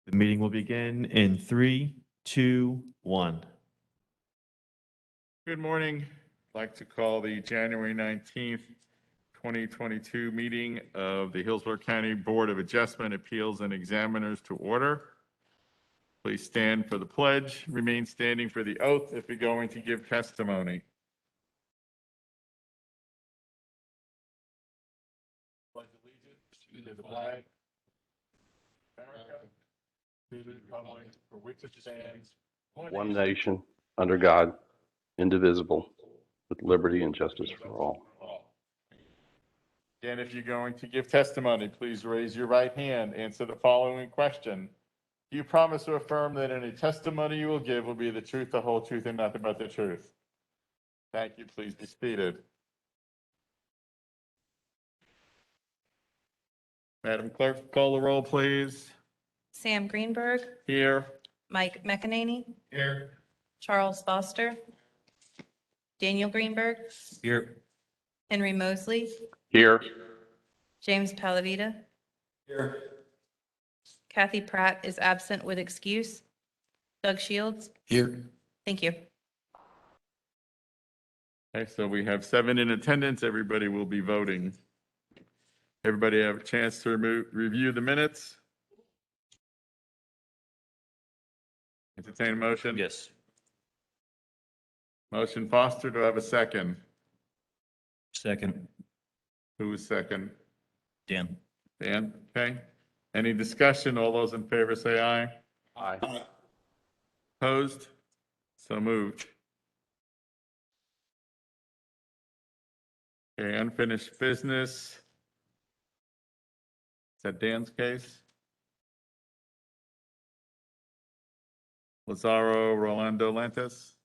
The meeting will begin in 3, 2, 1. Good morning. I'd like to call the January 19th, 2022 meeting of the Hillsborough County Board of Adjustment Appeals and Examiners to order. Please stand for the pledge. Remain standing for the oath if you're going to give testimony. Pledge allegiance to the flag of America, to the republic for which it stands, one nation, under God, indivisible, with liberty and justice for all. Again, if you're going to give testimony, please raise your right hand. Answer the following question. Do you promise to affirm that any testimony you will give will be the truth, the whole truth, and nothing but the truth? Thank you. Please be seated. Madam Clerk, call the roll, please. Sam Greenberg, Here. Mike McEnany, Here. Charles Foster, Daniel Greenberg, Here. Henry Mosley, Here. James Palavita. Here. Kathy Pratt is absent with excuse. Doug Shields. Here. Thank you. Okay, so we have 7 in attendance. Everybody will be voting. Everybody have a chance to review the minutes? Entertain a motion? Yes. Motion Foster, do I have a second? Second. Who is second? Dan. Dan, okay. Any discussion? All those in favor say aye. Aye. Opposed? So moved. Okay, unfinished business. Is that Dan's case? Lazaro, Rolando, Lantes?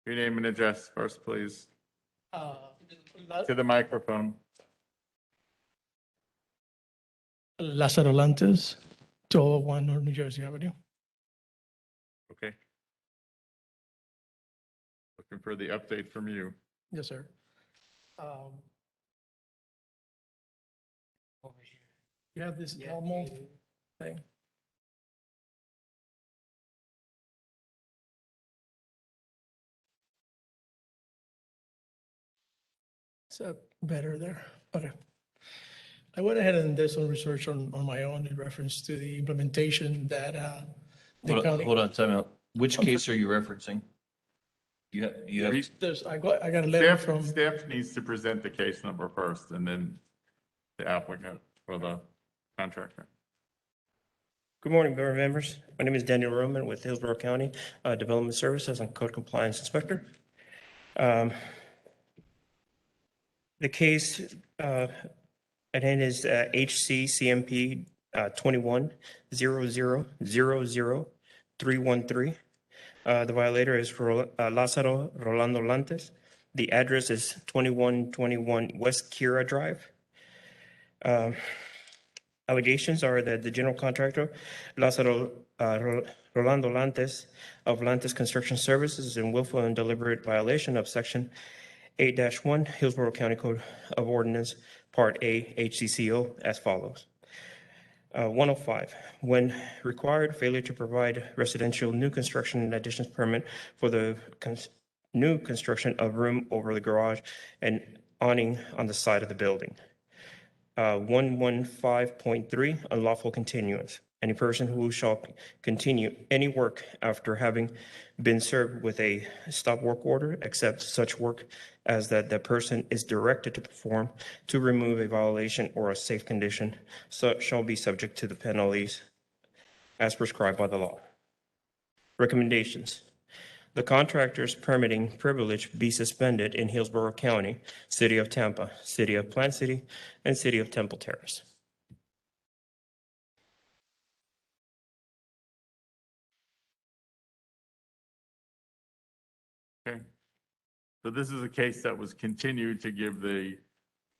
Your name and address first, please. To the microphone. Lazaro Lantes, 201 North New Jersey Avenue. Okay. Looking for the update from you. Yes, sir. Over here. You have this normal thing. So better there. Okay. I went ahead and did some research on my own in reference to the implementation that the county. Hold on, time out. Which I'm case are you referencing? You have, I got a letter from. Staff needs to present the case number first and then the applicant or the contractor. Good morning, board members. My name is Daniel Roman with Hillsborough County Development Services and Code Compliance Inspector. The case at hand is HCCMP 21-00-00313. The violator is Lazaro Rolando Lantes. The address is 2121 West Kyra Drive. Allegations are that the general contractor, Lazaro Rolando Lantes of Lantes Construction Services, is in willful and deliberate violation of Section 8-1 Hillsborough County Code of Ordinance, Part A, HCCO, as follows. 105, when required, failure to provide residential new construction and additions permit for the new construction of room over the garage and awning on the side of the building. 115.3, unlawful continuance. Any person who shall continue any work after having been served with a stop work order, except such work as that the person is directed to perform to remove a violation or a safe condition, so shall be subject to the penalties as prescribed by the law. Recommendations. The contractor's permitting privilege be suspended in Hillsborough County, City of Tampa, City of Plant City, and City of Temple Terrace. So this is a case that was continued to give the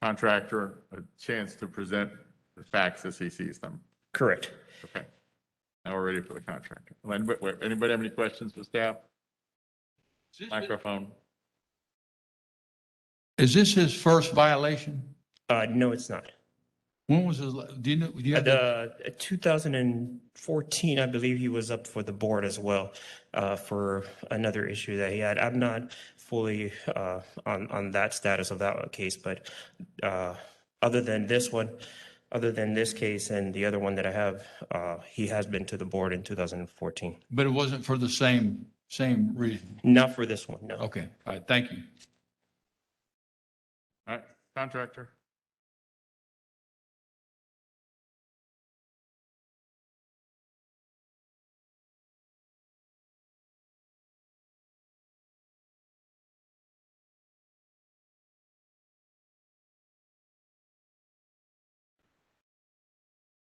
contractor a chance to present the facts as he sees them. Correct. Okay. Now we're ready for the contractor. Anybody have any questions for staff? Microphone. Is this his first violation? No, it's not. When was his, do you know, do you have the, 2014, I believe he was up for the board as well, for another issue that he had. I'm not fully, on that status of that case, but, other than this one, other than this case and the other one that I have, he has been to the board in 2014. but it wasn't for the same reason? Not for this one, no. Okay, all right, thank you. All right, contractor.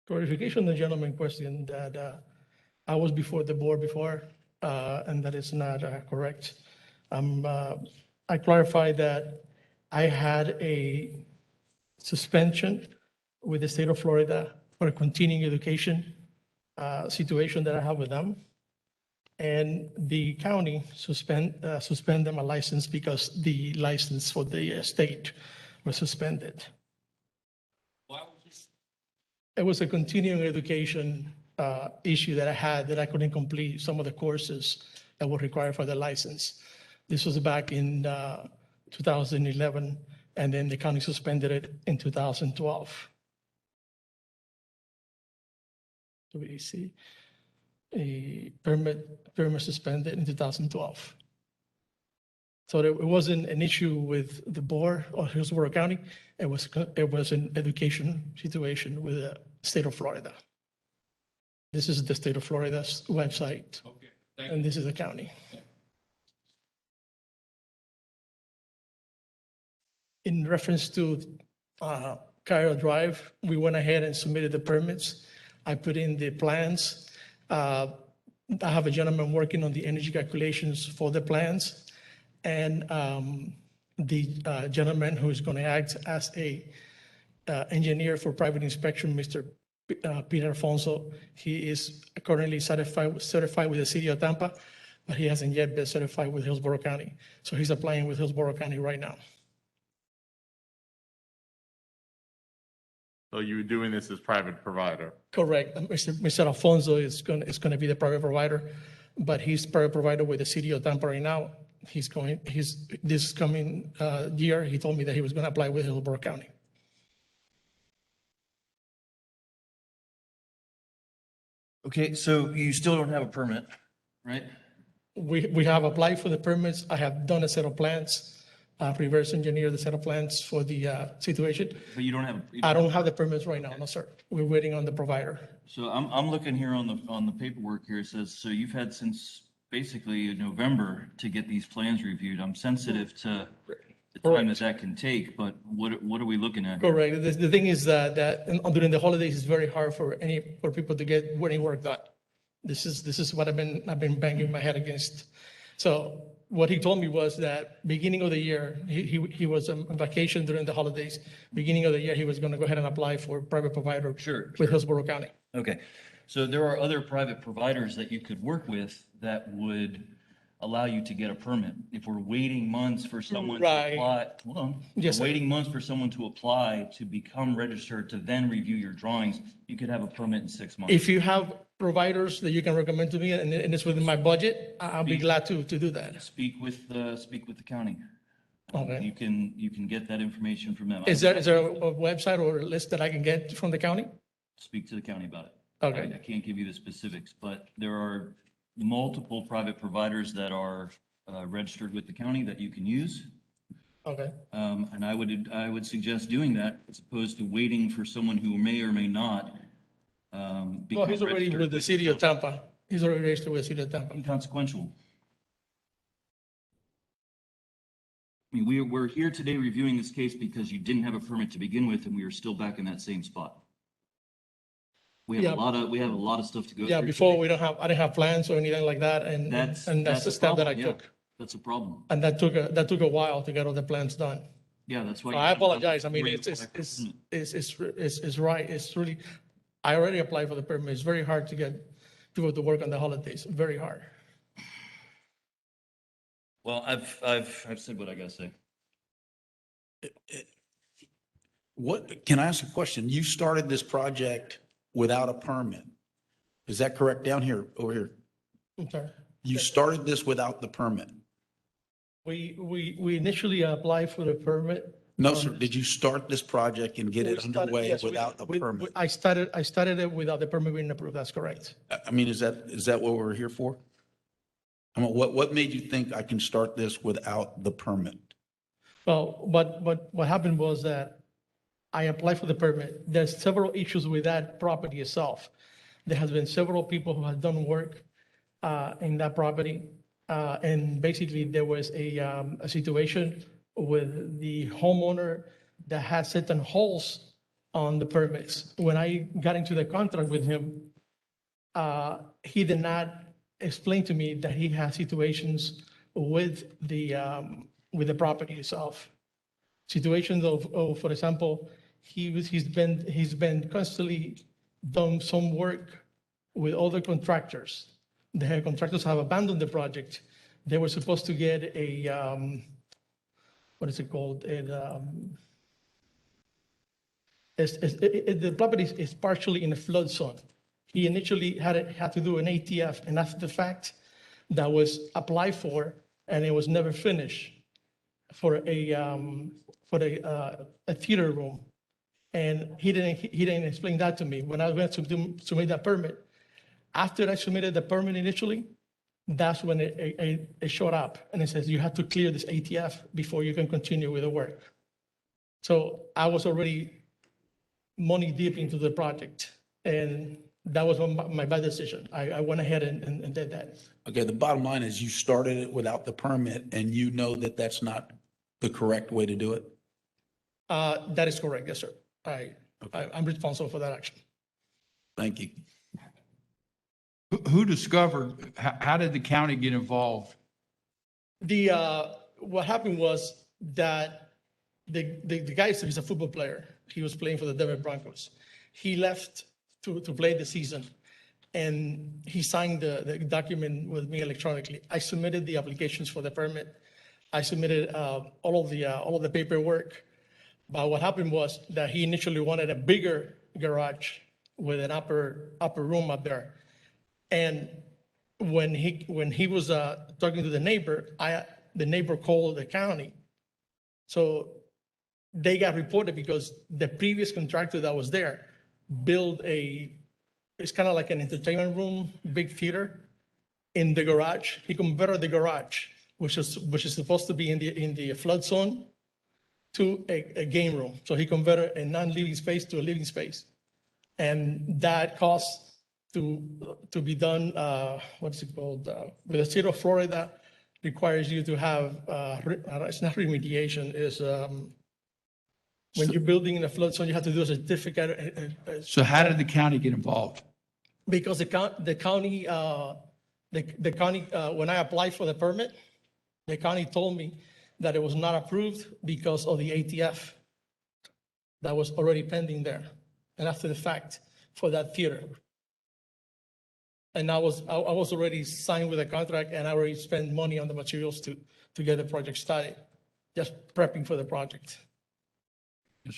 Clarification, the gentleman question that I was before the board before, and that is not correct. I clarified that I had a suspension with the state of Florida for a continuing education situation that I have with them. And the county suspend them a license because the license for the state was suspended. It was a continuing education issue that I had that I couldn't complete some of the courses that were required for the license. This was back in 2011, and then the county suspended it in 2012. So we see a permit suspended in 2012. So it wasn't an issue with the board or Hillsborough County. It was an education situation with the state of Florida. This is the state of Florida's website, Okay, thank and this is the county. In reference to Kyra Drive, we went ahead and submitted the permits. I put in the plans. I have a gentleman working on the energy calculations for the plans. And the gentleman who is going to act as a engineer for private inspection, Mr. Peter Alfonso, he is currently certified with the city of Tampa, but he hasn't yet been certified with Hillsborough County. So he's applying with Hillsborough County right now. So you were doing this as private provider. Correct. Mr. Alfonso is going to be the private provider, but he's private provider with the city of Tampa right now. This coming year, he told me that he was going to apply with Hillsborough County. Okay, so you still don't have a permit, right? We have applied for the permits. I have done a set of plans, reverse engineered the set of plans for the situation. But you don't have. I don't have the permits right now, no, sir. We're waiting on the provider. So I'm looking here on the paperwork here. It says, so you've had since basically November to get these plans reviewed. I'm sensitive to the time that can take, but what are we looking at? Correct. The thing is that during the holidays, it's very hard for people to get any work done. This is what I've been banging my head against. So what he told me was that beginning of the year, he was on vacation during the holidays. Beginning of the year, he was going to go ahead and apply for private provider Sure. with Hillsborough County. Okay, so there are other private providers that you could work with that would allow you to get a permit. If we're waiting months for someone to Right. apply, hold on. Yes, sir. We're waiting months for someone to apply to become registered, to then review your drawings, you could have a permit in 6 months. If you have providers that you can recommend to me and it's within my budget, I'll be glad to do that. Speak with the county. Okay. You can get that information from them. Is there a website or a list that I can get from the county? Speak to the county about it. Okay. I can't give you the specifics, but there are multiple private providers that are registered with the county that you can use. Okay. And I would suggest doing that as opposed to waiting for someone who may or may not Well, become he's already registered. with the city of Tampa. He's already registered with the city of Tampa. Inconsequential. I mean, we're here today reviewing this case because you didn't have a permit to begin with, and we are still back in that same spot. We have Yeah. we have a lot of stuff to go through. Yeah, before today. I didn't have plans or anything like that, and That's the a step that I problem, yeah. took. That's a problem. And that took a while to get all the plans done. Yeah, that's why. So I apologize. I mean, Before you it's apply for a permit. it's right. It's really, I already applied for the permit. It's very hard to get people to work on the holidays. Very hard. Well, I've said what I gotta say. What, can I ask a question? You started this project without a permit. Is that correct? Down here, over here. I'm sorry. You started this without the permit? We initially applied for the permit. No, sir. Did you start this project and get We it started- underway yes, we- without the we- permit? I started it without the permit being approved. That's correct. I mean, is that what we're here for? I mean, what made you think I can start this without the permit? Well, what happened was that I applied for the permit. There's several issues with that property itself. There has been several people who have done work in that property. And basically there was a situation with the homeowner that had certain holes on the permits. When I got into the contract with him, he did not explain to me that he had situations with the property itself. Situations of, for example, he's been constantly done some work with other contractors. The contractors have abandoned the project. They were supposed to get a, what is it called? The property is partially in a flood zone. He initially had to do an ATF, and after the fact, that was applied for, and it was never finished for a theater room. And he didn't explain that to me. When I went to submit that permit, after I submitted the permit initially, that's when it showed up, and it says you have to clear this ATF before you can continue with the work. So I was already money deep into the project, and that was my bad decision. I went ahead and did that. Okay, the bottom line is you started it without the permit and you know that that's not the correct way to do it? That is correct, yes, sir. I'm responsible for that action. Thank you. Who discovered, how did the county get involved? What happened was that the guy is a football player. He was playing for the Denver Broncos. He left to play the season, and he signed the document with me electronically. I submitted the applications for the permit. I submitted all of the paperwork. But what happened was that he initially wanted a bigger garage with an upper room up there. And when he was talking to the neighbor, the neighbor called the county. So they got reported because the previous contractor that was there built it's kind of like an entertainment room, big theater in the garage. He converted the garage, which is supposed to be in the flood zone, to a game room. So he converted a non-living space to a living space. And that cost to be done, what's it called? With the state of Florida requires you to have, it's not remediation, it's when you're building in a flood zone, you have to do a certificate. So how did the county get involved? Because the county, when I applied for the permit, the county told me that it was not approved because of the ATF that was already pending there, and after the fact for that theater. And I was already signed with a contract, and I already spent money on the materials to get the project started, just prepping for the project. Yes,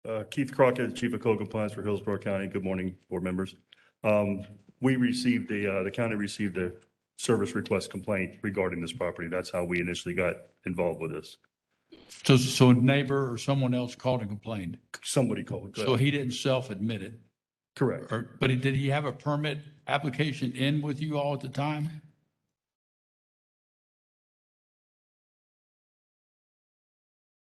sir. Keith Crockett, Chief of Code Compliance for Hillsborough County. Good morning, board members. We received the county received a service request complaint regarding this property. That's how we initially got involved with this. So a neighbor or someone else called and complained? Somebody called. So he didn't self-admit it? Correct. But did he have a permit application in with you all at the time?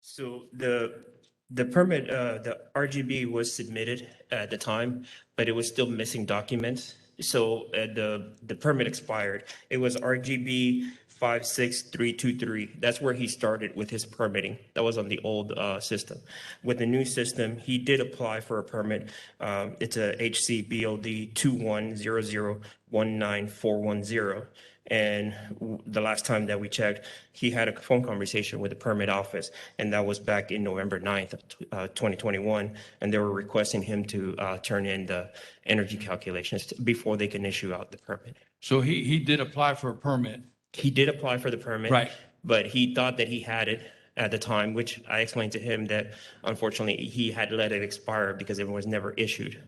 So the permit, the RGB was submitted at the time, but it was still missing documents. So the permit expired. It was RGB 56323. That's where he started with his permitting. That was on the old system. With the new system, he did apply for a permit. It's a HCBOD 2100194110. And the last time that we checked, he had a phone conversation with the permit office, and that was back in November 9th of 2021. And they were requesting him to turn in the energy calculations before they can issue out the permit. So he did apply for a permit. He did apply for the permit. Right. But he thought that he had it at the time, which I explained to him that unfortunately he had let it expire because it was never issued.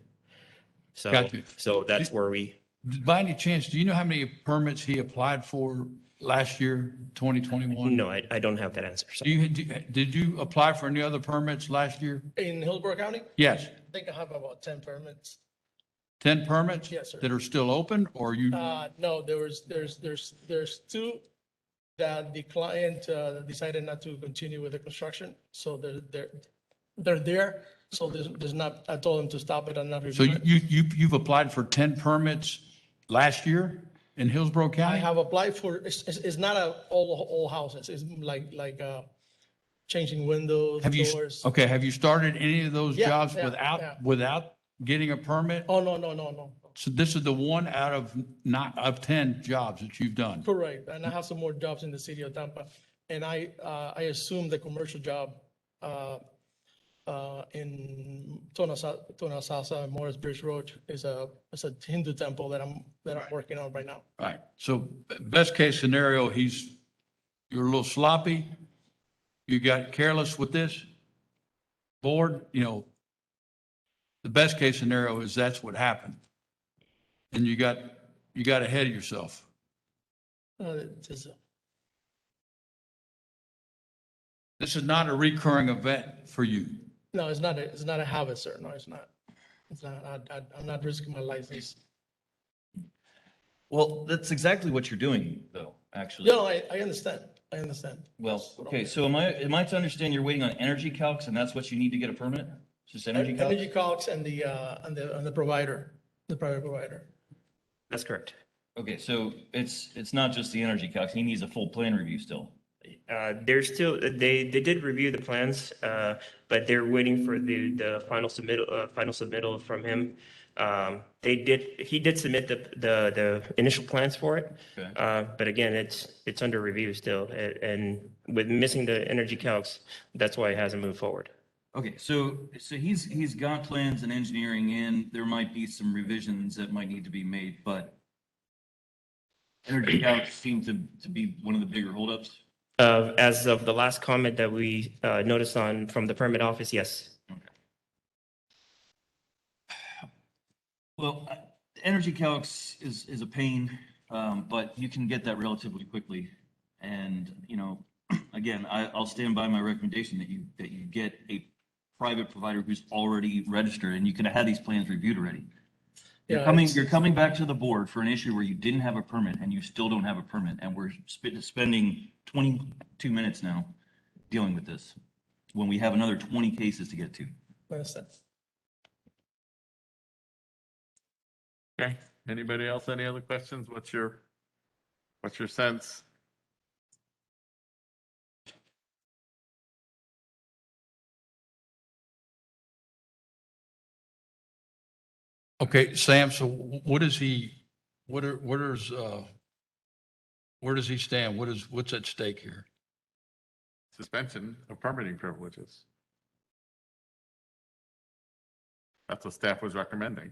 So, Got you. so that's where we, By any chance, do you know how many permits he applied for last year, 2021? no, I don't have that answer. So. Did you apply for any other permits last year? In Hillsborough County, Yes. I think I have about 10 permits. 10 permits? Yes, sir. That are still open, or you? No, there's two that the client decided not to continue with the construction. So they're there. So there's not, I told them to stop it and not So review it. you've applied for 10 permits last year in Hillsborough I County? have applied for, it's not all houses. It's like changing windows, Have you, doors. okay, have you started any of those Yeah, jobs yeah, without, yeah. without getting a permit? Oh, no. So this is the one out of not, of 10 jobs that you've done? Correct. And I have some more jobs in the city of Tampa. And I assume the commercial job in Tona Salsa and Morris Bridge Road is a Hindu temple that I'm working on right now. Right. So best case scenario, you're a little sloppy. You got careless with this board, the best case scenario is that's what happened. And you got ahead of yourself. Just, This is not a recurring event for you. no, it's not a habit, sir. No, it's not. It's not. I'm not risking my license. Well, that's exactly what you're doing, though, actually. No, I understand. I understand. Well, okay, so am I to understand you're waiting on energy calcs and that's what you need to get a permit? Just energy Energy calcs? calcs and the provider, the private provider. that's correct. Okay, so it's not just the energy calcs, he needs a full plan review still. They're still, they did review the plans, but they're waiting for the final submittal from him. He did submit the initial plans for it. Okay. But again, it's under review still. And with missing the energy calcs, that's why it hasn't moved forward. Okay, so he's got plans and engineering in, there might be some revisions that might need to be made, but energy calcs seem to be one of the bigger holdups. As of the last comment that we noticed from the permit office, yes. Well, energy calcs is a pain, but you can get that relatively quickly. And, again, I'll stand by my recommendation that you get a private provider who's already registered, and you could have had these plans reviewed already. You're coming back to the board for an issue where you didn't have a permit and you still don't have a permit, and we're spending 22 minutes now dealing with this when we have another 20 cases to get to. I understand. Okay, anybody else, any other questions? What's your sense? Okay, Sam, so where does he stand? What's at stake here? Suspension of permitting privileges. That's what staff was recommending.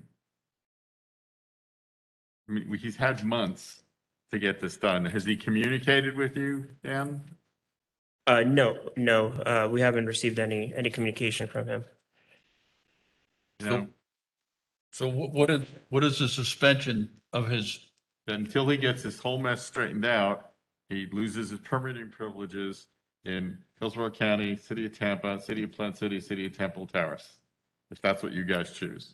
I mean, he's had months to get this done. Has he communicated with you, Dan? No, we haven't received any communication from him. No. So what is the suspension of his? Until he gets his whole mess straightened out, he loses his permitting privileges in Hillsborough County, City of Tampa, City of Plant City, City of Temple Terrace, if that's what you guys choose.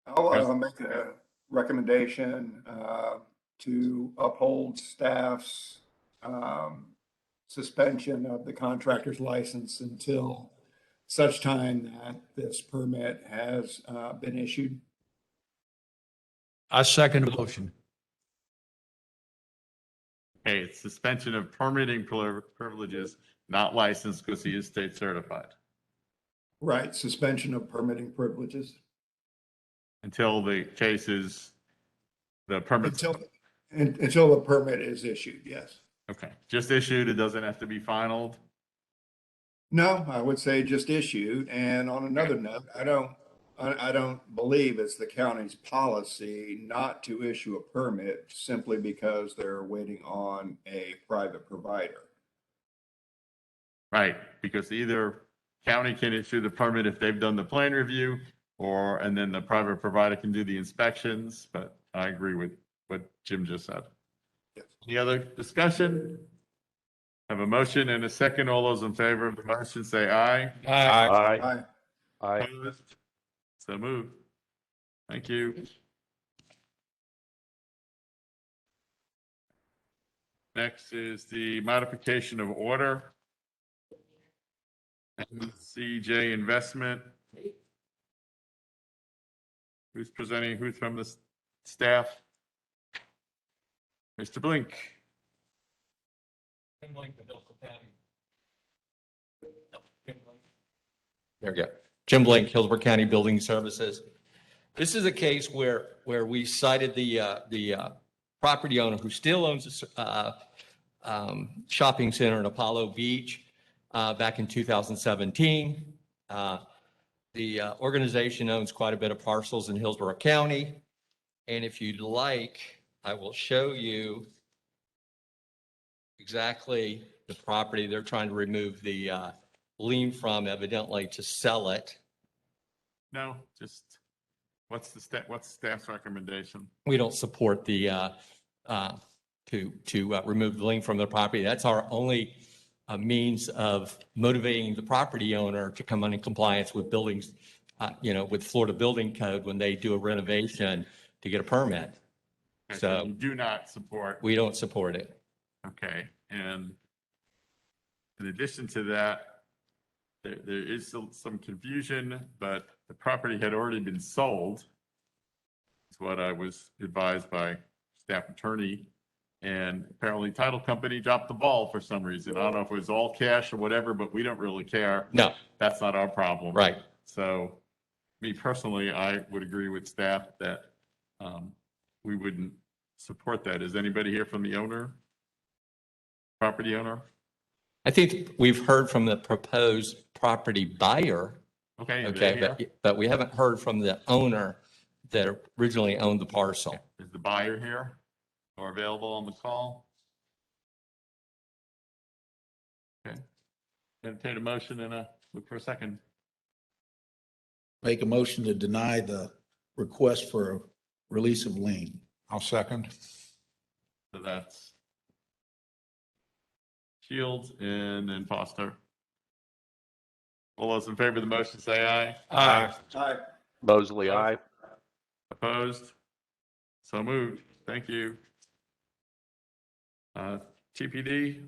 I'll make a recommendation to uphold staff's suspension of the contractor's license until such time that this permit has been issued. I second the motion. Okay, it's suspension of permitting privileges, not licensed because he is state certified Right, suspension of permitting privileges until the case is, the permit. until the permit is issued, yes. Okay, just issued, it doesn't have to be finalized. No, I would say just issued. And on another note, I don't believe it's the county's policy not to issue a permit simply because they're waiting on a private provider. Right, because either county can issue the permit if they've done the plan review, and then the private provider can do the inspections, but I agree with what Jim just said. Yes. Any other discussion? Have a motion and a second. All those in favor of the motion say aye. Aye. Aye. Aye. Opposed? So moved. Thank you. Next is the modification of order. CJ Investment. Who's presenting? Who's from the staff? Mr. Blink. There we go. Jim Blake, Hillsborough County Building Services. This is a case where we cited the property owner who still owns a shopping center in Apollo Beach back in 2017. The organization owns quite a bit of parcels in Hillsborough County. And if you'd like, I will show you exactly the property they're trying to remove the lien from, evidently to sell it. No, just what's staff's recommendation? We don't support the to remove the lien from the property. That's our only means of motivating the property owner to come in compliance with buildings, with Florida Building Code when they do a renovation to get a permit. Okay, So you do not support. we don't support it. Okay, and in addition to that, there is some confusion, but the property had already been sold. That's what I was advised by staff attorney. And apparently title company dropped the ball for some reason. I don't know if it was all cash or whatever, but we don't really care. No, That's not our problem. right. So me personally, I would agree with staff that we wouldn't support that. Is anybody here from the owner? Property owner? I think we've heard from the proposed property buyer. Okay. is Okay, they here? but we haven't heard from the owner that originally owned the parcel. Is the buyer here or available on the call? Okay. Entertain a motion and look for a second. Make a motion to deny the request for a release of lien. I'll second. So that's Shields and then Foster. All those in favor of the motion say aye. Aye. Aye. Mosley, aye. Opposed? So moved. Thank you. TPD?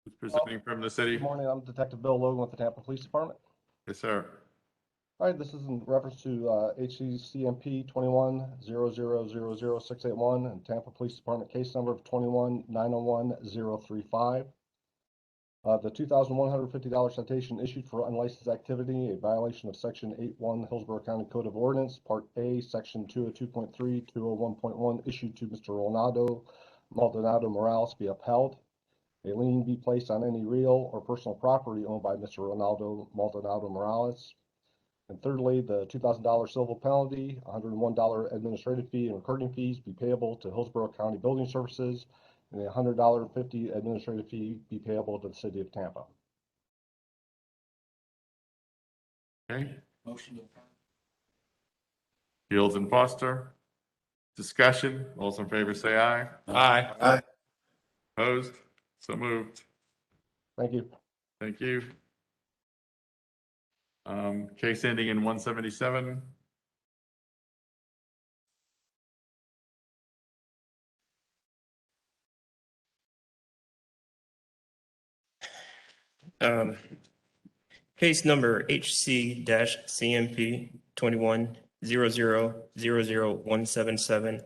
Who's presenting from the city? Good morning, I'm Detective Bill Logan with the Tampa Police Department. Yes, sir. All right, this is in reference to HCCMP 21-00000681 and Tampa Police Department case number of 21-901-035. The $2,150 citation issued for unlicensed activity, a violation of Section 8.1 Hillsborough County Code of Ordinance, Part A, Section 202.3, 201.1, issued to Mr. Rolando Maldonado Morales be upheld. A lien be placed on any real or personal property owned by Mr. Rolando Maldonado Morales. And thirdly, the $2,000 civil penalty, $101 administrative fee and recording fees be payable to Hillsborough County Building Services, and a $100.50 administrative fee be payable to the city of Tampa. Okay. Motion to Shields and Foster. Discussion. All those in favor say aye. Aye. Aye. Opposed? So moved. Thank you. Thank you. Case ending in 177. Case number HC-CMP 21-00-00177.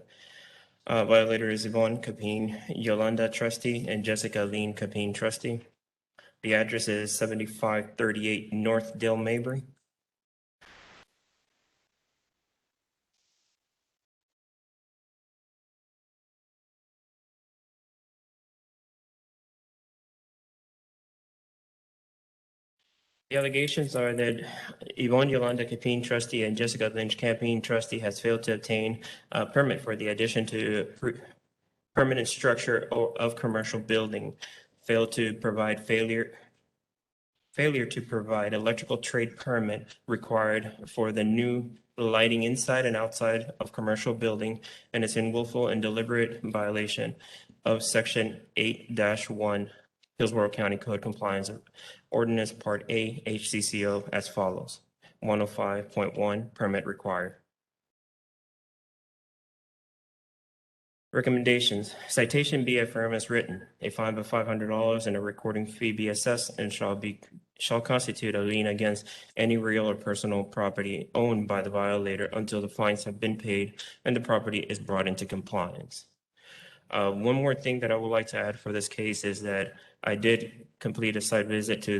Violator is Yvonne Capin, Yolanda Trustee, and Jessica Lien Capin Trustee. The address is 7538 North Dale Mabry. The allegations are that Yvonne Yolanda Capin Trustee and Jessica Lynch Capin Trustee has failed to obtain a permit for the addition to permanent structure of commercial building, failed to provide failure to provide electrical trade permit required for the new lighting inside and outside of commercial building, and is in willful and deliberate violation of Section 8-1 Hillsborough County Code Compliance Ordinance Part A HCCO as follows. 105.1 permit required. Recommendations. Citation be affirmed as written. A fine of $500 and a recording fee be assessed and shall constitute a lien against any real or personal property owned by the violator until the fines have been paid and the property is brought into compliance. One more thing that I would like to add for this case is that I did complete a site visit to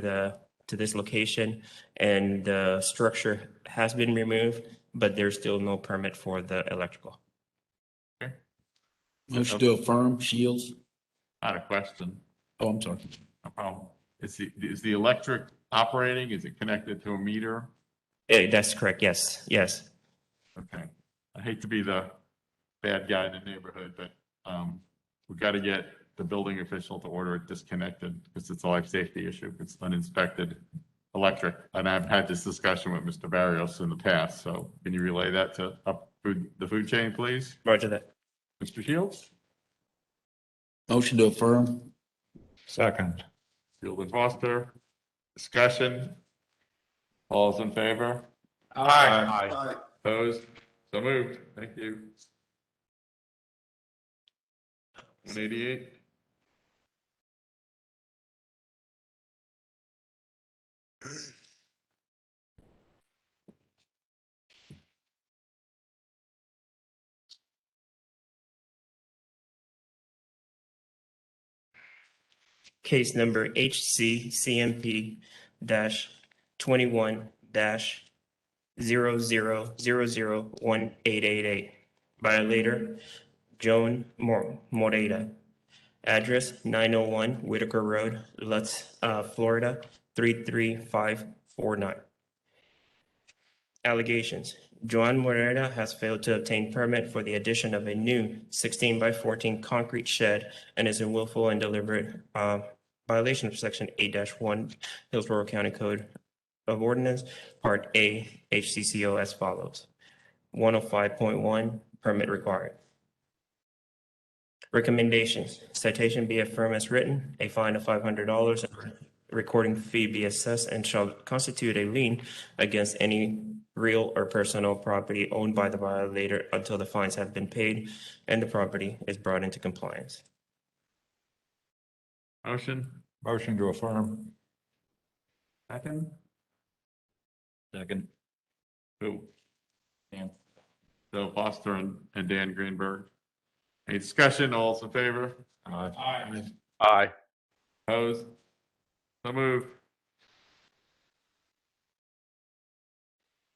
this location, and the structure has been removed, but there's still no permit for the electrical. Motion to affirm, Shields. Not a question. Oh, I'm sorry. No problem. Is the electric operating? Is it connected to a meter? That's correct. Yes. Yes. Okay. I hate to be the bad guy in the neighborhood, but we've got to get the building official to order it disconnected because it's a life safety issue. It's uninspected electric. And I've had this discussion with Mr. Barrios in the past. So can you relay that to the food chain, please? Roger that. Mr. Shields? Motion to affirm. Second. Field and Foster? Discussion? All's in favor? Aye. Opposed? So moved. Thank you. 188? Case number HCCMP 21-00001888. Violator Joan Moreira. Address 901 Whitaker Road, Lutz, Florida 33549. Allegations. Joann Moreira has failed to obtain permit for the addition of a new 16 by 14 concrete shed and is in willful and deliberate violation of Section 8-1 Hillsborough County Code of Ordinance, Part A, HCCO as follows. 105.1 permit required. Recommendations. Citation be affirmed as written. A fine of $500 and recording fee be assessed and shall constitute a lien against any real or personal property owned by the violator until the fines have been paid and the property is brought into compliance. Motion? Motion to affirm. Second? Second. Who? Dan. So Foster and Dan Greenberg. Any discussion? All's in favor? Aye. Aye. Opposed? So moved.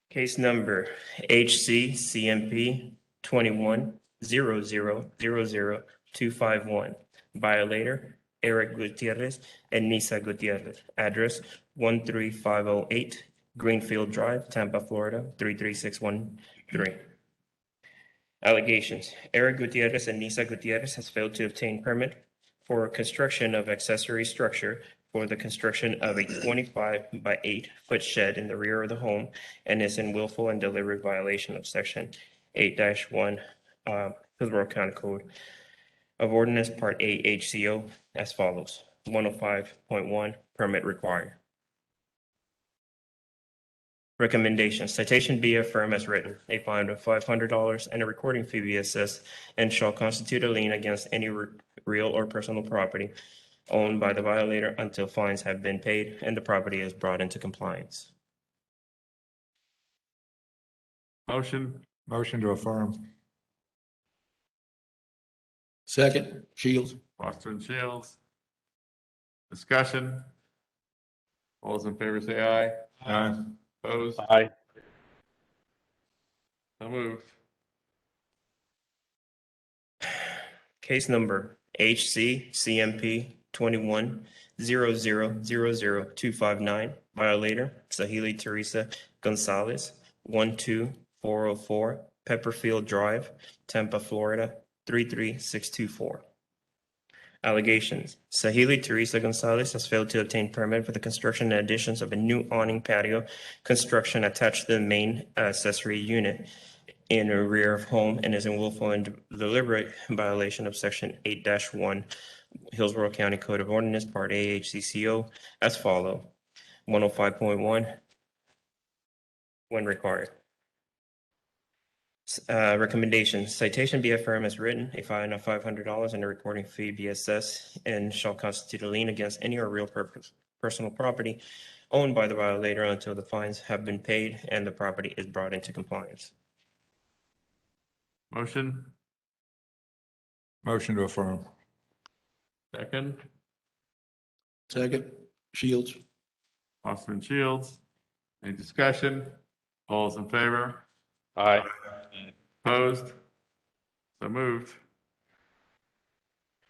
Case number HCCMP 21-00000251. Violator Erick Gutierrez and Nisa Gutierrez. Address 13508 Greenfield Drive, Tampa, Florida 33613. Allegations. Erick Gutierrez and Nisa Gutierrez has failed to obtain permit for construction of accessory structure for the construction of a 25 by 8 foot shed in the rear of the home and is in willful and deliberate violation of Section 8-1 Hillsborough County Code of Ordinance Part A HCO as follows. 105.1 permit required. Recommendations. Citation be affirmed as written. A fine of $500 and a recording fee be assessed and shall constitute a lien against any real or personal property owned by the violator until fines have been paid and the property is brought into compliance. Motion, Motion to affirm. Second, Shields. Foster and Shields. Discussion. All those in favor say aye. Aye. Opposed? Aye. So moved. Case number HCCMP 21-00-00259, violator Sahili Teresa Gonzalez, 12404 Pepperfield Drive, Tampa, Florida, 33624. Allegations: Sahili Teresa Gonzalez has failed to obtain permit for the construction and additions of a new awning patio construction attached to the main accessory unit in the rear of home and is in willful and deliberate violation of Section 8-1 Hillsborough County Code of Ordinance, Part A, HCCO, as follow. 105.1, when required. Recommendation: citation be affirmed as written, a fine of $500 and a recording fee be assessed and shall constitute a lien against any or real personal property owned by the violator until the fines have been paid and the property is brought into compliance. Motion, Motion to affirm. second. Second, Shields. Foster and Shields. Any discussion? All those in favor? Aye. Opposed? So moved.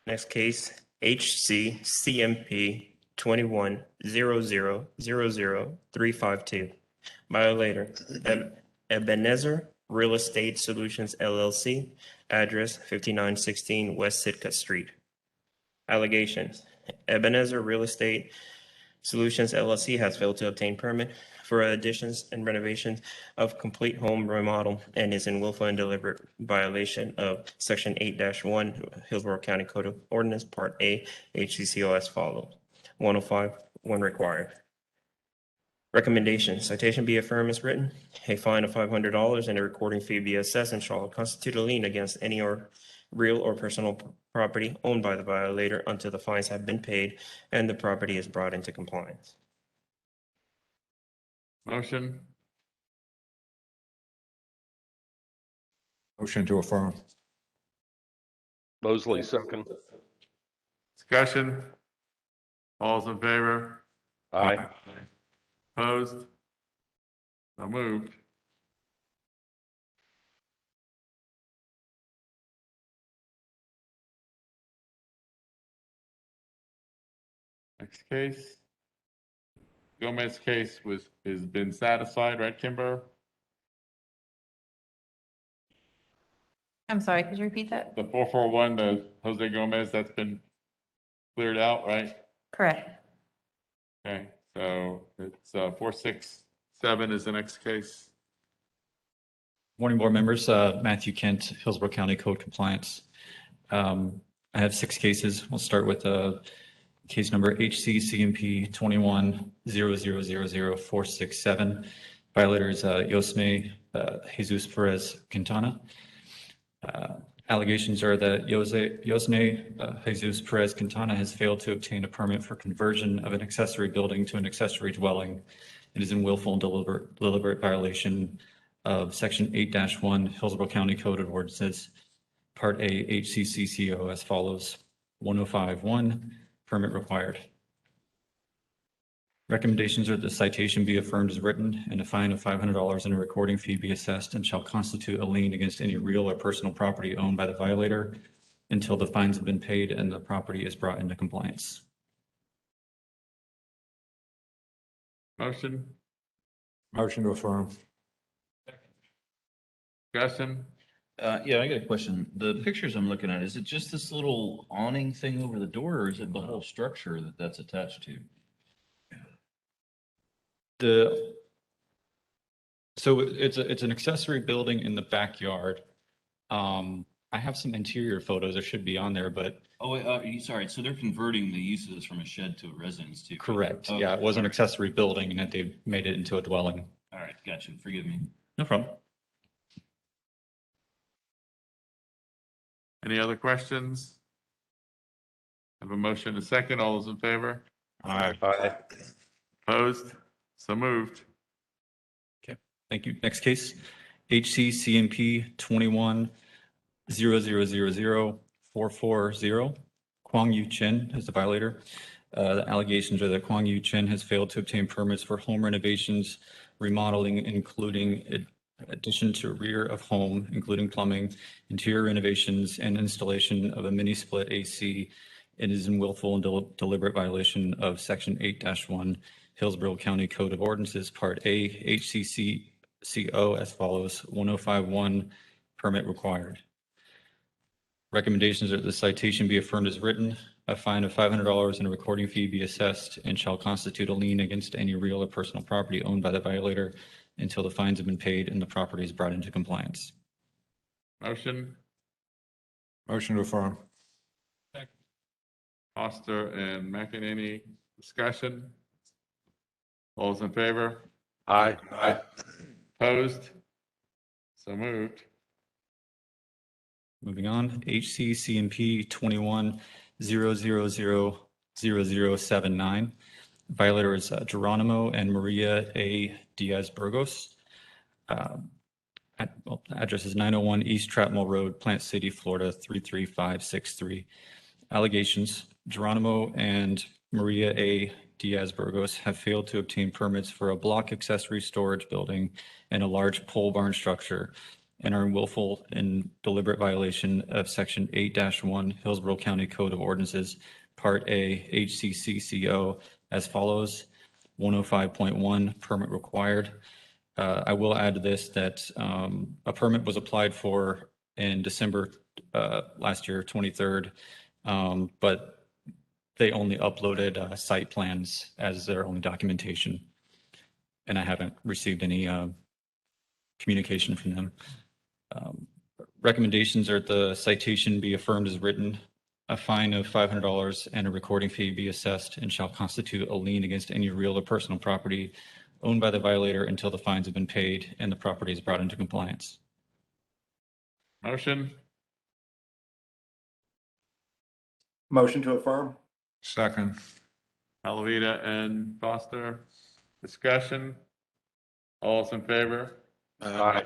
Next case, HCCMP 21-00-00352. Violator, Ebenezer Real Estate Solutions LLC, address 5916 West Sitka Street. Allegations: Ebenezer Real Estate Solutions LLC has failed to obtain permit for additions and renovations of complete home remodel and is in willful and deliberate violation of Section 8-1 Hillsborough County Code of Ordinance, Part A, HCCO as follows. 105, when required. Recommendation: citation be affirmed as written, a fine of $500 and a recording fee be assessed and shall constitute a lien against any or real or personal property owned by the violator until the fines have been paid and the property is brought into compliance. Motion, Motion to affirm. Mosley, second. discussion. All those in favor? Aye. Opposed? So moved. Next case. Gomez case has been satisfied, right, Kimber? I'm sorry, could you repeat that? The 441, the Jose Gomez, that's been cleared out, right? Correct. Okay, so it's 467 is the next case. Morning, board members. Matthew Kent, Hillsborough County Code Compliance. I have 6 cases. We'll start with case number HCCMP 21-0000-467. Violator is Yosme Jesus Perez Quintana. Allegations are that Yosme Jesus Perez Quintana has failed to obtain a permit for conversion of an accessory building to an accessory dwelling. It is in willful and deliberate violation of Section 8-1 Hillsborough County Code of Ordinances, Part A, HCCCO as follows. 105.1, permit required. Recommendations are that the citation be affirmed as written and a fine of $500 and a recording fee be assessed and shall constitute a lien against any real or personal property owned by the violator until the fines have been paid and the property is brought into compliance. Motion, Motion to affirm. discussion. Yeah, I got a question. The pictures I'm looking at, is it just this little awning thing over the door, or is it the whole structure that's attached to? So it's an accessory building in the backyard. I have some interior photos that should be on there, but. Oh, wait, sorry. So they're converting the uses from a shed to a residence too? Correct. Okay. Yeah, it was an accessory building and that they made it into a dwelling. All right, gotcha. Forgive me. No problem. Any other questions? Have have a motion and a second. All those in favor? Aye. Aye. Opposed? So moved. Okay, thank you. Next case, HCCMP 21-0000-440. Kwang Yu Chen is the violator. The allegations are that Kwang Yu Chen has failed to obtain permits for home renovations, remodeling, including addition to rear of home, including plumbing, interior renovations, and installation of a mini split AC, and is in willful and deliberate violation of Section 8-1 Hillsborough County Code of Ordinances, Part A, HCCCO as follows: 1051, permit required. Recommendations are that the citation be affirmed as written, a fine of $500 and a recording fee be assessed, and shall constitute a lien against any real or personal property owned by the violator until the fines have been paid and the property is brought into compliance. Motion, Motion to affirm. Foster and McEnany. Discussion? All those in favor? Aye. Opposed? So moved. Moving on, HCCMP 21-000-0079. Violator is Geronimo and Maria A. Diaz-Burgos. Address is 901 East Trapmore Road, Plant City, Florida 33563. Allegations: Geronimo and Maria A. Diaz-Burgos have failed to obtain permits for a block accessory storage building and a large pole barn structure, and are in willful and deliberate violation of Section 8-1 Hillsborough County Code of Ordinances, Part A, HCCCO as follows: 105.1, permit required. I will add to this that a permit was applied for in December last year, 23rd, but they only uploaded site plans as their only documentation, and I haven't received any communication from them. Recommendations are the citation be affirmed as written, a fine of $500 and a recording fee be assessed, and shall constitute a lien against any real or personal property owned by the violator until the fines have been paid and the property is brought into compliance. Motion, Motion to affirm? Second. Alavita and Foster. Discussion? All those in favor? Aye.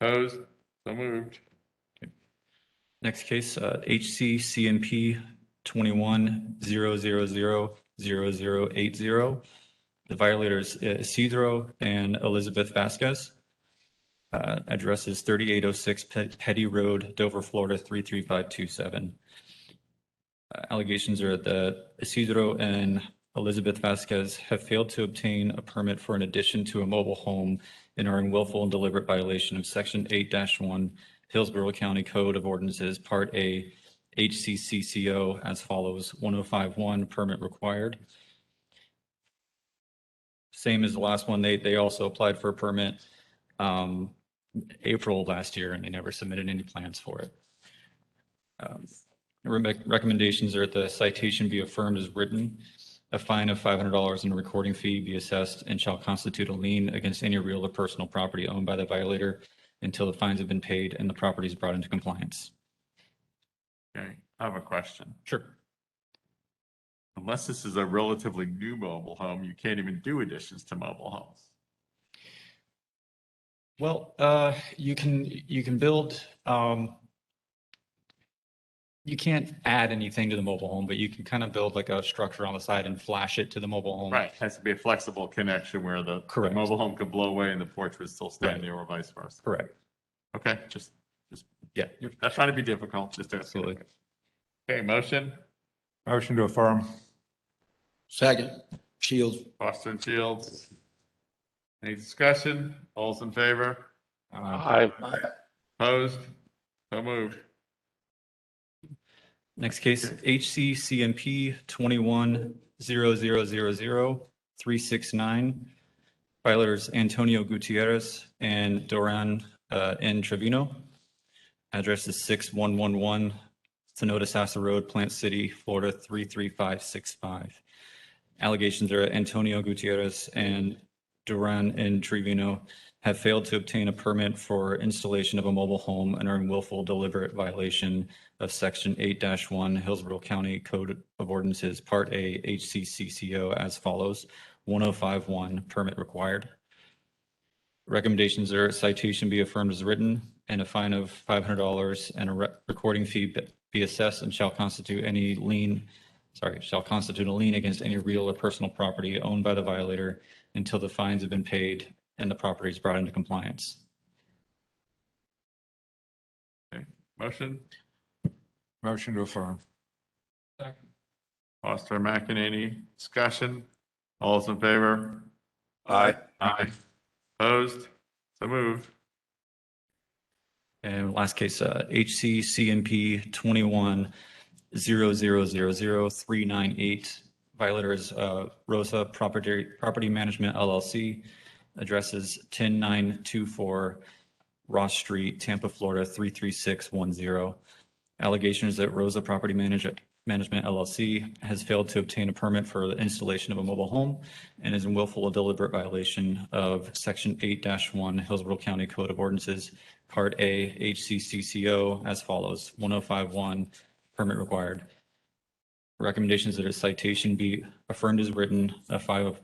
Opposed? So moved. Next case, HCCMP 21-000-0080. The violators Isidro and Elizabeth Vasquez. Address is 3806 Petty Road, Dover, Florida 33527. Allegations are that Isidro and Elizabeth Vasquez have failed to obtain a permit for an addition to a mobile home and are in willful and deliberate violation of Section 8-1 Hillsborough County Code of Ordinances, Part A, HCCCO as follows: 1051, permit required. Same as the last one, they also applied for a permit April last year, and they never submitted any plans for it. Recommendations are that the citation be affirmed as written, a fine of $500 and a recording fee be assessed, and shall constitute a lien against any real or personal property owned by the violator until the fines have been paid and the property is brought into compliance. Okay, I have a question. Sure. Unless this is a relatively new mobile home, you can't even do additions to mobile homes. Well, you can build, you can't add anything to the mobile home, but you can kind of build like a structure on the side and flash it to the mobile home. Right, has to be a flexible connection where the Correct. mobile home could blow away and the porch would still stand Right. there, or vice versa. Correct. Okay, just, Yeah. you're not trying to be difficult, just asking. Absolutely. Okay, motion, Motion to affirm. Second. Shields. Foster and Shields. Any discussion? All's in favor? Aye. Opposed? So moved. Next case, HCCMP 21-000-369. Violators Antonio Gutierrez and Joann N. Trevino. Address is 6111 Sonota Sassa Road, Plant City, Florida 33565. Allegations are Antonio Gutierrez and Joann N. Trevino have failed to obtain a permit for installation of a mobile home and are in willful deliberate violation of Section 8-1 Hillsborough County Code of Ordinances, Part A, HCCCO as follows: 1051, permit required. Recommendations are: citation be affirmed as written, and a fine of $500 and a recording fee be assessed, and shall constitute a lien against any real or personal property owned by the violator until the fines have been paid and the property is brought into compliance. Okay, motion? Motion to affirm. Foster, McEnany, discussion? All those in favor? Aye. Aye. Opposed? So moved. And last case, HCCMP 21-0000398. Violator is Rosa Property Management LLC. Addresses 10924 Ross Street, Tampa, Florida 33610. Allegations that Rosa Property Management LLC has failed to obtain a permit for the installation of a mobile home and is in willful or deliberate violation of Section 8-1 Hillsborough County Code of Ordinances, Part A, HCCCO as follows: 1051, permit required. Recommendations that a citation be affirmed as written, a fine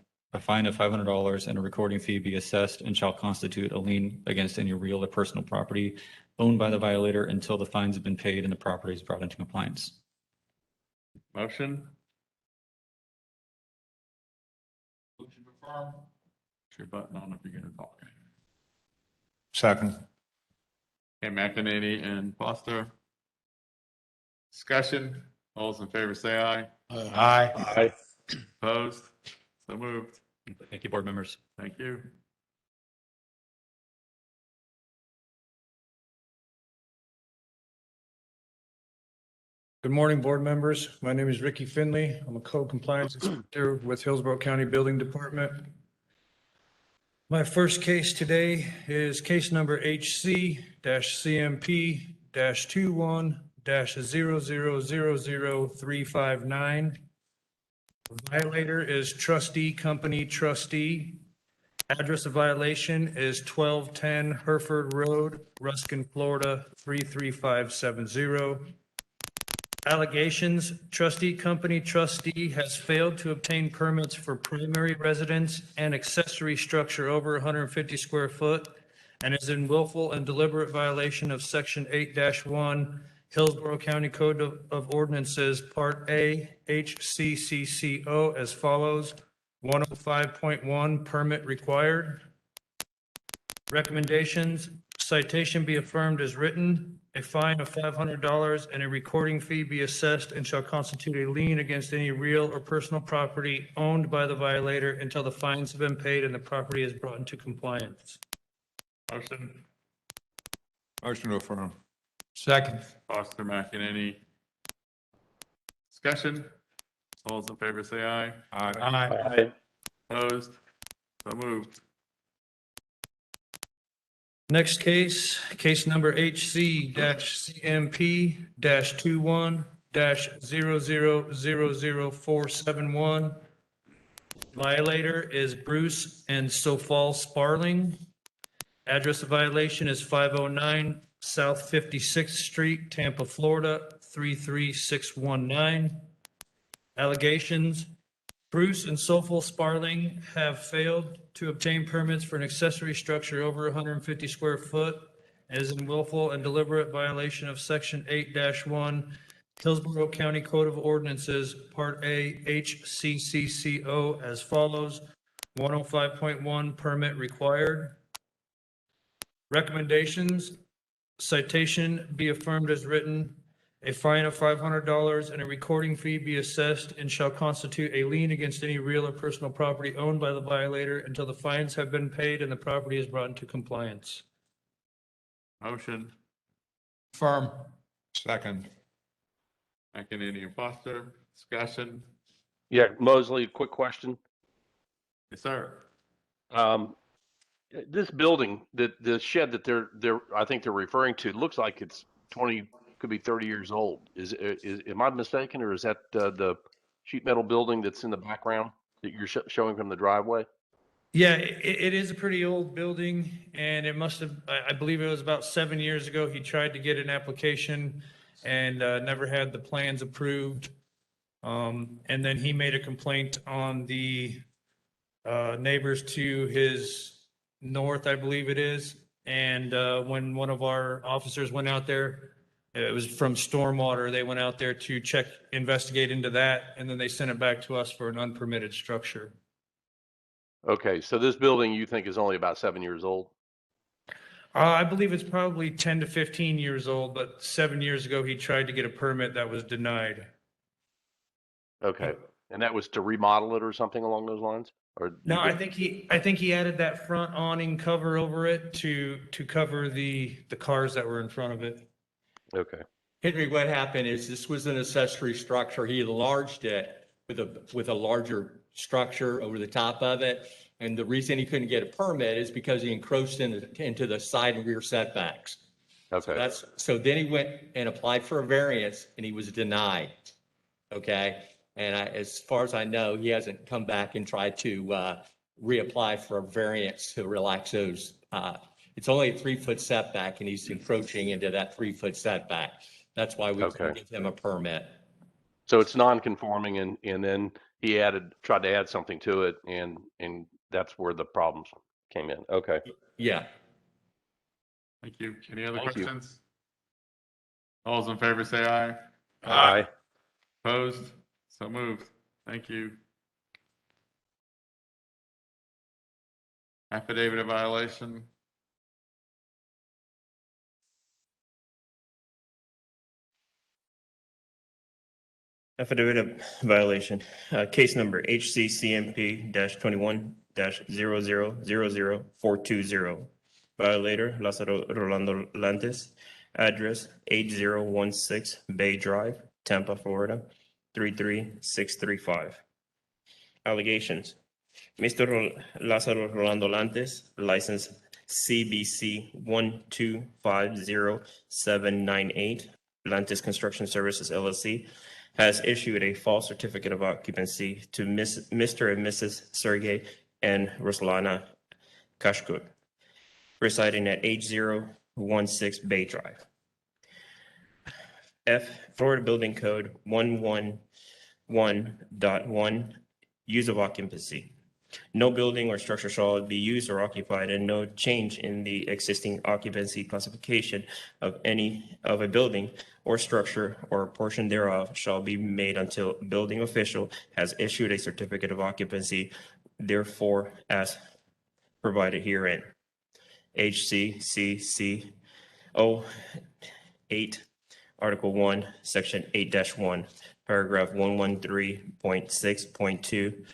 of $500 and a recording fee be assessed, and shall constitute a lien against any real or personal property owned by the violator until the fines have been paid and the property is brought into compliance. Motion? Motion to affirm. Push your button on if you're going to talk. Second. Okay, McEnany and Foster. Discussion? All those in favor say aye. Aye. Aye. Opposed? So moved. Thank you, board members. Thank you. Good morning, board members. My name is Ricky Finley. I'm a code compliance inspector with Hillsborough County Building Department. My first case today is case number HC-CMP-21-0000359. The violator is Trustee Company Trustee. Address of violation is 1210 Hereford Road, Ruskin, Florida 33570. Allegations: Trustee Company Trustee has failed to obtain permits for primary residence and accessory structure over 150 square foot and is in willful and deliberate violation of Section 8-1 Hillsborough County Code of Ordinances, Part A, HCCCO as follows: 105.1, permit required. Recommendations: citation be affirmed as written, a fine of $500 and a recording fee be assessed, and shall constitute a lien against any real or personal property owned by the violator until the fines have been paid and the property is brought into compliance. Motion? Motion to affirm. Second. Foster, McEnany. Discussion? All those in favor say aye. Aye. Aye. Opposed? So moved. Next case, case number HC-CMP-21-0000471. Violator is Bruce and Sofal Sparling. Address of violation is 509 South 56th Street, Tampa, Florida 33619. Allegations: Bruce and Sofal Sparling have failed to obtain permits for an accessory structure over 150 square foot and is in willful and deliberate violation of Section 8-1 Hillsborough County Code of Ordinances, Part A, HCCCO as follows: 105.1, permit required. Recommendations: citation be affirmed as written, a fine of $500 and a recording fee be assessed, and shall constitute a lien against any real or personal property owned by the violator until the fines have been paid and the property is brought into compliance. Motion? Affirm. Second. McEnany and Foster. Discussion? Yeah, Mosley, quick question. Yes, sir. This building, the shed that I think they're referring to, looks like it's 20, could be 30 years old. Am I mistaken, or is that the sheet metal building that's in the background that you're showing from the driveway? Yeah, it is a pretty old building, and it must have, I believe it was about 7 years ago, he tried to get an application and never had the plans approved. And then he made a complaint on the neighbors to his north, I believe it is. And when one of our officers went out there, it was from stormwater, they went out there to check, investigate into that, and then they sent it back to us for an unpermitted structure. Okay, so this building you think is only about 7 years old? I believe it's probably 10 to 15 years old, but 7 years ago, he tried to get a permit that was denied. Okay, and that was to remodel it or something along those lines? Or No, I think he added that front awning cover over it to cover the cars that were in front of it. Okay. Henry, what happened is this was an accessory structure. He enlarged it with a larger structure over the top of it. And the reason he couldn't get a permit is because he encroached into the side and rear setbacks. Okay. So then he went and applied for a variance and he was denied. Okay. And as far as I know, he hasn't come back and tried to reapply for a variance to relax those. It's only a 3-foot setback and he's encroaching into that 3-foot setback. That's why we couldn't give him a permit. So it's non-conforming and then he tried to add something to it and that's where the problems came in. Okay. Yeah. Thank you. Any other Thank you. questions? All those in favor say aye. Aye. Opposed? So moved. Thank you. Affidavit of violation. Affidavit of violation, case number HCCMP-21-00000420. Violator, Lazaro Rolando Lantes, address 8016 Bay Drive, Tampa, Florida, 33635. Allegations. Mr. Lazaro Rolando Lantes, license CBC 1250798, Lantes Construction Services LLC, has issued a false certificate of occupancy to Mr. and Mrs. Sergey and Ruslana Kashkut, residing at 8016 Bay Drive. F, Florida Building Code 111.1, use of occupancy. No building or structure shall be used or occupied, and no change in the existing occupancy classification of a building or structure or a portion thereof shall be made until building official has issued a certificate of occupancy, therefore as provided herein. HCCCO 8, Article 1, Section 8-1, Paragraph 113.6.2,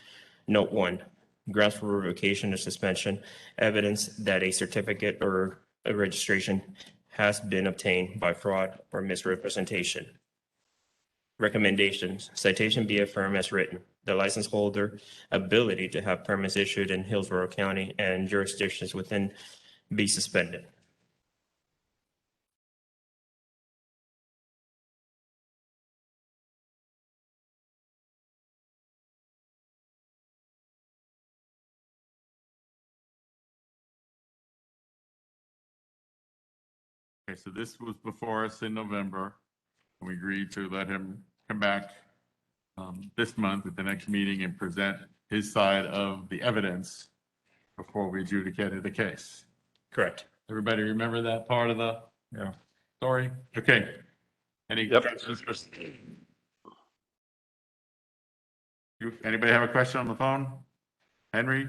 Note 1. Grounds for revocation or suspension, evidence that a certificate or a registration has been obtained by fraud or misrepresentation. Recommendations. Citation be affirmed as written. The license holder ability to have permits issued in Hillsborough County and jurisdictions within be suspended. Okay, so this was before us in November. And we agreed to let him come back this month at the next meeting and present his side of the evidence before we adjudicated the case. Correct. Everybody remember that part of the story? Okay. Any questions? Anybody have a question on the phone? Henry?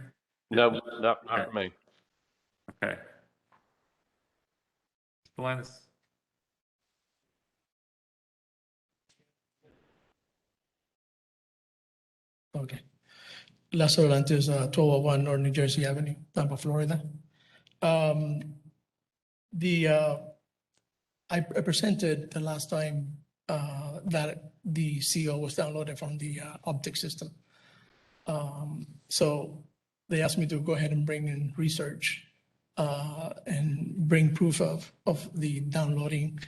No, not for me. Okay. Lantes. Okay. Lazaro Lantes, 1201 North New Jersey Avenue, Tampa, Florida. I presented the last time that the CO was downloaded from the optic system. So they asked me to go ahead and bring in research and bring proof of the downloading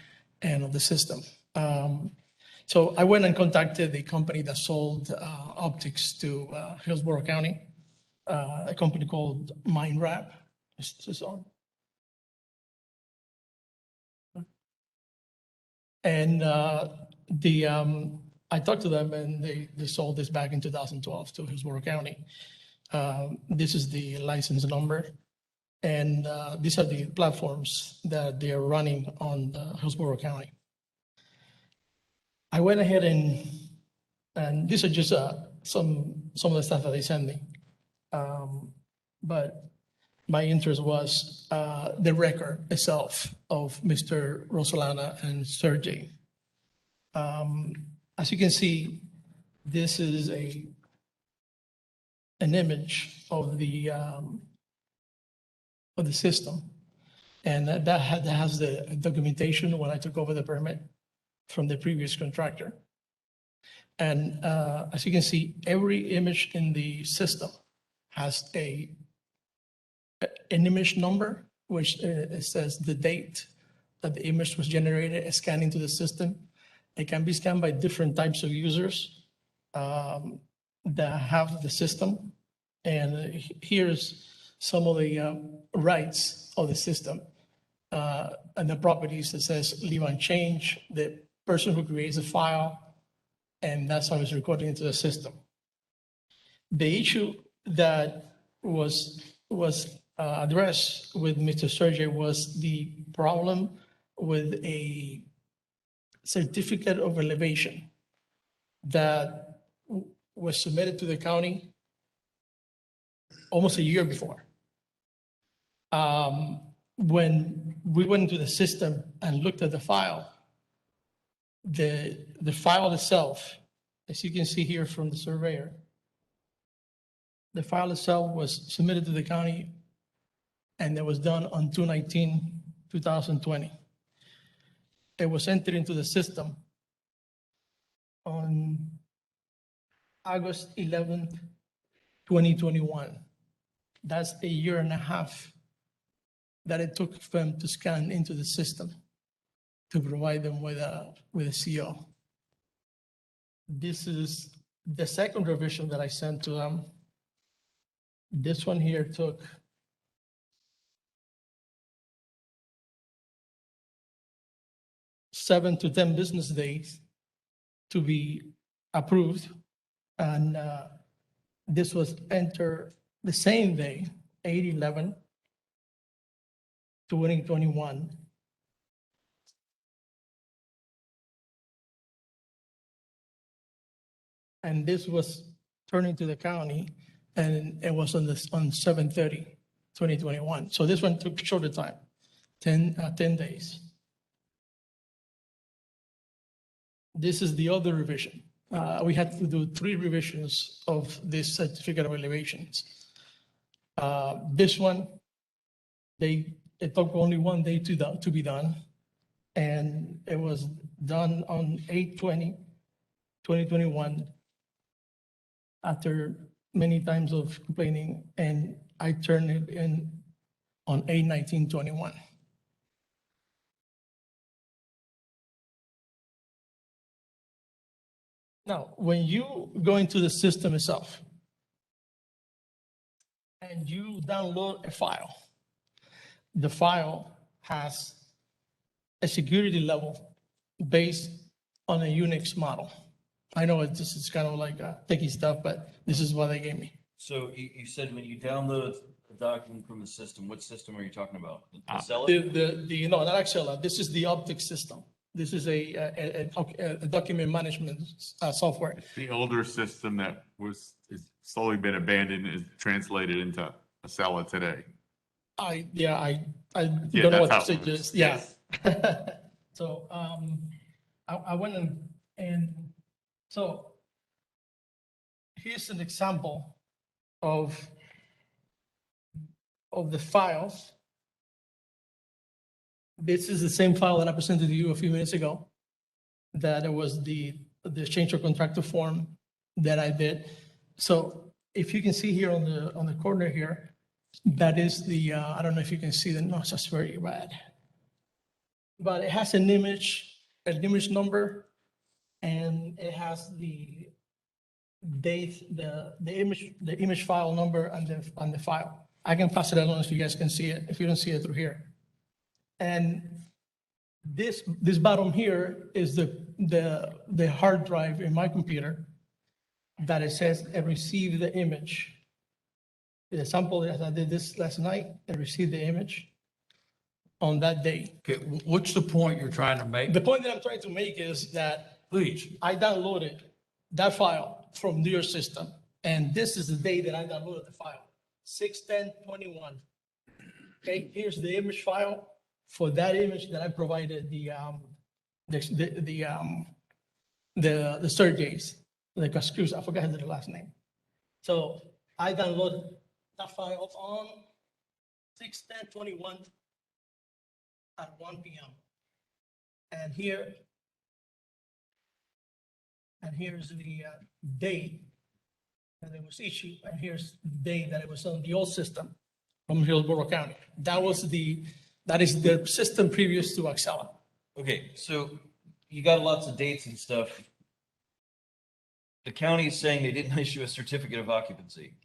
and of the system. So I went and contacted the company that sold optics to Hillsborough County. a company called MindWrap. It's on. And I talked to them and they sold this back in 2012 to Hillsborough County. This is the license number. And these are the platforms that they are running on Hillsborough County. I went ahead and these are just some of the stuff that they sent me. But my interest was the record itself of Mr. Rosalana and Sergey. As you can see, this is an image of the system. And that has the documentation when I took over the permit from the previous contractor. And as you can see, every image in the system has an image number, which it says the date that the image was generated, scanned into the system. It can be scanned by different types of users that have the system. And here's some of the rights of the system and the properties that says leave unchanged, the person who creates the file, and that's how it's recorded into the system. The issue that was addressed with Mr. Sergey was the problem with a certificate of elevation that was submitted to the county almost a year before. When we went into the system and looked at the file, the file itself, as you can see here from the surveyor, the file itself was submitted to the county and it was done on 2/19/2020. It was entered into the system on August 11th, 2021. That's a year and a half that it took for them to scan into the system to provide them with a CO. This is the second revision that I sent to them. This one here took 7 to 10 business days to be approved. And this was entered the same day, 8/11/2021. And this was turned into the county, and it was on 7/30/2021. So this one took shorter time, 10 days. This is the other revision. We had to do 3 revisions of this certificate of elevations. This one, it took only 1 day to be done, and it was done on 8/20/2021 after many times of complaining, and I turned it in on 8/19/21. Now, when you go into the system itself and you download a file, the file has a security level based on a Unix model. I know this is kind of like techie stuff, but this is what they gave me. So you said when you download a document from the system, what system are you talking about? Excel? No, not Excel. This is the Optic system. This is a document management software. The older system that is slowly been abandoned is translated into Acela today. I don't know that's what how to say. it works. Just, yeah. Yes. So I went and so here's an example of the files. This is the same file that I presented to you a few minutes ago. That it was the change of contractor form that I did. So if you can see here on the corner here, that is the I don't know if you can see the notes. That's very bad. But it has an image number, and it has the date, the image file number on the file. I can pass it along if you guys can see it, if you don't see it through here. And this bottom here is the hard drive in my computer that it says it received the image. The sample, as I did this last night, it received the image on that day. Okay, what's the point you're trying to make? The point that I'm trying to make is that Please. I downloaded that file from your system, and this is the day that I downloaded the file, 6/10/21. Okay, here's the image file for that image that I provided the surgeons, like excuse, I forgot the last name. So I downloaded that file on 6/10/21 at 1 p.m. And here's the date that it was issued, and here's the date that it was on the old system from Hillsborough County. That is the system previous to Axela. Okay, so you got lots of dates and stuff. The county is saying they didn't issue a certificate of occupancy.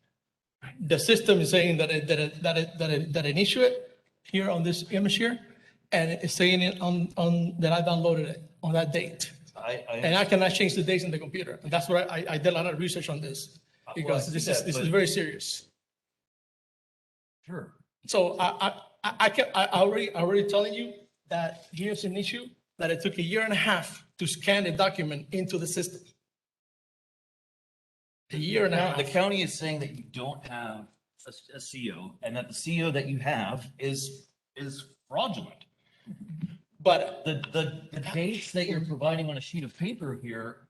The system is saying that it issued it here on this image here, and it's saying it on that I downloaded it on that date. And I cannot change the dates in the computer. And that's where I did a lot of research on this, because this is very serious. Sure. So I already telling you that here's an issue that it took 1.5 years to scan the document into the system. 1.5 years. The county is saying that you don't have a CO, and that the CO that you have is fraudulent. But the dates that you're providing on a sheet of paper here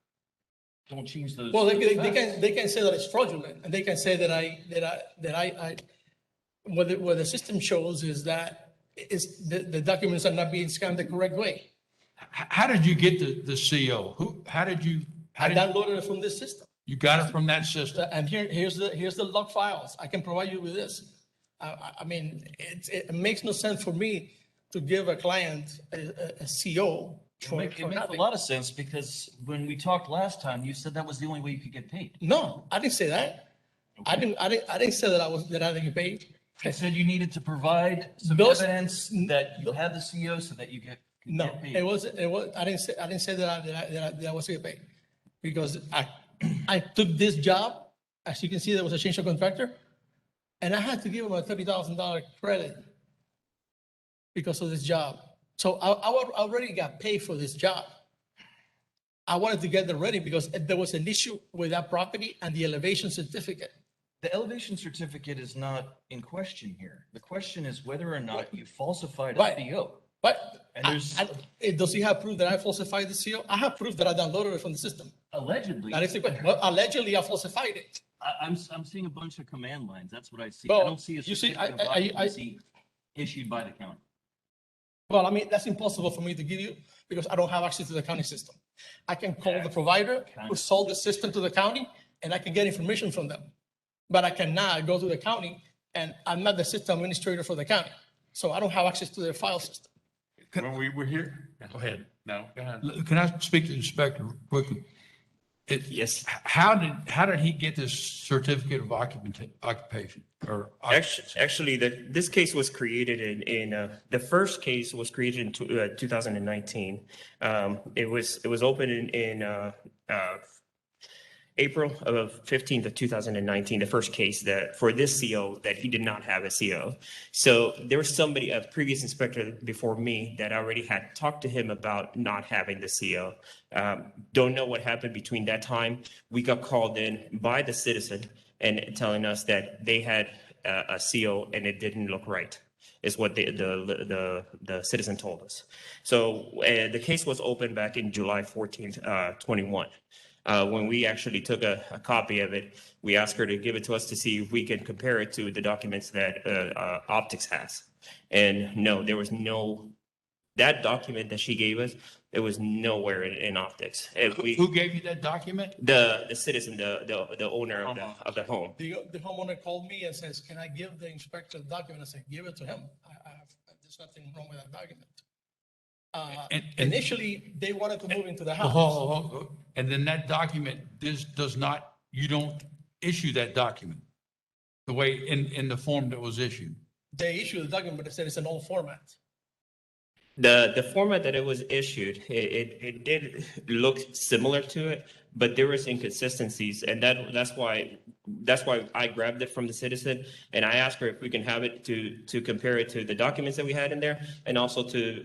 don't change those. Well, they can say that it's fraudulent, and they can say that I what the system shows is that the documents are not being scanned the correct way. How did you get the CO? I downloaded it from this system. You got it from that system? And here's the log files. I can provide you with this. I mean, it makes no sense for me to give a client a CO. It makes a lot of sense, because when we talked last time, you said that was the only way you could get paid. No, I didn't say that. Okay. I didn't say that I didn't get paid. I said you needed to provide some evidence that you had the CO so that you get paid. It was I didn't say that I was get paid, because I took this job. As you can see, there was a change of contractor, and I had to give him a $30,000 credit because of this job. So I already got paid for this job. I wanted to get it ready because there was an issue with that property and the elevation certificate. The elevation certificate is not in question here. The question is whether or not you falsified a CO. But does he have proof that I falsified the CO? I have proof that I downloaded it from the system. Allegedly. That is the question. Well, allegedly, I falsified it. I'm seeing a bunch of command lines. That's what I see. Well, I don't see a certificate of occupancy issued by the county. Well, I mean, that's impossible for me to give you because I don't have access to the county system. I can call the provider who sold the system to the county, and I can get information from them. But I cannot go to the county, and I'm not the system administrator for the county. So I don't have access to their file system. When we were here? Go ahead. No, go ahead. Can I speak to the inspector quickly? Yes. How did he get this certificate of occupation or occupancy? Actually, this case was created in the first case was created in 2019. It was opened in April of 15th of 2019, the first case for this CO that he did not have a CO. So there was somebody, a previous inspector before me, that already had talked to him about not having the CO. Don't know what happened between that time. We got called in by the citizen and telling us that they had a CO and it didn't look right, is what the citizen told us. So the case was opened back in July 14th, 21. When we actually took a copy of it, we asked her to give it to us to see if we can compare it to the documents that Optics has. And no, there was that document that she gave us, it was nowhere in Optics. Who gave you that document? The citizen, the owner of the home. The homeowner called me and says, "Can I give the inspector the document?" I said, "Give it to him. There's nothing wrong with that document." Initially, they wanted to move into the house. And then that document does not you don't issue that document the way in the form that was issued. They issued the document, but they said it's an old format. The format that it was issued, it did look similar to it, but there was inconsistencies, and that's why I grabbed it from the citizen, and I asked her if we can have it to compare it to the documents that we had in there, and also to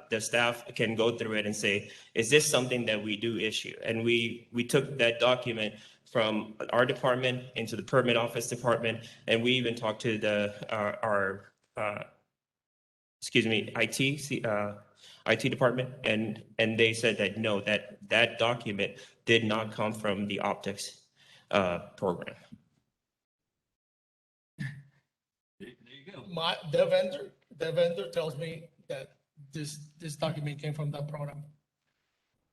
the staff can go through it and say, is this something that we do issue? And we took that document from our department into the permit office department, and we even talked to our IT department, and they said that no, that document did not come from the optics program. There you go. The vendor tells me that this document came from that program.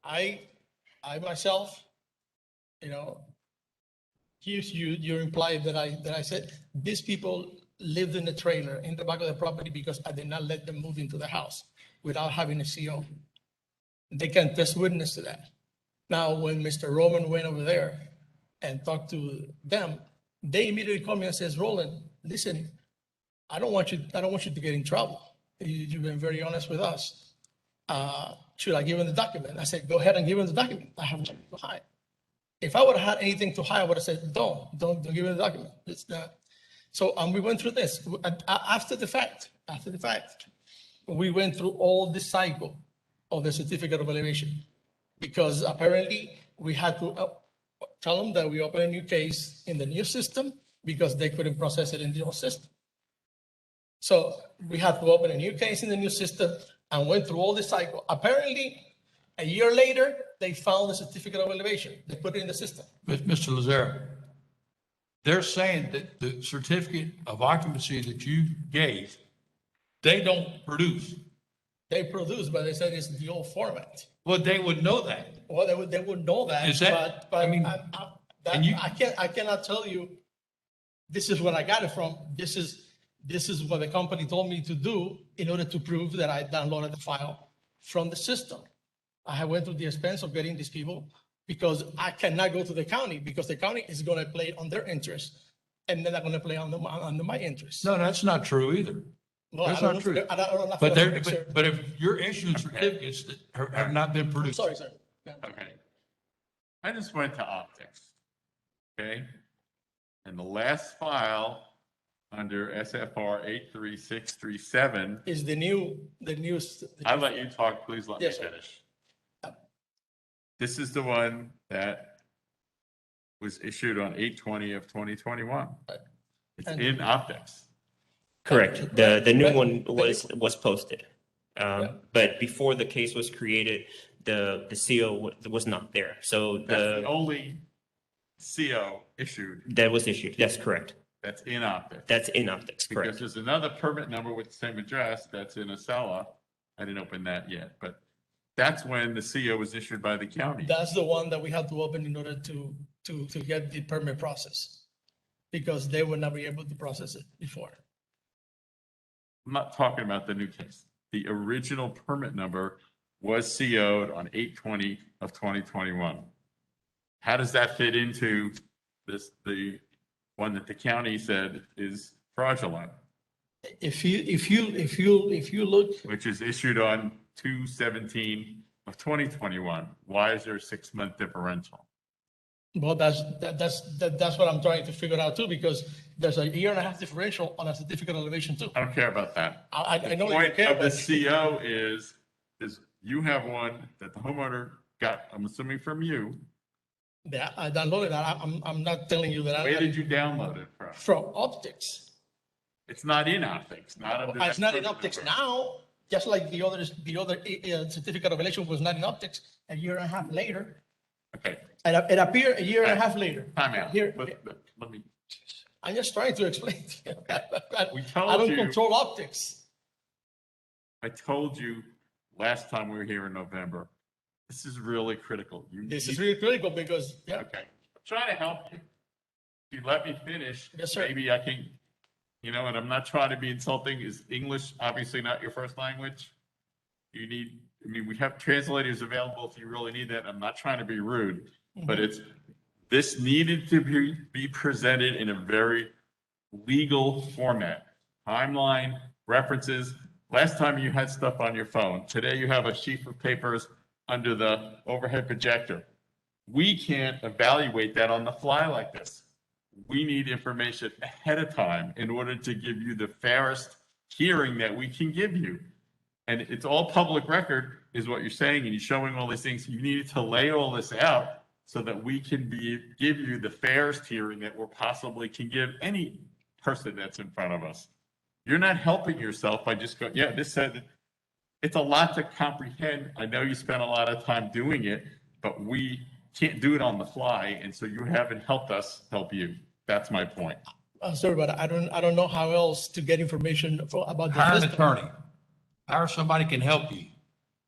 I myself, you implied that I said these people lived in a trailer in the back of the property because I did not let them move into the house without having a CO. They can test witness to that. Now, when Mr. Roman went over there and talked to them, they immediately called me and says, Roland, listen, I don't want you to get in trouble. You've been very honest with us. Should I give him the document? I said, go ahead and give him the document. I have nothing to hide. If I would have had anything to hide, I would have said, don't give him the document. It's not. So we went through this. After the fact, we went through all the cycle of the certificate of elevation because apparently we had to tell them that we opened a new case in the new system because they couldn't process it in the old system. So we had to open a new case in the new system and went through all the cycle. Apparently, a year later, they found the certificate of elevation. They put it in the system. But Mr. Lazaro, they're saying that the certificate of occupancy that you gave, they don't produce. They produce, but they said it's the old format. Well, they would know that. Well, they would know that. Is that, but I mean, I cannot tell you, this is where I got it from. This is what the company told me to do in order to prove that I downloaded the file from the system. I went through the expense of getting these people because I cannot go to the county because the county is going to play on their interest and they're not going to play on my interest. No, that's not true either. No, That's not true. But if you're issuing certificates that have not been produced. Sorry, sir. Okay. I just went to optics. Okay. And the last file under SFR 83637 is the new. I'll let you talk. Please let me Yes, sir. finish. This is the one that was issued on 8/20 of 2021. It's in optics. Correct. The new one was posted. But before the case was created, the CO was not there. So That's the only CO issued. That was issued. That's correct. That's in optics. That's in optics, Because correct. there's another permit number with the same address that's in Acela. I didn't open that yet, but that's when the CO was issued by the county. That's the one that we had to open in order to get the permit process because they would not be able to process it before. I'm not talking about the new case. The original permit number was CO'd on 8/20 of 2021. How does that fit into the one that the county said is fraudulent? If you look, which is issued on 2/17 of 2021. Why is there a 6-month differential? well, that's what I'm trying to figure out too, because there's a 1.5 year differential on a certificate of elevation too. I don't care about that. I know The you point care, of the but CO is you have one that the homeowner got, I'm assuming from you. yeah, I downloaded that. I'm not telling you that. Where did you download it from? From optics. It's not in optics, not under that It's not in permit optics number. now, just like the other certificate of elevation was not in optics a 1.5 years later. Okay. It appeared a 1.5 years later. Time out. Here, Let me. I'm just trying to explain. We told I don't you- control optics. I told you last time we were here in November, this is really critical. This is really critical because, yeah, Okay. I'm trying to help you. If you let me finish, Yes, sir. maybe I can, and I'm not trying to be insulting. Is English obviously not your first language? We have translators available if you really need that. I'm not trying to be rude, but it's This needed to be presented in a very legal format. Timeline, references. Last time you had stuff on your phone. Today you have a sheet of papers under the overhead projector. We can't evaluate that on the fly like this. We need information ahead of time in order to give you the fairest hearing that we can give you. And it's all public record is what you're saying, and you're showing all these things. You needed to lay all this out so that we can give you the fairest hearing that we possibly can give any person that's in front of us. You're not helping yourself by just going, yeah, this said, it's a lot to comprehend. I know you spent a lot of time doing it, but we can't do it on the fly. And so you haven't helped us help you. That's my point. Sorry, but I don't know how else to get information about the Hire an system. attorney. Hire somebody can help you.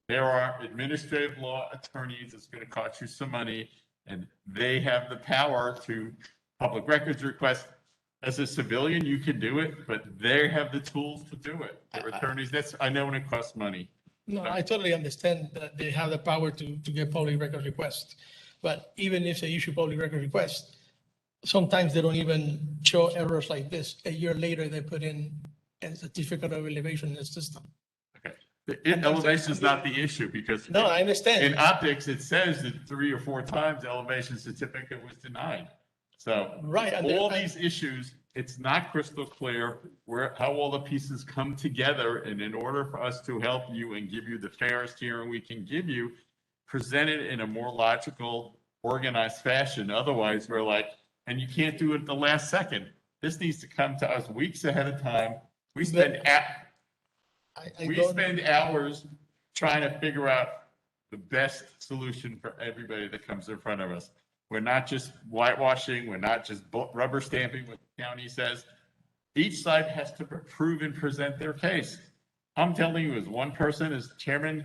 There are administrative law attorneys. It's going to cost you some money, and they have the power to public records request. As a civilian, you can do it, but they have the tools to do it. They're attorneys. I know when it costs money. No, I totally understand that they have the power to get public record requests. But even if they issue public record requests, sometimes they don't even show errors like this. A year later, they put in a certificate of elevation in the system. Okay. Elevation is not the issue because No, I understand. in optics, it says that 3 or 4 times the elevation certificate was denied. So Right, and all then- these issues, it's not crystal clear how all the pieces come together. And in order for us to help you and give you the fairest hearing we can give you, present it in a more logical, organized fashion. Otherwise, we're like, and you can't do it at the last second. This needs to come to us weeks ahead of time. We spend hours trying to figure out the best solution for everybody that comes in front of us. We're not just whitewashing. We're not just rubber stamping what the county says. Each side has to prove and present their case. I'm telling you, as one person, as chairman,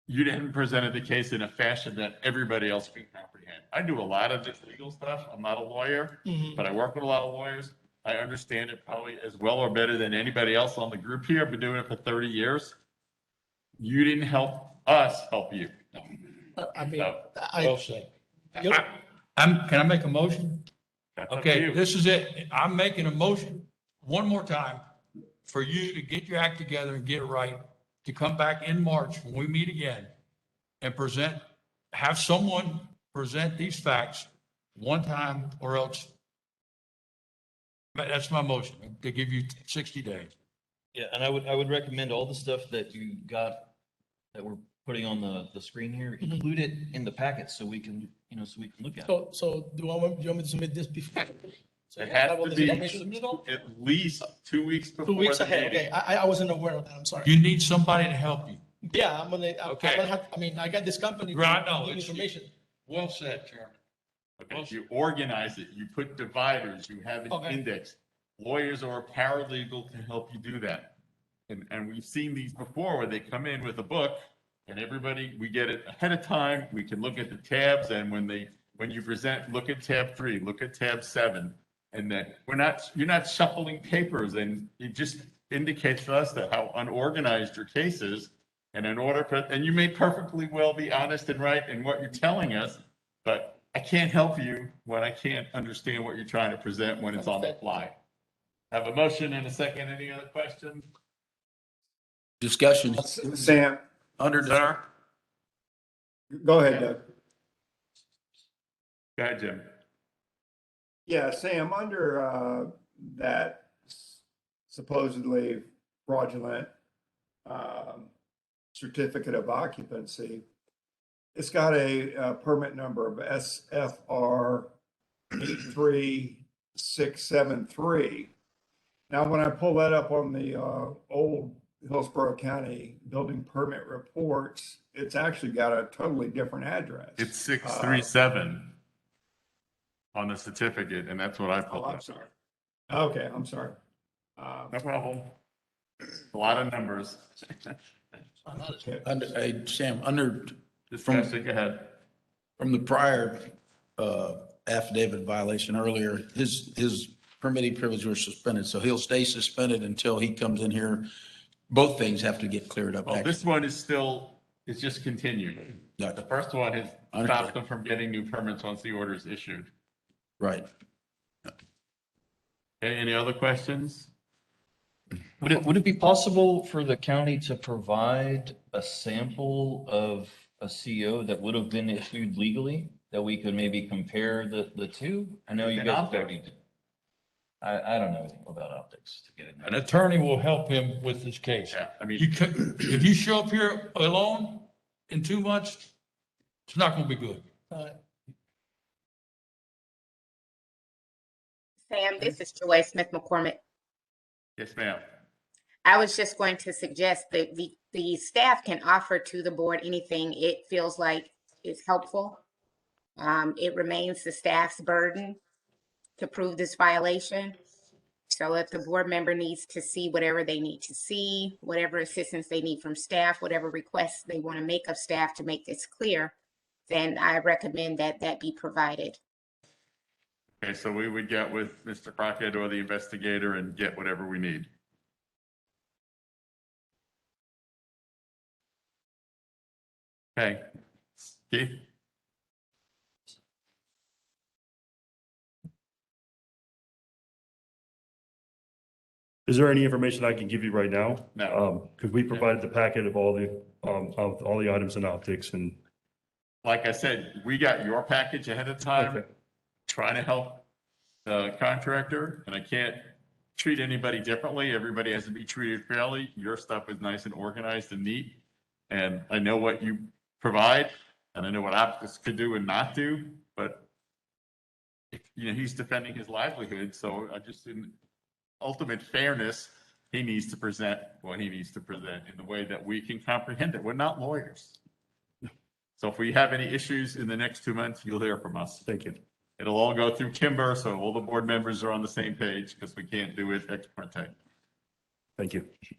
you didn't presented the case in a fashion that everybody else can comprehend. I do a lot of this legal stuff. I'm not a lawyer, but I work with a lot of lawyers. I understand it probably as well or better than anybody else on the group here. I've been doing it for 30 years. You didn't help us help you. I mean, Well said. Can I make a motion? That's up to Okay, you. this is it. I'm making a motion one more time for you to get your act together and get it right, to come back in March when we meet again and have someone present these facts one time or else. But that's my motion, to give you 60 days. Yeah, and I would recommend all the stuff that you got, that we're putting on the screen here, include it in the packet so we can, so we can look at it. So do you want me to submit this before? So It you has have all to this be information submitted? at least 2 weeks before 2 weeks the ahead, meeting. okay. I wasn't aware of that, I'm sorry. You need somebody to help you. Yeah, I'm gonna, Okay. I got this company. to Right, no, give it's- information. Well said, Chairman. Okay, you organize it, you put dividers, you have an Okay. index. Lawyers are paralegal to help you do that. And we've seen these before where they come in with a book and everybody, we get it ahead of time. We can look at the tabs, and when you present, look at tab 3, look at tab 7. And then you're not shuffling papers, and it just indicates to us that how unorganized your case is. And and you may perfectly well be honest and right in what you're telling us, but I can't help you when I can't understand what you're trying to present when it's on the fly. Have a motion and a second. Any other questions? Discussion. Sam, Sir? go ahead, Doug. Go ahead, Jim. Yeah, Sam, under that supposedly fraudulent certificate of occupancy, it's got a permit number of SFR 83673. Now, when I pull that up on the old Hillsborough County building permit reports, it's actually got a totally different address. It's 637 on the certificate, and that's what I pulled I'm up. sorry. Okay, I'm sorry. No problem. A lot of numbers. Sam, Discussion, go ahead. from the prior affidavit violation earlier, his permitting privileges were suspended, so he'll stay suspended until he comes in here. Both things have to get cleared up. Well, this one is still, it's just continuing. The first one is stops Understood. them from getting new permits once the order is issued. Right. Okay, any other questions? Would it be possible for the county to provide a sample of a CO that would have been issued legally, that we could maybe compare the two? I know you An guys optic. already did. I don't know anything about optics to get it. An attorney will help him with this case. Yeah, I mean, You could, if you show up here alone in 2 months, it's not gonna be good. Sam, this is Joy Smith McCormick. yes, ma'am. I was just going to suggest that the staff can offer to the board anything it feels like is helpful. It remains the staff's burden to prove this violation. So if the board member needs to see whatever they need to see, whatever assistance they need from staff, whatever requests they want to make of staff to make this clear, then I recommend that that be provided. Okay, so we would get with Mr. Crockett or the investigator and get whatever we need. Okay. Keith? Is there any information I can give you right now? No. Because we provided the packet of all the items in optics and. Like I said, we got your package ahead of time, Okay. trying to help the contractor, and I can't treat anybody differently. Everybody has to be treated fairly. Your stuff is nice and organized and neat. And I know what you provide, and I know what optics could do and not do, but he's defending his livelihood, so I just, in ultimate fairness, he needs to present what he needs to present in the way that we can comprehend it. We're not lawyers. So if we have any issues in the next 2 months, you'll hear from us. Thank you. It'll all go through Kimber, so all the board members are on the same page because we can't do it ex parte. Thank you. Did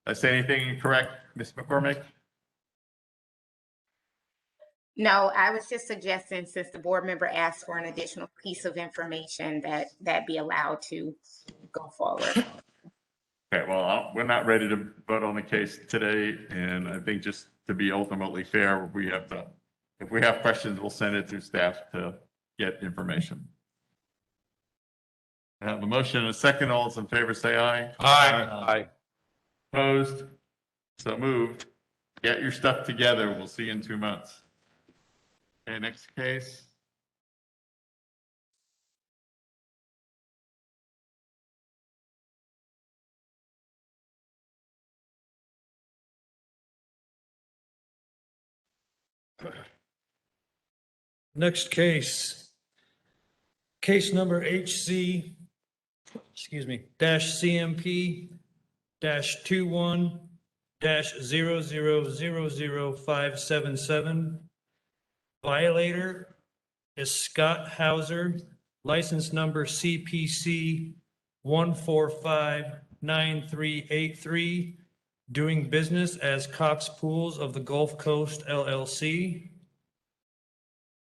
I say anything incorrect, Ms. McCormick? No, I was just suggesting, since the board member asked for an additional piece of information, that be allowed to go forward. Okay, well, we're not ready to vote on the case today, and I think just to be ultimately fair, if we have questions, we'll send it to staff to get information. I have a motion and a second. All those in favor say aye. Aye. Opposed? So moved. Get your stuff together. We'll see you in 2 months. Okay, next case. Next case. Case number CMP -21 -0000577. Violator is Scott Hauser, license number CPC 1459383, doing business as Cox Pools of the Gulf Coast LLC.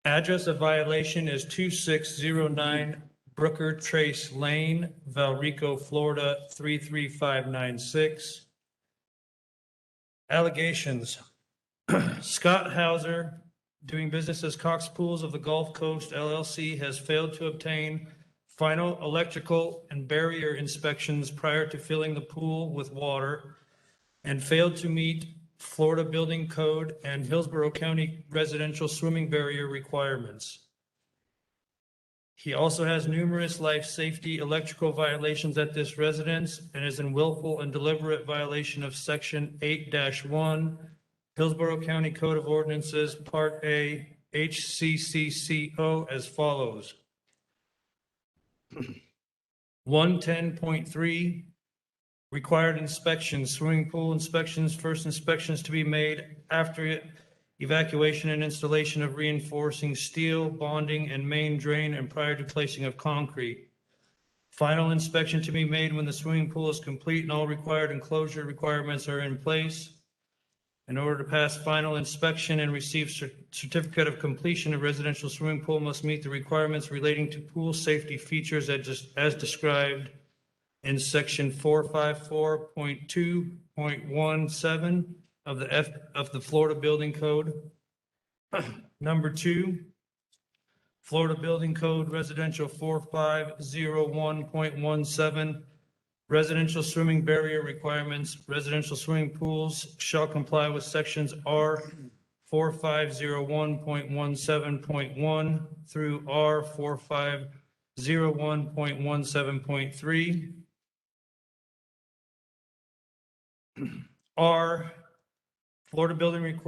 Address of violation is 2609 Brooker Trace Lane, Valrico, Florida 33596. Allegations. Scott Hauser, doing business as Cox Pools of the Gulf Coast LLC, has failed to obtain final electrical and barrier inspections prior to filling the pool with water and failed to meet Florida Building Code and Hillsborough County residential swimming barrier requirements. He also has numerous life safety electrical violations at this residence and is in willful and deliberate violation of Section 8-1 Hillsborough County Code of Ordinances, Part A, HCCCO as follows. 110.3, required inspections, swimming pool inspections, first inspections to be made after evacuation and installation of reinforcing steel, bonding, and main drain, and prior to placing of concrete. Final inspection to be made when the swimming pool is complete and all required enclosure requirements are in place. In order to pass final inspection and receive certificate of completion, a residential swimming pool must meet the requirements relating to pool safety features as described in section 454.2.17 of the Florida Building Code. Number 2, Florida Building Code Residential 4501.17, residential swimming barrier requirements. Residential swimming pools shall comply with sections R 4501.17.1 through R 4501.17.3. R, Florida Building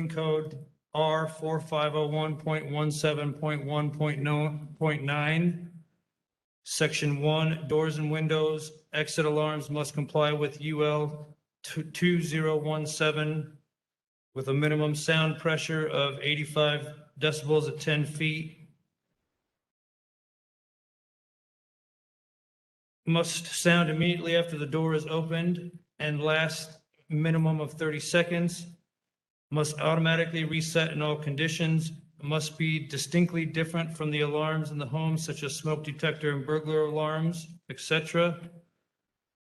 Code R 4501.17.1.9. Section 1, doors and windows, exit alarms must comply with UL 2017 with a minimum sound pressure of 85 decibels at 10 feet. Must sound immediately after the door is opened and last minimum of 30 seconds. Must automatically reset in all conditions. Must be distinctly different from the alarms in the home, such as smoke detector and burglar alarms, etc.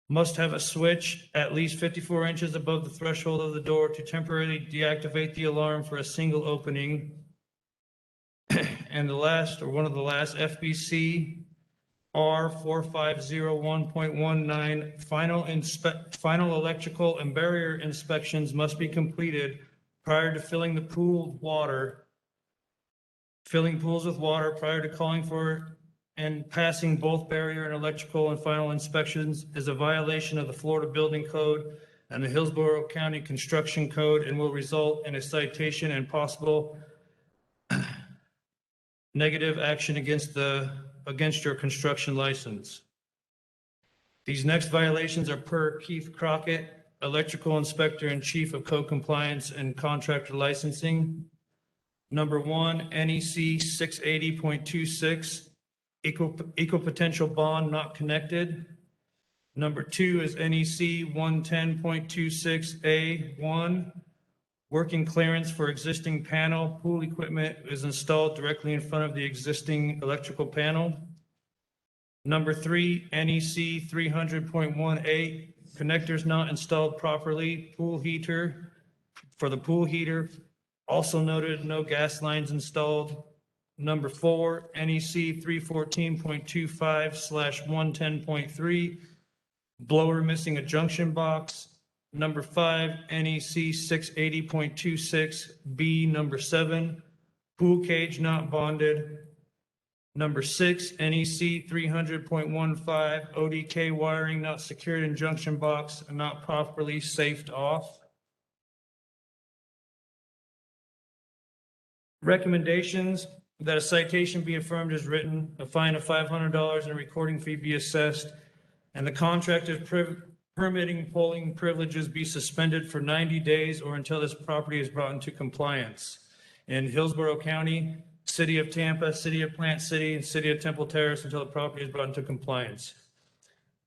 Must have a switch at least 54 inches above the threshold of the door to temporarily deactivate the alarm for a single opening. And the last, or one of the last, FBC R 4501.19, final electrical and barrier inspections must be completed prior to filling the pool with water. Filling pools with water prior to calling for and passing both barrier and electrical and final inspections is a violation of the Florida Building Code and the Hillsborough County Construction Code and will result in a citation and possible negative action against your construction license. These next violations are per Keith Crockett, Electrical Inspector and Chief of Code Compliance and Contractor Licensing. Number 1, NEC 680.26, equal potential bond not connected. Number 2 is NEC 110.26A1, working clearance for existing panel. Pool equipment is installed directly in front of the existing electrical panel. Number 3, NEC 300.18, connectors not installed properly. Pool heater, for the pool heater, also noted no gas lines installed. Number 4, NEC 314.25/110.3, blower missing a junction box. Number 5, NEC 680.26B, number 7, pool cage not bonded. Number 6, NEC 300.15, ODK wiring not secured in junction box and not properly safed off. Recommendations: that a citation be affirmed as written, a fine of $500 and a recording fee be assessed, and the contractor's permitting polling privileges be suspended for 90 days or until this property is brought into compliance. In Hillsborough County, City of Tampa, City of Plant City, and City of Temple Terrace until the property is brought into compliance.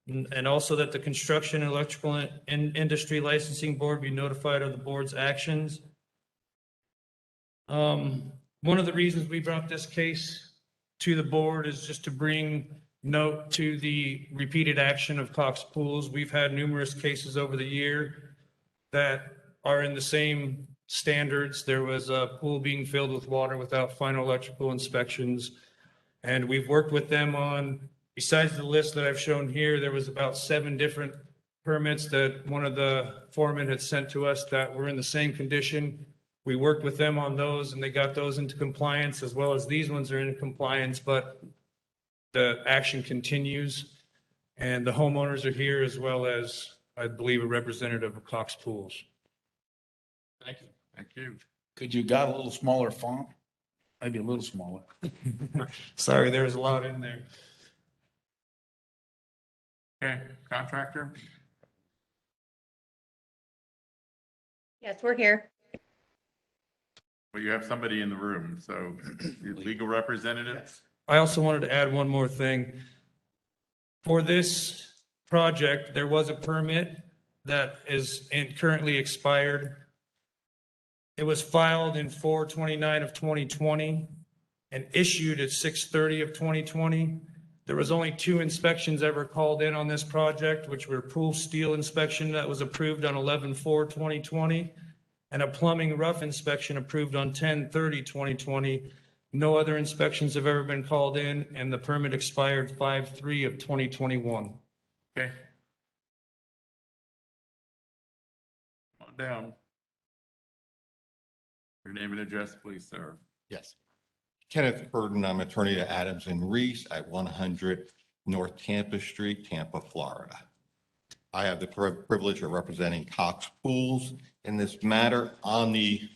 And also that the Construction and Electrical Industry Licensing Board be notified of the board's actions. One of the reasons we brought this case to the board is just to bring note to the repeated action of Cox Pools. We've had numerous cases over the year that are in the same standards. There was a pool being filled with water without final electrical inspections. And we've worked with them on, besides the list that I've shown here, there was about 7 different permits that one of the foremen had sent to us that were in the same condition. We worked with them on those and they got those into compliance, as well as these ones are in compliance, but the action continues. And the homeowners are here, as well as, I believe, a representative of Cox Pools. Thank you. Thank you. Could you got a little smaller font? Maybe a little smaller. Sorry, there's a lot in there. Okay, contractor? Yes, we're here. Well, you have somebody in the room, so your legal representative? I also wanted to add one more thing. For this project, there was a permit that is currently expired. It was filed in 4/29 of 2020 and issued at 6/30 of 2020. There was only 2 inspections ever called in on this project, which were pool steel inspection that was approved on 11/4/2020, and a plumbing rough inspection approved on 10/30/2020. No other inspections have ever been called in, and the permit expired 5/3/2021. Okay. Come on down. Your name and address, please, sir. Yes. Kenneth Burden, I'm attorney to Adams and Reese at 100 North Tampa Street, Tampa, Florida. I have the privilege of representing Cox Pools in this matter. On the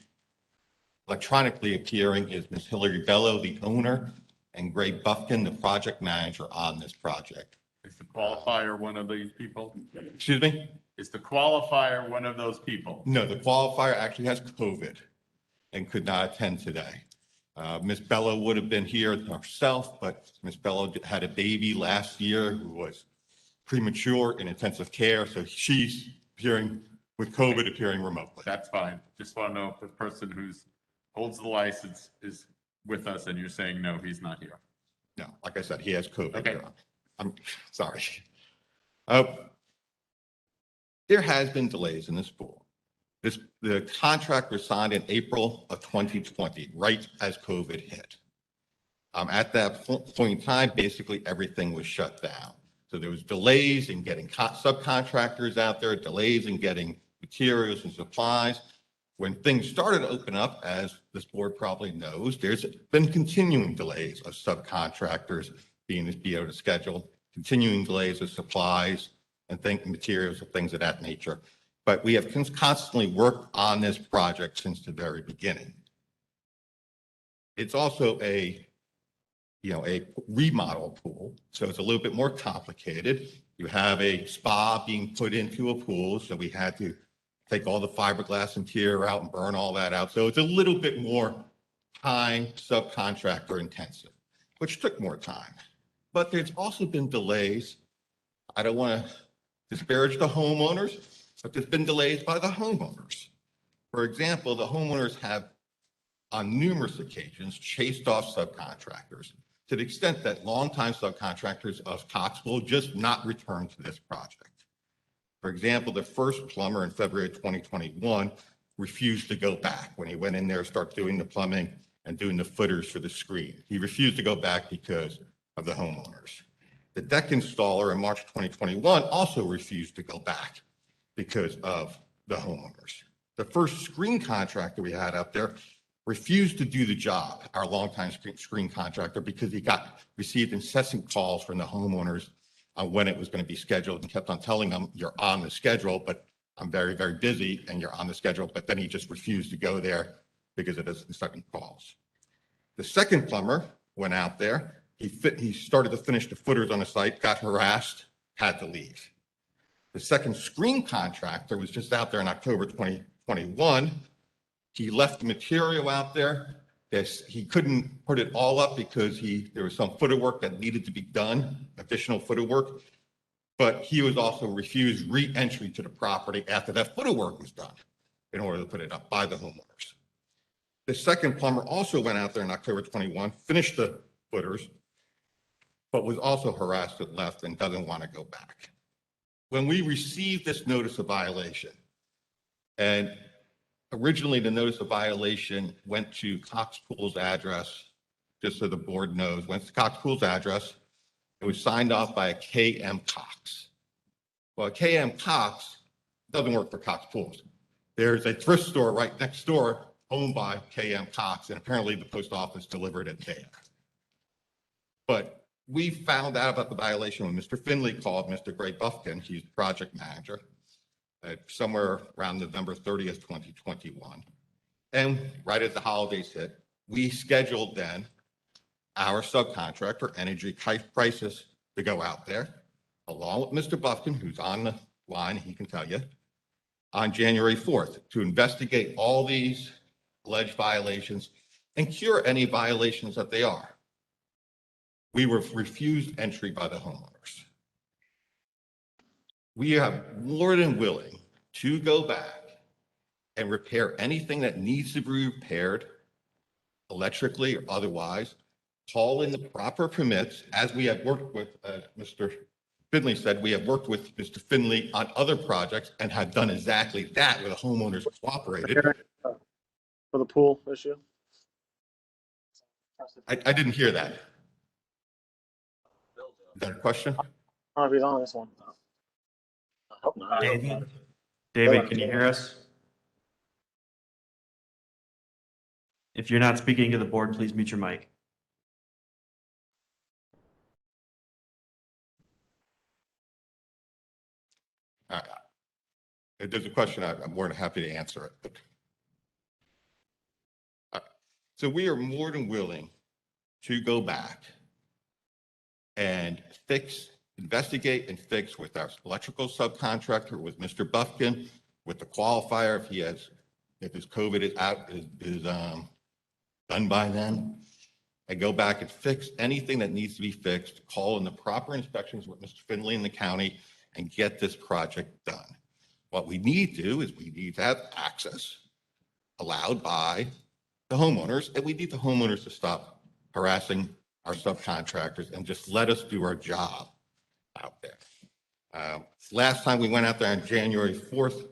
electronically appearing is Ms. Hillary Bello, the owner, and Gray Buffkin, the project manager on this project. Is the qualifier one of these people? Excuse me? Is the qualifier one of those people? No, the qualifier actually has COVID and could not attend today. Ms. Bello would have been here herself, but Ms. Bello had a baby last year who was premature in intensive care, so she's appearing with COVID, appearing remotely. That's fine. Just want to know if the person who's holds the license is with us and you're saying, no, he's not here. No, like I said, he has COVID. Okay. I'm sorry. There has been delays in this pool. The contract was signed in April of 2020, right as COVID hit. At that point in time, basically everything was shut down. So there was delays in getting subcontractors out there, delays in getting materials and supplies. When things started to open up, as this board probably knows, there's been continuing delays of subcontractors being able to schedule, continuing delays of supplies and materials and things of that nature. But we have constantly worked on this project since the very beginning. It's also a remodel pool, so it's a little bit more complicated. You have a spa being put into a pool, so we had to take all the fiberglass interior out and burn all that out. So it's a little bit more time subcontractor intensive, which took more time. But there's also been delays. I don't want to disparage the homeowners, but there's been delays by the homeowners. For example, the homeowners have on numerous occasions chased off subcontractors to the extent that longtime subcontractors of Cox will just not return to this project. For example, the first plumber in February 2021 refused to go back when he went in there to start doing the plumbing and doing the footers for the screen. He refused to go back because of the homeowners. The deck installer in March 2021 also refused to go back because of the homeowners. The first screen contractor we had up there refused to do the job, our longtime screen contractor, because he received incessant calls from the homeowners on when it was going to be scheduled and kept on telling them, you're on the schedule, but I'm very, very busy and you're on the schedule. But then he just refused to go there because of his incessant calls. The second plumber went out there. He started to finish the footers on the site, got harassed, had to leave. The second screen contractor was just out there in October 2021. He left the material out there. He couldn't put it all up because there was some footer work that needed to be done, additional footer work. But he was also refused re-entry to the property after that footer work was done in order to put it up by the homeowners. The second plumber also went out there in October 21, finished the footers, but was also harassed and left and doesn't want to go back. When we received this notice of violation, and originally the notice of violation went to Cox Pool's address, just so the board knows, went to Cox Pool's address. It was signed off by a KM Cox. Well, a KM Cox doesn't work for Cox Pools. There's a thrift store right next door owned by KM Cox, and apparently the post office delivered it there. But we found out about the violation when Mr. Finley called Mr. Gray Buffkin, he's the project manager, somewhere around November 30th, 2021. And right as the holidays hit, we scheduled then our subcontractor, Energy Crisis, to go out there, along with Mr. Buffkin, who's on the line, he can tell you, on January 4th to investigate all these alleged violations and cure any violations that they are. We were refused entry by the homeowners. We are more than willing to go back and repair anything that needs to be repaired, electrically or otherwise, call in the proper permits, as we have worked with Mr. Finley said, we have worked with Mr. Finley on other projects and have done exactly that where the homeowners cooperated. For the pool issue? I didn't hear that. Is that a question? I don't know if he's on this one. I hope not. David, can you hear us? If you're not speaking to the board, please mute your mic. If there's a question, I'm more than happy to answer it. So we are more than willing to go back and investigate and fix with our electrical subcontractor, with Mr. Buffkin, with the qualifier, if his COVID is done by then, and go back and fix anything that needs to be fixed, call in the proper inspections with Mr. Finley in the county, and get this project done. What we need to do is we need to have access allowed by the homeowners, and we need the homeowners to stop harassing our subcontractors and just let us do our job out there. Last time we went out there on January 4th,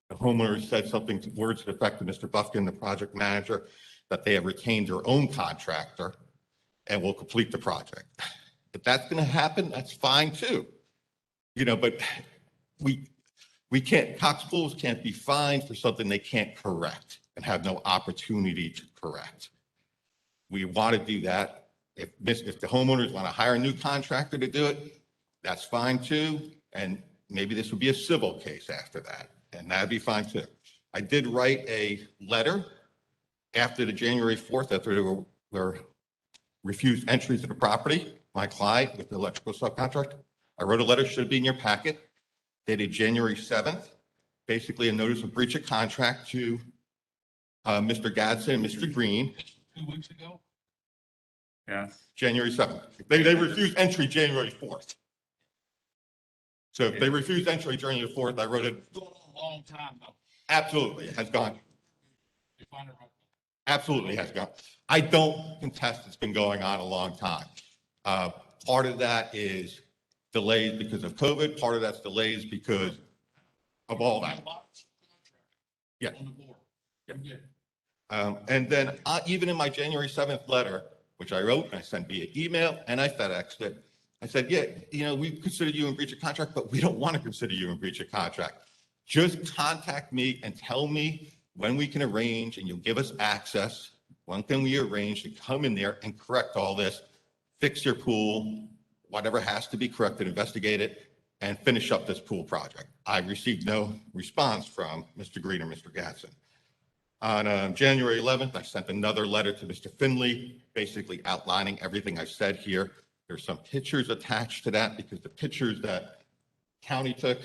the homeowners said something to words to the effect of Mr. Buffkin, the project manager, that they have retained their own contractor and will complete the project. If that's going to happen, that's fine too. But we can't, Cox Pools can't be fined for something they can't correct and have no opportunity to correct. We want to do that. If the homeowners want to hire a new contractor to do it, that's fine too. And maybe this would be a civil case after that, and that'd be fine too. I did write a letter after the January 4th, after there were refused entry to the property, my client with the electrical subcontract. I wrote a letter, should be in your packet, dated January 7th, basically a notice of breach of contract to Mr. Gadsden and Mr. Green. 2 weeks ago? Yes. January 7th. They refused entry January 4th. So if they refused entry January 4th, I wrote it. Long time though. Absolutely, it has gone. You find it right. Absolutely has gone. I don't contest it's been going on a long time. Part of that is delays because of COVID. Part of that's delays because of all that. Yeah. And then even in my January 7th letter, which I wrote and I sent via email and I FedExed it, I said, yeah, we consider you in breach of contract, but we don't want to consider you in breach of contract. Just contact me and tell me when we can arrange, and you'll give us access. When can we arrange to come in there and correct all this, fix your pool, whatever has to be corrected, investigate it, and finish up this pool project. I received no response from Mr. Green or Mr. Gadsden. On January 11th, I sent another letter to Mr. Finley, basically outlining everything I said here. There's some pictures attached to that because the pictures that county took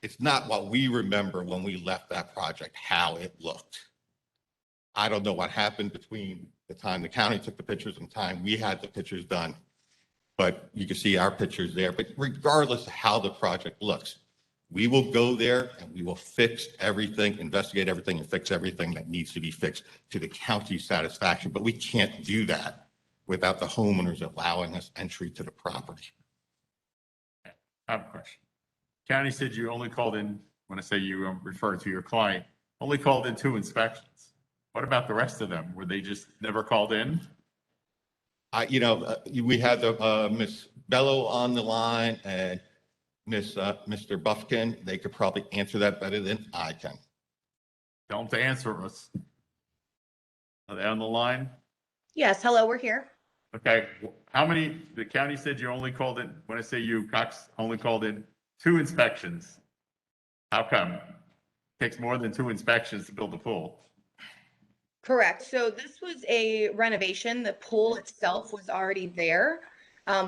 it's not what we remember when we left that project, how it looked. I don't know what happened between the time the county took the pictures and the time we had the pictures done, but you can see our pictures there. But regardless of how the project looks, we will go there and we will fix everything, investigate everything, and fix everything that needs to be fixed to the county's satisfaction. But we can't do that without the homeowners allowing us entry to the property. I have a question. County said you only called in, when I say you refer to your client, only called in 2 inspections. What about the rest of them? Were they just never called in? We had Miss Bello on the line and Mr. Buffkin. They could probably answer that better than I can. Tell them to answer us. Are they on the line? Yes, hello, we're here. Okay. How many, the county said you only called in, when I say you, Cox only called in 2 inspections. How come? It takes more than 2 inspections to build a pool. Correct. So this was a renovation. The pool itself was already there.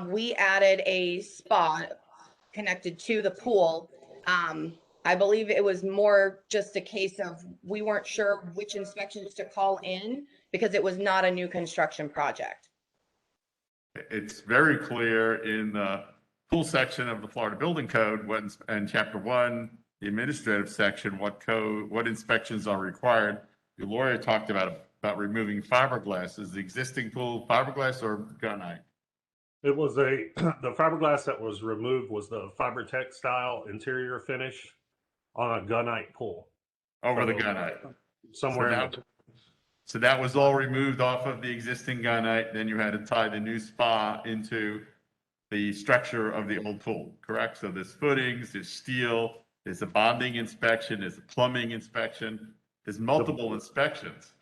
We added a spa connected to the pool. I believe it was more just a case of we weren't sure which inspections to call in because it was not a new construction project. It's very clear in the pool section of the Florida Building Code, and Chapter 1, the administrative section, what inspections are required. Your lawyer talked about removing fiberglass. Is the existing pool fiberglass or gunite? It was the fiberglass that was removed was the fiber textile interior finish on a gunite pool. Over the So, gunite. Somewhere in the So that was all removed off of the existing gunite, then you had to tie the new spa into the structure of the old pool, correct? So there's footings, there's steel, there's a bonding inspection, there's a plumbing inspection, there's multiple inspections.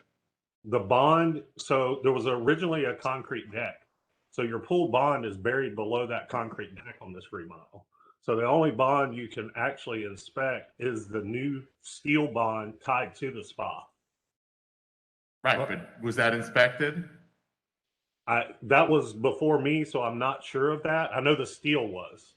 The bond, so there was originally a concrete deck. So your pool bond is buried below that concrete deck on this remodel. So the only bond you can actually inspect is the new steel bond tied to the spa. Right, but was that inspected? That was before me, so I'm not sure of that. I know the steel was.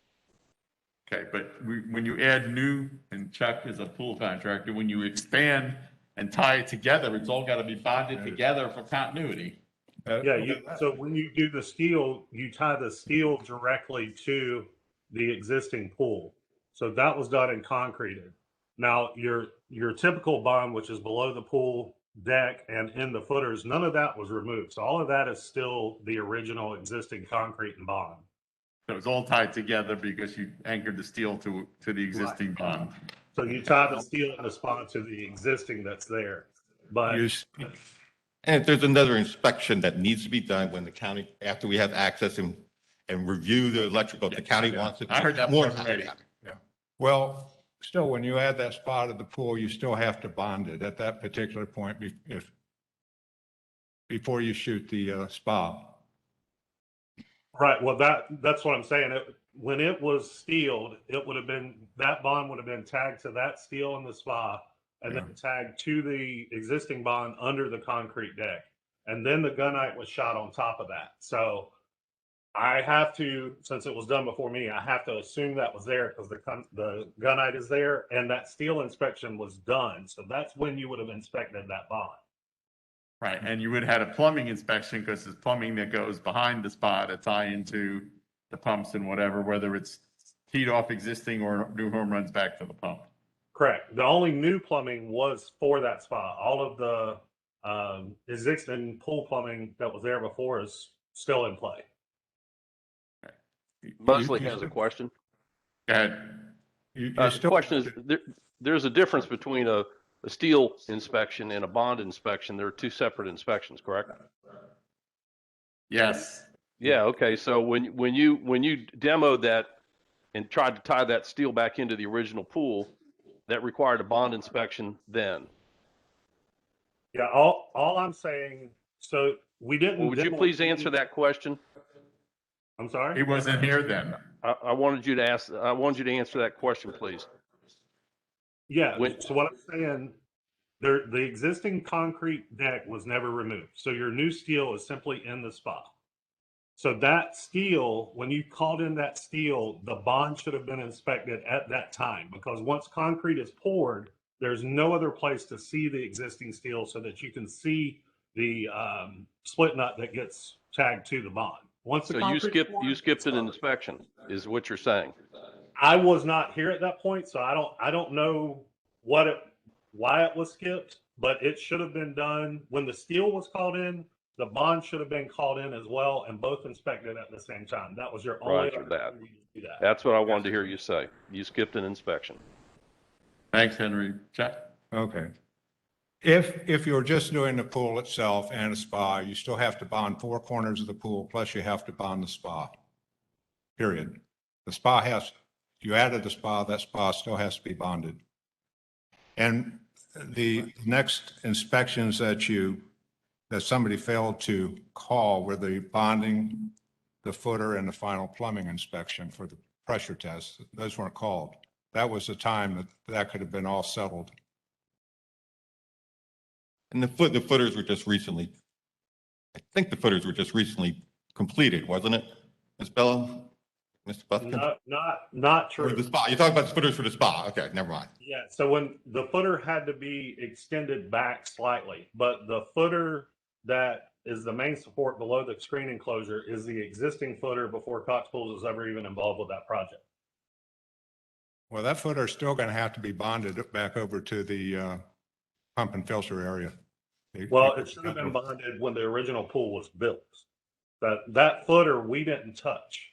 Okay, but when you add new, and Chuck is a pool contractor, when you expand and tie it together, it's all got to be bonded together for continuity. Yeah, so when you do the steel, you tie the steel directly to the existing pool. So that was done and concreted. Now, your typical bond, which is below the pool deck and in the footers, none of that was removed. So all of that is still the original existing concrete and bond. So it's all tied together because you anchored the steel to the existing bond. So you tie the steel and the spa to the existing that's there. But And if there's another inspection that needs to be done when the county, after we have access and review the electrical, if the county wants it. I heard that more part already. Yeah. Well, still, when you add that spot of the pool, you still have to bond it at that particular point before you shoot the spa. Right. Well, that's what I'm saying. When it was steeled, it would have been, that bond would have been tagged to that steel in the spa and then tagged to the existing bond under the concrete deck. And then the gunite was shot on top of that. So I have to, since it was done before me, I have to assume that was there because the gunite is there and that steel inspection was done. So that's when you would have inspected that bond. Right, and you would have had a plumbing inspection because there's plumbing that goes behind the spa to tie into the pumps and whatever, whether it's teed off existing or new home runs back to the pump. Correct. The only new plumbing was for that spa. All of the existing pool plumbing that was there before is still in play. Mosley has a question. Go ahead. The question is, there's a difference between a steel inspection and a bond inspection. There are two separate inspections, correct? Yes. Yeah, okay. So when you demoed that and tried to tie that steel back into the original pool, that required a bond inspection then. Yeah, all I'm saying, so we didn't. Well, would you please answer that question? I'm sorry? He wasn't here then. I wanted you to answer that question, please. Yeah, so what I'm saying, the existing concrete deck was never removed. So your new steel is simply in the spa. So that steel, when you called in that steel, the bond should have been inspected at that time because once concrete is poured, there's no other place to see the existing steel so that you can see the split nut that gets tagged to the bond. Once the So you skipped an inspection, is what you're saying. I was not here at that point, so I don't know why it was skipped, but it should have been done when the steel was called in. The bond should have been called in as well, and both inspected at the same time. That was your only Roger that. opportunity to do that. That's what I wanted to hear you say. You skipped an inspection. Thanks, Henry. Chuck? Okay. If you're just doing the pool itself and a spa, you still have to bond 4 corners of the pool, plus you have to bond the spa. Period. The spa you added the spa, that spa still has to be bonded. And the next inspections that somebody failed to call were the bonding, the footer, and the final plumbing inspection for the pressure test. Those weren't called. That was the time that could have been all settled. And the footers were just recently, I think the footers were just recently completed, wasn't it, Ms. Bella? Mr. Buffkin? Not true. For the spa. You're talking about the footers for the spa. Okay, never mind. Yeah, so when the footer had to be extended back slightly, but the footer that is the main support below the screen enclosure is the existing footer before Cox Pools was ever even involved with that project. Well, that footer is still going to have to be bonded back over to the pump and filter area. Well, it should have been bonded when the original pool was built. That footer we didn't touch.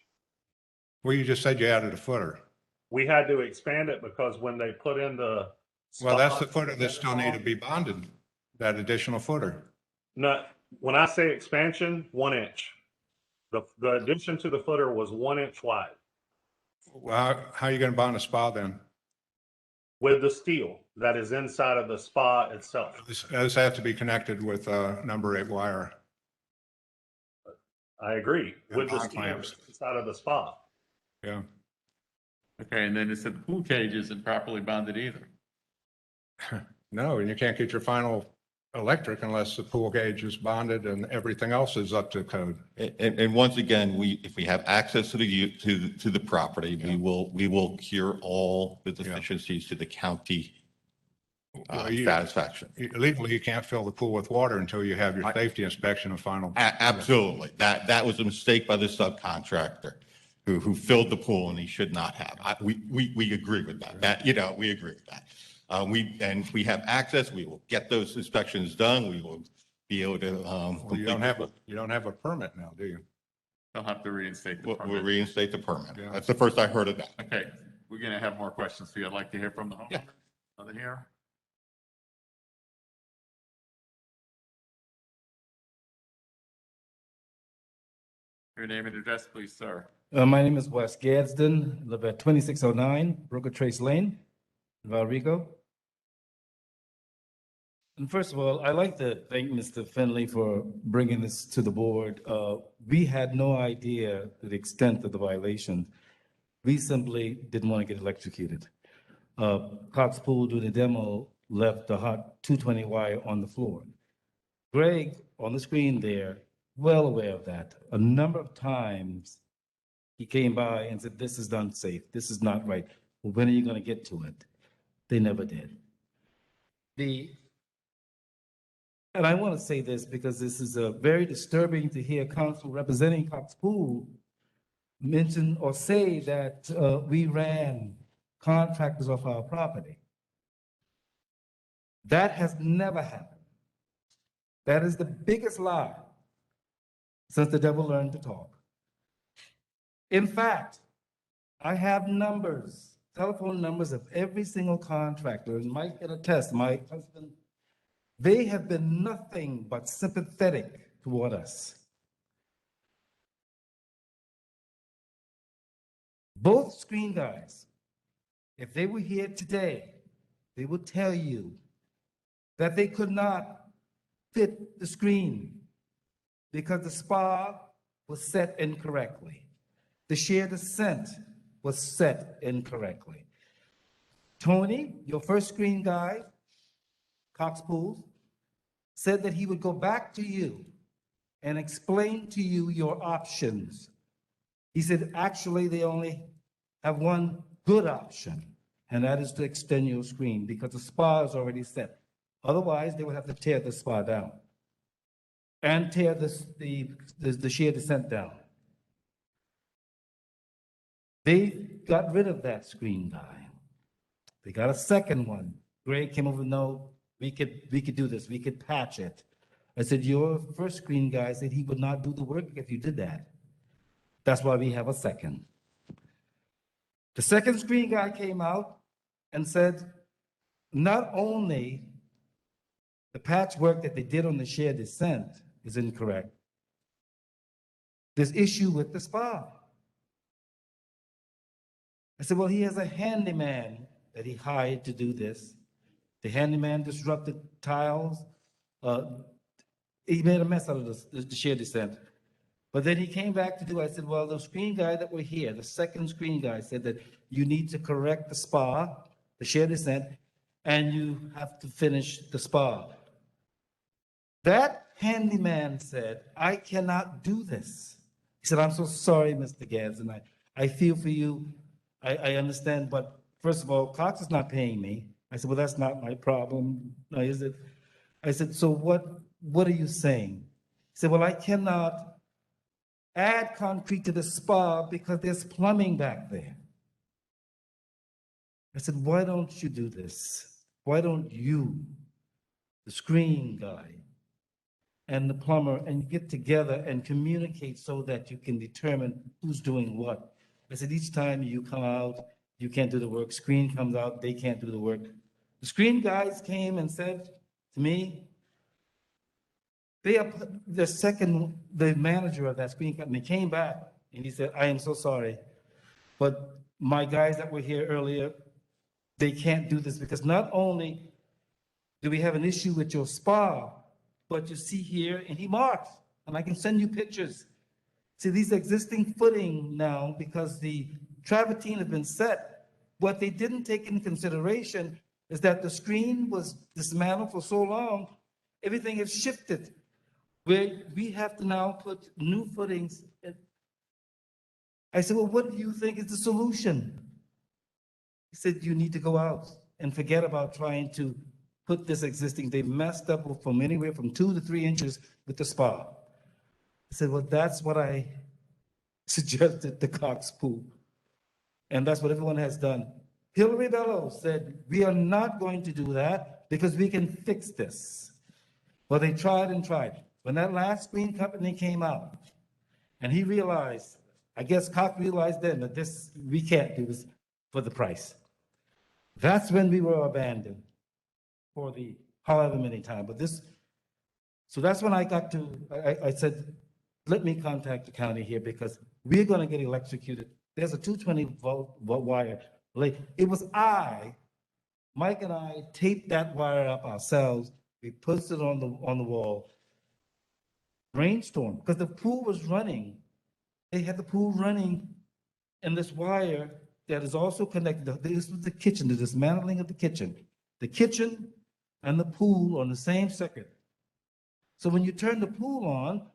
Well, you just said you added a footer. We had to expand it because when they put in the. Well, that's the footer that still need to be bonded, that additional footer. No, when I say expansion, 1 inch. The addition to the footer was 1 inch wide Well, how are you going to bond a spa then? with the steel that is inside of the spa itself. Those have to be connected with number 8 wire. I agree, And with the bond steel clamps. inside of the spa. Yeah. Okay, and then it said the pool cage isn't properly bonded either. No, and you can't get your final electric unless the pool gauge is bonded and everything else is up to code. And once again, if we have access to the property, we will cure all the deficiencies to the county satisfaction. Legally, you can't fill the pool with water until you have your safety inspection and final. Absolutely. That was a mistake by the subcontractor who filled the pool and he should not have. We agree with that. We agree with that. And we have access, we will get those inspections done, we will be able to. Well, you don't have a permit now, do you? They'll have to reinstate the permit. We'll reinstate the permit. That's the first I heard of that. Okay, we're gonna have more questions for you. I'd like to hear from the homeowner. Other here? Your name and address, please, sir. My name is Wes Gadsden, live at 2609 Broker Trace Lane, Valrico. And first of all, I'd like to thank Mr. Finley for bringing this to the board. We had no idea the extent of the violation. We simply didn't want to get electrocuted. Cox Pool doing the demo left the hot 220 wire on the floor. Greg on the screen there, well aware of that. A number of times he came by and said, this is unsafe, this is not right. Well, when are you going to get to it? They never did. And I want to say this because this is very disturbing to hear counsel representing Cox Pool mention or say that we ran contractors off our property. That has never happened. That is the biggest lie since the devil learned to talk. In fact, I have numbers, telephone numbers of every single contractor, and Mike can attest, my husband, they have been nothing but sympathetic toward us. Both screen guys, if they were here today, they would tell you that they could not fit the screen because the spar was set incorrectly. The shear descent was set incorrectly. Tony, your first screen guy, Cox Pools, said that he would go back to you and explain to you your options. He said, actually, they only have one good option, and that is to extend your screen because the spar is already set. Otherwise, they would have to tear the spar down and tear the shear descent down. They got rid of that screen guy. They got a second one. Greg came over, no, we could do this, we could patch it. I said, your first screen guy said he would not do the work if you did that. That's why we have a second. The second screen guy came out and said, not only the patchwork that they did on the shear descent is incorrect, there's issue with the spar. I said, well, he has a handyman that he hired to do this. The handyman disrupted tiles. He made a mess out of the shear descent. But then he came back to do, I said, well, the screen guy that were here, the second screen guy said that you need to correct the spar, the shear descent, and you have to finish the spar. That handyman said, I cannot do this. He said, I'm so sorry, Mr. Gads, and I feel for you. I understand, but first of all, Cox is not paying me. I said, well, that's not my problem. Is it? I said, so what are you saying? He said, well, I cannot add concrete to the spa because there's plumbing back there. I said, why don't you do this? Why don't you, the screen guy, and the plumber and get together and communicate so that you can determine who's doing what. I said, each time you come out, you can't do the work. Screen comes out, they can't do the work. The screen guys came and said to me, the manager of that screen company came back and he said, I am so sorry, but my guys that were here earlier, they can't do this because not only do we have an issue with your spa, but you see here, and he marks, and I can send you pictures. See, these existing footing now, because the travertine has been set, what they didn't take into consideration is that the screen was dismantled for so long, everything has shifted. Where we have to now put new footings. I said, well, what do you think is the solution? He said, you need to go out and forget about trying to put this existing, they messed up from anywhere from 2 to 3 inches with the spa. I said, well, that's what I suggested the Cox pool. And that's what everyone has done. Hillary Bellows said, we are not going to do that because we can fix this. Well, they tried and tried. When that last screen company came out and he realized, I guess Cox realized then that we can't do this for the price. That's when we were abandoned for the however many times. But so that's when I got to, I said, let me contact the county here because we're going to get electrocuted. There's a 220 volt wire. It was Mike and I taped that wire up ourselves. We put it on the wall. Rainstorm, because the pool was running. They had the pool running and this wire that is also connected. This was the kitchen, the dismantling of the kitchen. The kitchen and the pool on the same circuit. So when you turn the pool on,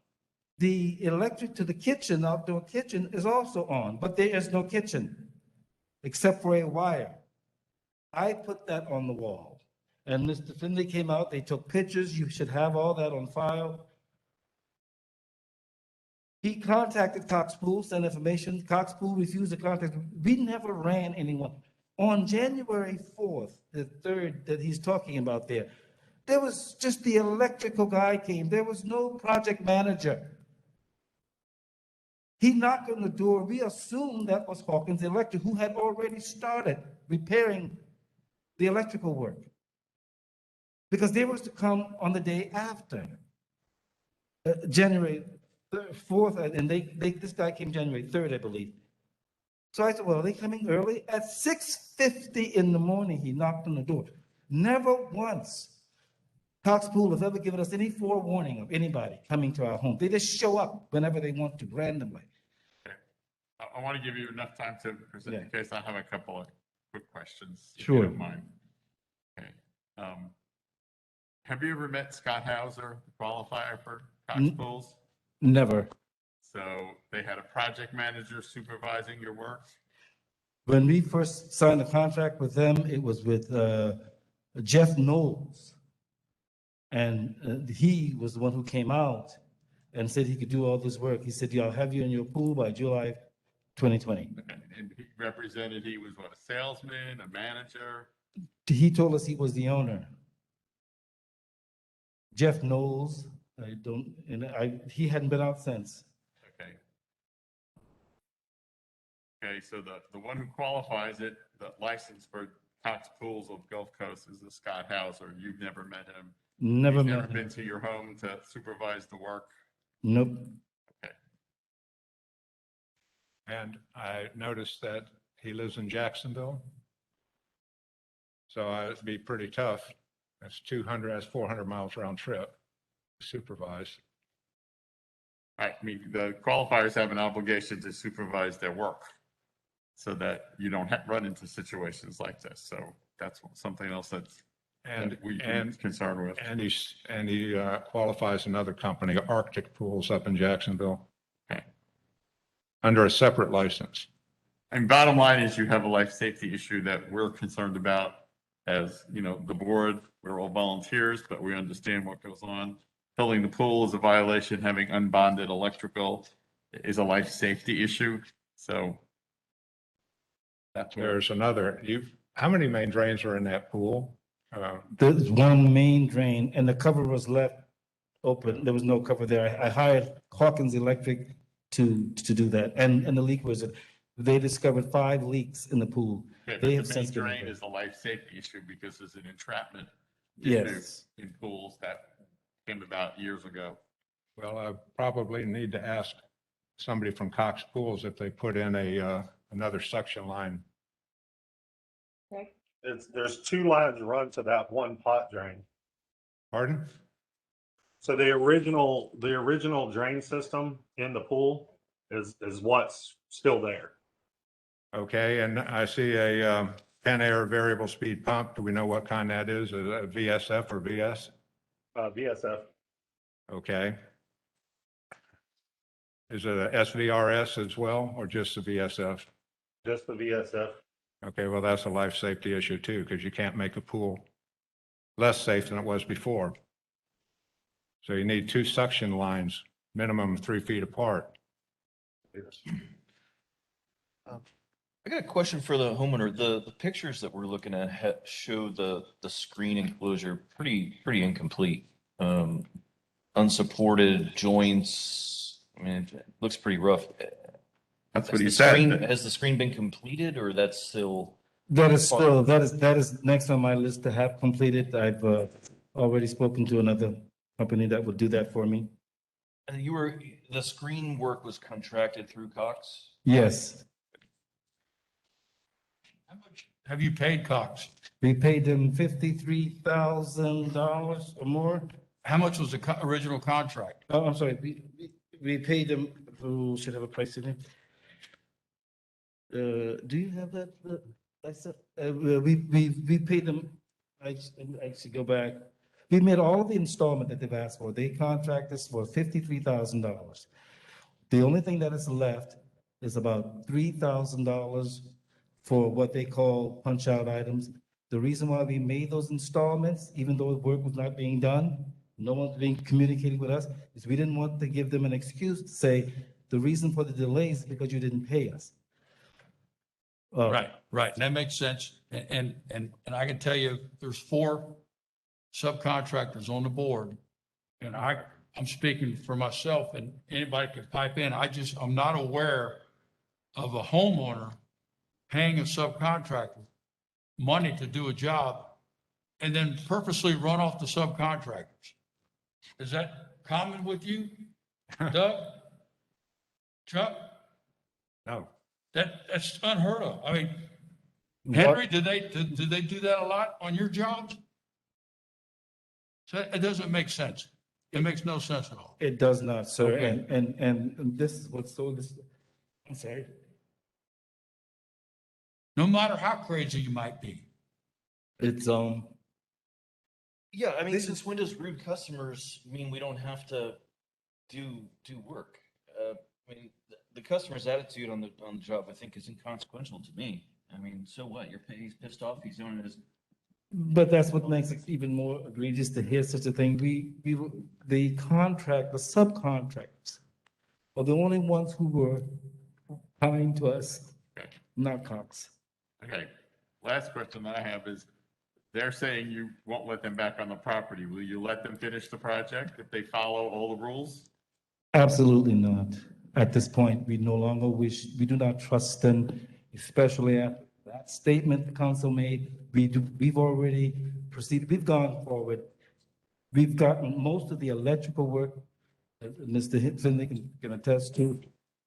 the electric to the kitchen, outdoor kitchen, is also on, but there is no kitchen except for a wire. I put that on the wall. And Mr. Finley came out, they took pictures. You should have all that on file. He contacted Cox Pool, sent information. Cox Pool refused to contact. We never ran anyone. On January 4th, the 3rd that he's talking about there was just the electrical guy came. There was no project manager. He knocked on the door. We assumed that was Hawkins Electric, who had already started repairing the electrical work. Because they was to come on the day after, January 4th, and this guy came January 3rd, I believe. So I said, well, are they coming early? At 6:50 in the morning, he knocked on the door. Never once Cox Pool has ever given us any forewarning of anybody coming to our home. They just show up whenever they want to, randomly. Okay. I want to give you enough time to present the case. I have a couple of quick questions, if Sure. you don't mind. Okay. Have you ever met Scott Hauser, the qualifier for Cox Pools? Never. So they had a project manager supervising your work? When we first signed the contract with them, it was with Jeff Knowles. And he was the one who came out and said he could do all this work. He said, I'll have you in your pool by July 2020. And he represented, he was what, a salesman, a manager? He told us he was the owner. Jeff Knowles, he hadn't been out since. Okay. Okay, so the one who qualifies it, the license for Cox Pools of Gulf Coast is the Scott Hauser. You've never met him? Never He's met never him. been to your home to supervise the work? Nope. Okay. And I noticed that he lives in Jacksonville. So it'd be pretty tough. That's 400 miles round trip to supervise. I mean, the qualifiers have an obligation to supervise their work so that you don't run into situations like this. So that's something else that we're concerned with. And he qualifies another company, Arctic Pools up in Jacksonville. Okay. Under a separate license. And bottom line is you have a life safety issue that we're concerned about as, the board. We're all volunteers, but we understand what goes on. Filling the pool is a violation. Having unbonded electrical is a life safety issue. So that's There's another. How many main drains are in that pool? There's one main drain and the cover was left open, there was no cover there. I hired Hawkins Electric to do that, and the leak wizard. They discovered 5 leaks in the pool. Okay, They but have the main since been drain repaired. is a life safety issue because there's an entrapment Yes. issue in pools that came about years ago. Well, I probably need to ask somebody from Cox Pools if they put in another suction line. There's 2 lines run to that one pot drain. Pardon? So the original drain system in the pool is what's still there. Okay, and I see a Panair variable speed pump. Do we know what kind that is? Is it a VSF or VS? VSF. Okay. Is it a SVRS as well, or just the VSF? Just the VSF. Okay, well, that's a life safety issue too, because you can't make a pool less safe than it was before. So you need 2 suction lines, minimum 3 feet apart. I got a question for the homeowner. The pictures that we're looking at show the screen enclosure pretty incomplete. Unsupported joints. I mean, it looks pretty rough. That's what he Has said. Has the screen been completed, or that's still? That is next on my list to have completed. I've already spoken to another company that would do that for me. And the screen work was contracted through Cox? Yes, How much have you paid Cox? we paid them $53,000 or more. How much was the original contract? Oh, I'm sorry, we paid them, who should have a price in it. Do you have that? I said, we paid them, I should go back. We made all of the installment that they've asked for. They contracted us for $53,000. The only thing that is left is about $3,000 for what they call punch-out items. The reason why we made those installments, even though the work was not being done, no one's being communicating with us, is we didn't want to give them an excuse to say, the reason for the delays is because you didn't pay us. Right. That makes sense. And I can tell you, there's 4 subcontractors on the board. And I'm speaking for myself, and anybody can pipe in. I'm not aware of a homeowner paying a subcontractor money to do a job and then purposely run off the subcontractors. Is that common with you, Doug? Chuck? No. That's unheard of. I mean, Henry, do they do that a lot on your jobs? So it doesn't make sense. It makes no sense at all. It does not, sir. Okay. And this is what's so, I'm sorry. No matter how crazy you might be. It's, Yeah, I mean, since when does rude customers mean we don't have to do work? I mean, the customer's attitude on the job, I think, is inconsequential to me. I mean, so what? He's pissed off. He's doing it as. but that's what makes it even more egregious to hear such a thing. The subcontractors are the only ones who were kind to us, not Cox. Okay, last question that I have is, they're saying you won't let them back on the property. Will you let them finish the project if they follow all the rules? Absolutely not. At this point, we no longer we do not trust them, especially after that statement the council made. We've already proceeded, we've gone forward. We've gotten most of the electrical work that Mr. Finley can attest to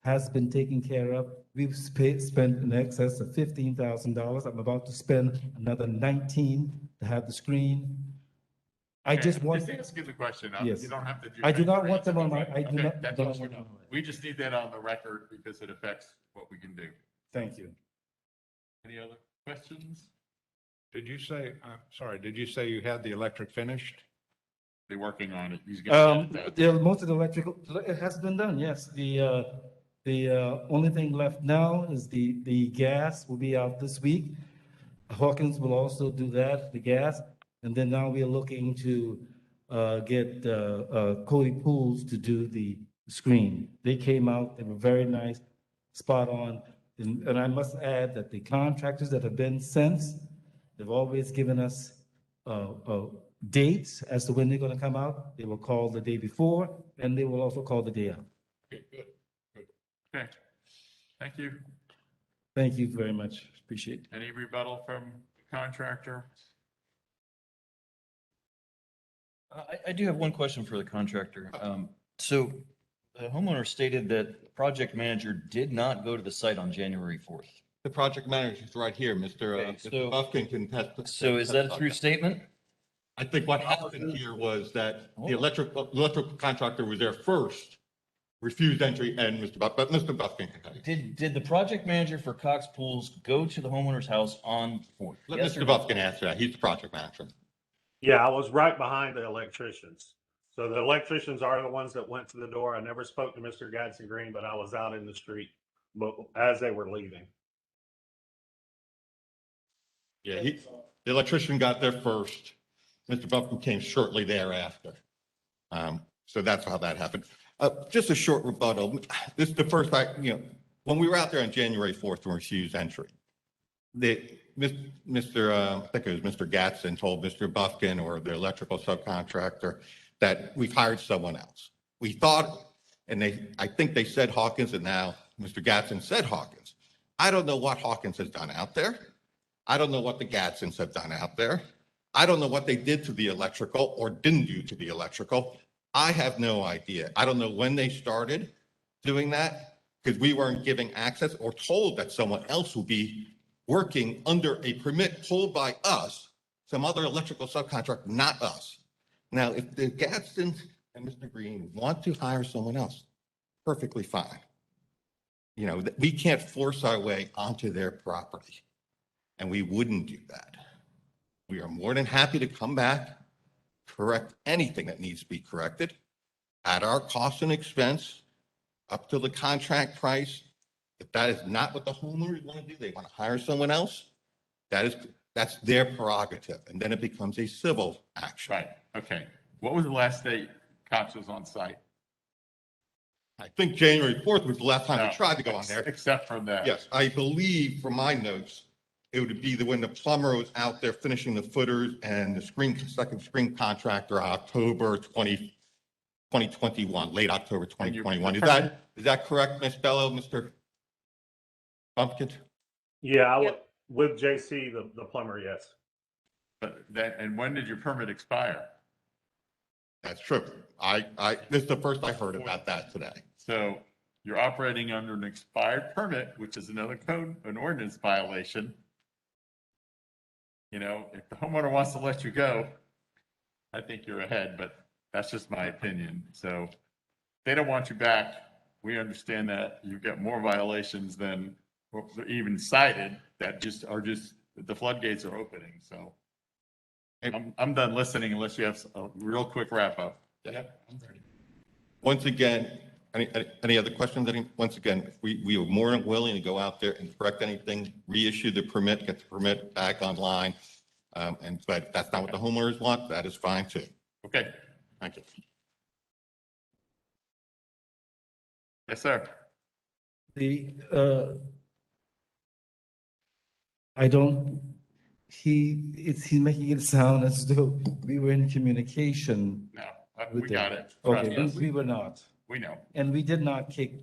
has been taken care of. We've spent in excess of $15,000. I'm about to spend another 19 to have the screen. I just want. Just ask you the question. Yes. You don't have to do. I do not want them on my, I do Okay, not. that's don't all we want know. them on my- We just need that on the record because it affects what we can do. Thank you. Any other questions? Did you say you had the electric finished? They're working on it. He's gonna get that. Most of the electrical, it has been done, yes. The only thing left now is the gas will be out this week. Hawkins will also do that, the gas. And then now we are looking to get Cody Pools to do the screen. They came out, they were very nice, spot on. And I must add that the contractors that have been since, they've always given us dates as to when they're gonna come out. They will call the day before, and they will also call the day of. Okay, good, good. Okay, thank you. Thank you very much. Appreciate it. Any rebuttal from the contractor? I do have one question for the contractor. So the homeowner stated that the project manager did not go to the site on January 4th. The project manager is right here, Mr. Okay, Mr. so- Buffkin can test. So is that a true statement? I think what happened here was that the electrical contractor was there first, refused entry, and but Mr. Buffkin can tell you. Did the project manager for Cox Pools go to the homeowner's house on 4th? Let Yes or Mr. no? Buffkin answer that. He's the project manager. Yeah, I was right behind the electricians. So the electricians are the ones that went to the door. I never spoke to Mr. Gadsden Green, but I was out in the street, but as they were leaving. Yeah, the electrician got there first. Mr. Buffkin came shortly thereafter. So that's how that happened. Just a short rebuttal. This is the first time, when we were out there on January 4th and refused entry, I think it was Mr. Gadsden told Mr. Buffkin or the electrical subcontractor that we've hired someone else. We thought, and I think they said Hawkins, and now Mr. Gadsden said Hawkins. I don't know what Hawkins has done out there. I don't know what the Gadsdens have done out there. I don't know what they did to the electrical or didn't do to the electrical. I have no idea. I don't know when they started doing that because we weren't giving access or told that someone else will be working under a permit pulled by us, some other electrical subcontractor, not us. Now, if the Gadsdens and Mr. Green want to hire someone else, perfectly fine. We can't force our way onto their property, and we wouldn't do that. We are more than happy to come back, correct anything that needs to be corrected at our cost and expense, up to the contract price. If that is not what the homeowners want to do, they want to hire someone else, that's their prerogative, and then it becomes a civil action. Right, okay. What was the last day Cox was on site? I think January 4th was the last time No, we tried to go on there. Except for that. Yes, I believe from my notes, it would be when the plumber was out there finishing the footers and the second screen contractor, October 2021, late October 2021. Is that correct, Ms. Bello, Mr. Bumpkin? Yeah, I would, with JC, the plumber, yes. And when did your permit expire? That's true. This is the first I heard about that today. So you're operating under an expired permit, which is another code, an ordinance violation. If the homeowner wants to let you go, I think you're ahead, but that's just my opinion. So if they don't want you back, we understand that you've got more violations than even cited that the floodgates are opening. So I'm done listening unless you have a real quick wrap up. Yeah, I'm ready. Once again, any other questions? Once again, we are more than willing to go out there and correct anything, reissue the permit, get the permit back online. But that's not what the homeowners want. That is fine too. Okay. Thank you. Yes, sir. He's making it sound as though we were in communication. No, we got it. Okay, Trust us. we were not. We know. And we did not kick,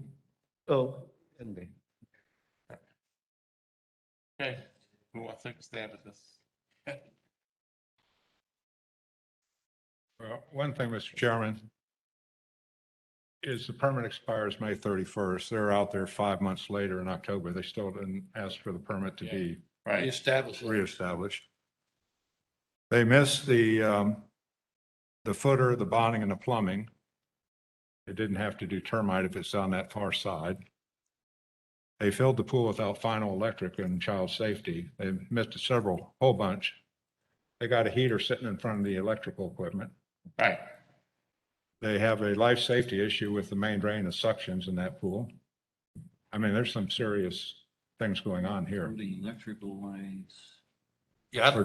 anyway. Okay, who wants to take a stab at this? Well, one thing, Mr. Chairman, is the permit expires May 31st. They're out there 5 months later in October. They still didn't ask for the permit to be reestablished. They missed the footer, the bonding, and the plumbing. They didn't have to do termite if it's on that far side. They filled the pool without final electric and child safety. They missed whole bunch. They got a heater sitting in front of the electrical equipment. Right. They have a life safety issue with the main drain of suctions in that pool. I mean, there's some serious things going on here. The electrical lines. Yeah,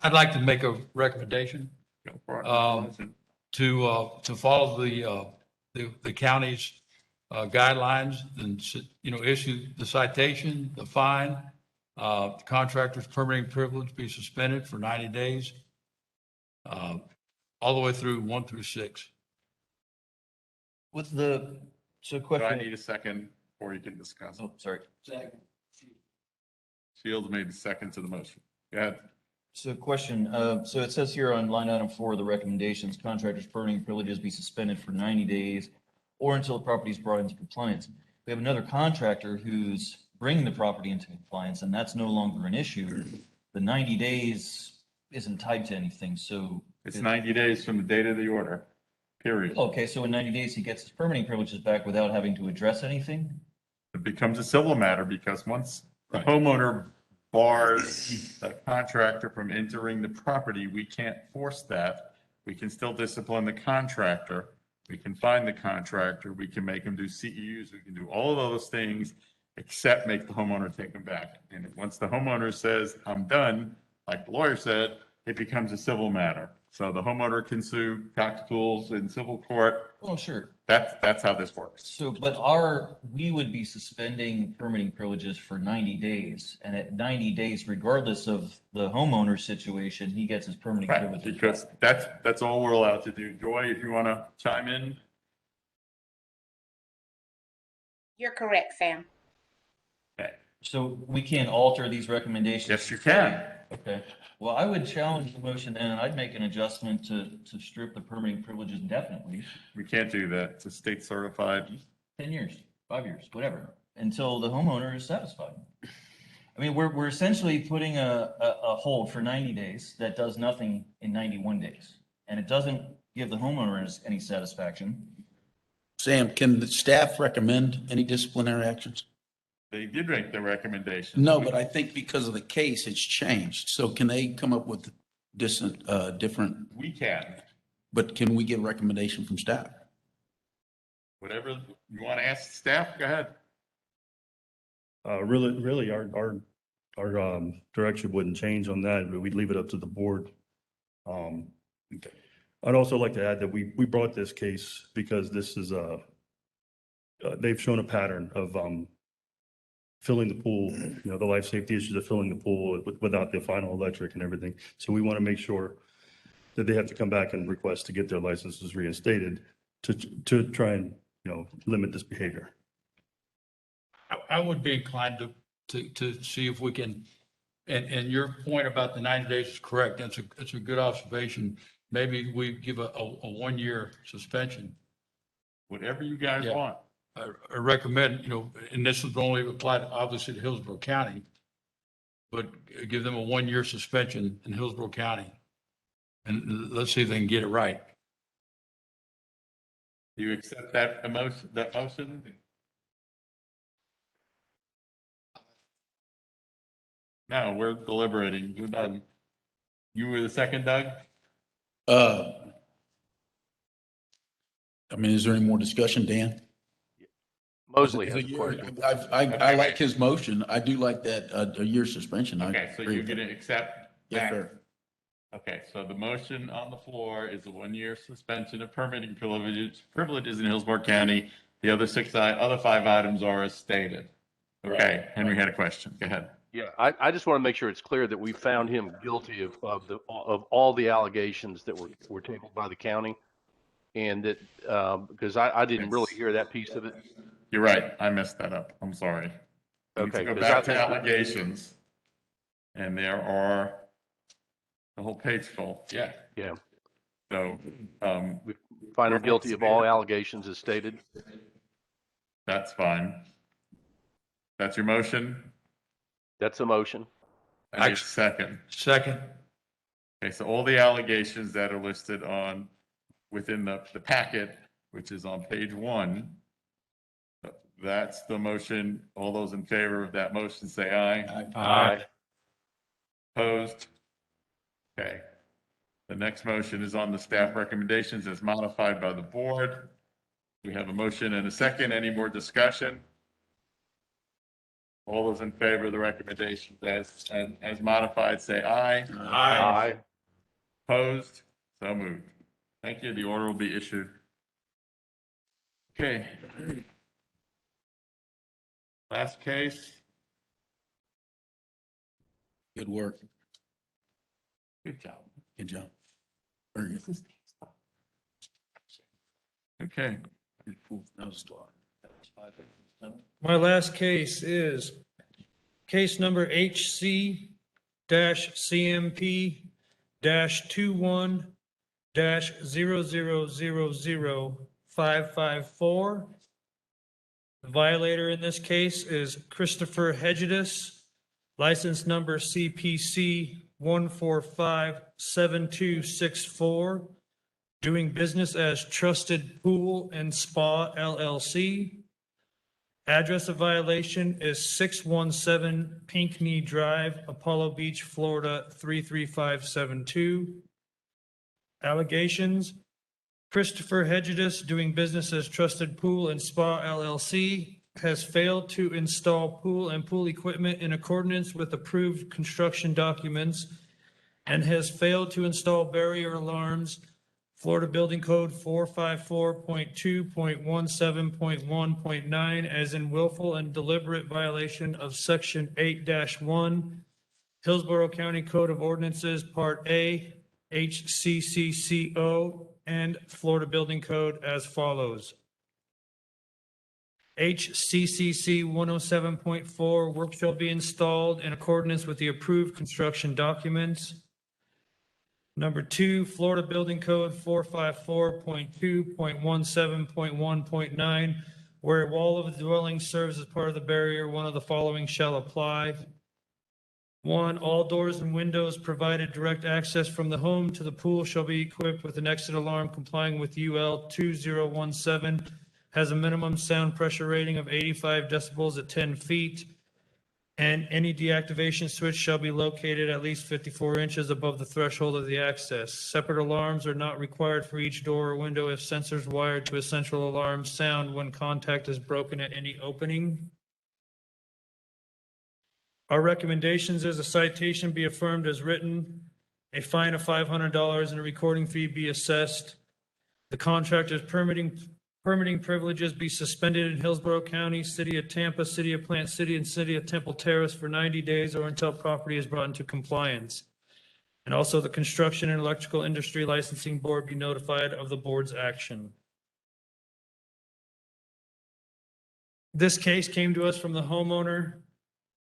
I'd like to make a recommendation to follow the county's guidelines and, issue the citation, the fine, the contractor's permitting privilege be suspended for 90 days. all the way through 1 through 6. What's the, so Do I question? need a second before you can discuss? Oh, sorry. Shields made the second to the motion. Go ahead. So question, so it says here on line item 4, the recommendations, contractors' permitting privileges be suspended for 90 days or until the property is brought into compliance. We have another contractor who's bringing the property into compliance, and that's no longer an issue. The 90 days isn't tied to anything, so. It's 90 days from the date of the order, period. Okay, so in 90 days, he gets his permitting privileges back without having to address anything? It becomes a civil matter because once the homeowner bars the contractor from entering the property, we can't force that. We can still discipline the contractor. We can find the contractor. We can make him do CEUs. We can do all of those things except make the homeowner take them back. And once the homeowner says, I'm done, like the lawyer said, it becomes a civil matter. So the homeowner can sue Cox Tools in civil court. Oh, sure. That's how this works. So, but we would be suspending permitting privileges for 90 days. And at 90 days, regardless of the homeowner's situation, he gets his permitting Right, privileges. because that's all we're allowed to do. Joy, if you want to chime in? You're correct, Sam. Okay. So we can't alter these recommendations? Yes, you can. Okay. Well, I would challenge the motion and I'd make an adjustment to strip the permitting privileges indefinitely. We can't do that. It's a state certified. 10 years, 5 years, whatever, until the homeowner is satisfied. I mean, we're essentially putting a hold for 90 days that does nothing in 91 days. And it doesn't give the homeowners any satisfaction. Sam, can the staff recommend any disciplinary actions? They did make the recommendation. No, but I think because of the case, it's changed. So can they come up with different, We can. but can we get a recommendation from staff? Whatever you want to ask staff, go ahead. Really, our direction wouldn't change on that. We'd leave it up to the board. I'd also like to add that we brought this case because this is they've shown a pattern of filling the pool, the life safety issues of filling the pool without the final electric and everything. So we want to make sure that they have to come back and request to get their licenses reinstated to try and, limit this behavior. I would be inclined to see if we can, and your point about the 90 days is correct. That's a good observation. Maybe we give a 1-year suspension. Whatever you guys Yeah. want. I recommend, and this would only apply to, obviously, to Hillsborough County, but give them a 1-year suspension in Hillsborough County. And let's see if they can get it right. Do you accept that motion? No, we're deliberating. We're done. You were the second, Doug? Is there any more discussion, Dan? Mosley has a question. I like his motion. I do like that, a year suspension. Okay, so you're going to accept? Yes, that? sir. Okay, so the motion on the floor is a 1-year suspension of permitting privileges in Hillsborough County. The other 5 items are as stated. Okay, Henry had a question. Go ahead. Yeah, I just want to make sure it's clear that we found him guilty of all the allegations that were tabled by the county. And that, because I didn't really hear that piece of it. You're right. I messed that up. I'm sorry. Okay. Go back to allegations. And there are the whole page full. Yeah. Yeah. So, we find him guilty of all allegations as stated. That's fine. That's your motion? That's a motion. I need a second. Second. Okay, so all the allegations that are listed within the packet, which is on page 1, that's the motion. All those in favor of that motion say aye. Aye. Opposed? Okay. The next motion is on the staff recommendations as modified by the board. We have a motion and a second. Any more discussion? All those in favor of the recommendations as modified, say aye. Aye. Opposed? So moved. Thank you. The order will be issued. Okay. Last case. Good work. Good job. Good job. Okay. My last case is case number HC-CMP-21-0000554. The violator in this case is Christopher Hedges, license number CPC 1457264, doing business as Trusted Pool and Spa LLC. Address of violation is 617 Pinckney Drive, Apollo Beach, Florida 33572. Allegations: Christopher Hedges, doing business as Trusted Pool and Spa LLC, has failed to install pool and pool equipment in accordance with approved construction documents and has failed to install barrier alarms, Florida Building Code 454.2.17.1.9, as in willful and deliberate violation of Section 8-1, Hillsborough County Code of Ordinances, Part A, HCCCO, and Florida Building Code as follows. HCCC 107.4, work shall be installed in accordance with the approved construction documents. Number 2, Florida Building Code 454.2.17.1.9, where a wall of the dwelling serves as part of the barrier, one of the following shall apply. 1, all doors and windows provided direct access from the home to the pool shall be equipped with an exit alarm complying with UL 2017, has a minimum sound pressure rating of 85 decibels at 10 feet. And any deactivation switch shall be located at least 54 inches above the threshold of the access. Separate alarms are not required for each door or window if sensors wired to a central alarm sound when contact is broken at any opening. Our recommendations is a citation be affirmed as written, a fine of $500 and a recording fee be assessed. The contractor's permitting privileges be suspended in Hillsborough County, City of Tampa, City of Plant City, and City of Temple Terrace for 90 days or until property is brought into compliance. And also the Construction and Electrical Industry Licensing Board be notified of the board's action. This case came to us from the homeowner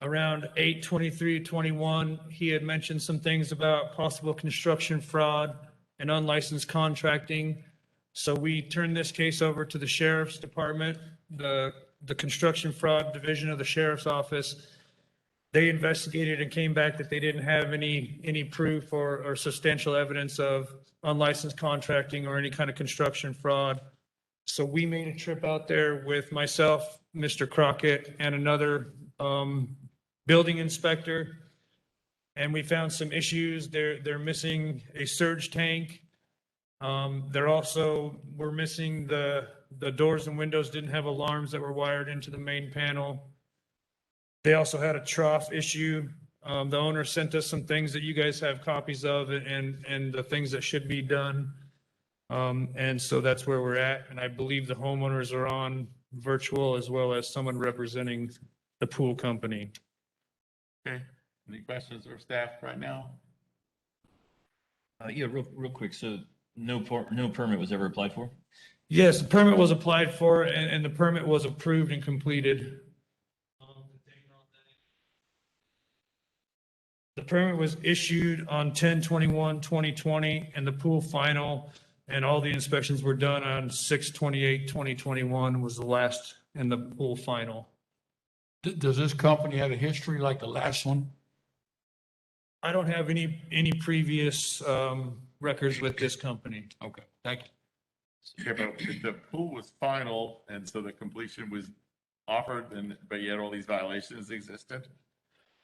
around 8/23/21. He had mentioned some things about possible construction fraud and unlicensed contracting. So we turned this case over to the Sheriff's Department, the Construction Fraud Division of the Sheriff's Office. They investigated and came back that they didn't have any proof or substantial evidence of unlicensed contracting or any kind of construction fraud. So we made a trip out there with myself, Mr. Crockett, and another building inspector. And we found some issues. They're missing a surge tank. We're missing the doors and windows didn't have alarms that were wired into the main panel. They also had a trough issue. The owner sent us some things that you guys have copies of and the things that should be done. And so that's where we're at. And I believe the homeowners are on virtual as well as someone representing the pool company. Okay. Any questions or staff right now? Yeah, real quick. So no permit was ever applied for? Yes, the permit was applied for and the permit was approved and completed. The permit was issued on 10/21/2020 and the pool final and all the inspections were done on 6/28/2021 was the last in the pool final. Does this company have a history like the last one? I don't have any previous records with this company. Okay, thank you. Yeah, but the pool was final, and so the completion was offered, but yet all these violations existed?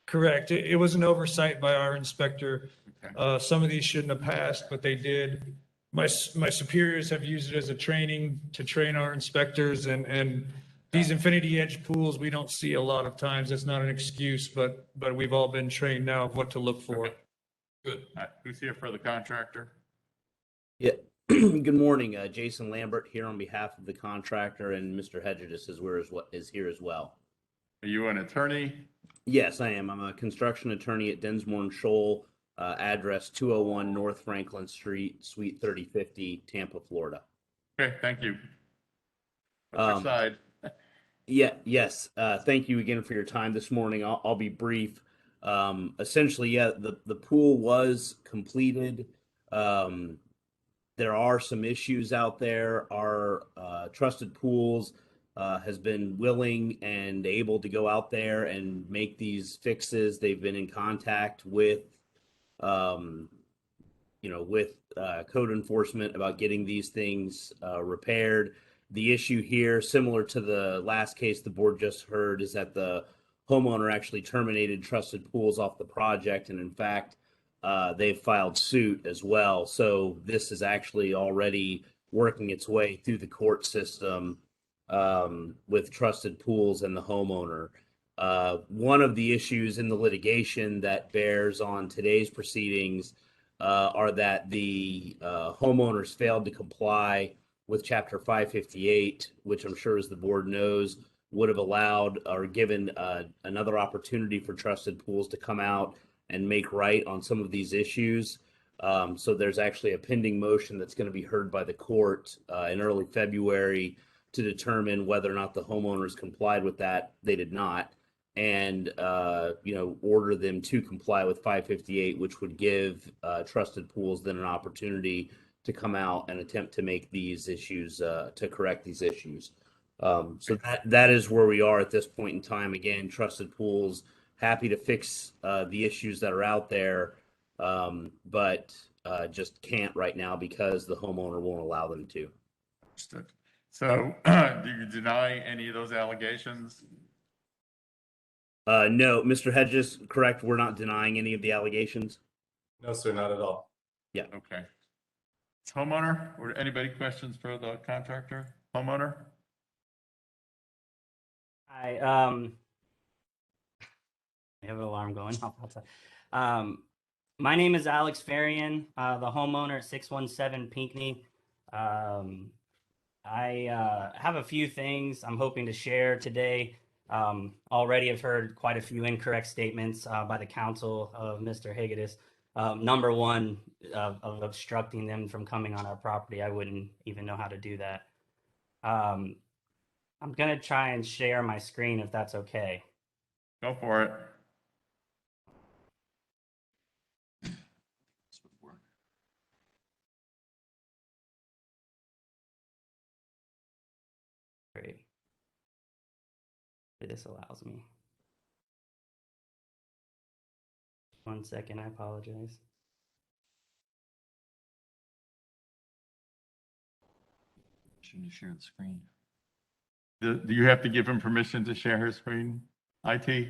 Correct. It was an oversight by our inspector. Okay. Some of these shouldn't have passed, but they did. My superiors have used it as a training to train our inspectors and these infinity edge pools, we don't see a lot of times. It's not an excuse, but we've all been trained now of what to look for. Okay. Good. Who's here for the contractor? Yeah. Good morning, Jason Lambert here on behalf of the contractor, and Mr. Hedges is here as well. Are you an attorney? Yes, I am. I'm a construction attorney at Densmore and Shoal. address 201 North Franklin Street, Suite 3050, Tampa, Florida. Okay, thank you. What's your side? Yes. Thank you again for your time this morning. I'll be brief. Essentially, yeah, the pool was completed. There are some issues out there. Our Trusted Pools has been willing and able to go out there and make these fixes. They've been in contact with, with code enforcement about getting these things repaired. The issue here, similar to the last case the board just heard, is that the homeowner actually terminated Trusted Pools off the project, and in fact, they've filed suit as well. So this is actually already working its way through the court system with Trusted Pools and the homeowner. One of the issues in the litigation that bears on today's proceedings are that the homeowners failed to comply with Chapter 558, which I'm sure, as the board knows, would have allowed or given another opportunity for Trusted Pools to come out and make right on some of these issues. So there's actually a pending motion that's going to be heard by the court in early February to determine whether or not the homeowners complied with that. They did not. And, order them to comply with 558, which would give Trusted Pools then an opportunity to come out and attempt to make these issues, to correct these issues. So that is where we are at this point in time. Again, Trusted Pools happy to fix the issues that are out there, but just can't right now because the homeowner won't allow them to. Understood. So do you deny any of those allegations? No, Mr. Hedges, correct. We're not denying any of the allegations. No, sir, not at all. Yeah. Okay. Homeowner, or anybody questions for the contractor? Homeowner? Hi, I have an alarm going off outside. My name is Alex Farian, the homeowner at 617 Pinckney. I have a few things I'm hoping to share today. Already I've heard quite a few incorrect statements by the counsel of Mr. Higgitis. Number one, of obstructing them from coming on our property. I wouldn't even know how to do that. I'm going to try and share my screen if that's okay. Go for it. Great. This allows me. 1 second, I apologize. Shouldn't you share the screen? Do you have to give him permission to share his screen? IT?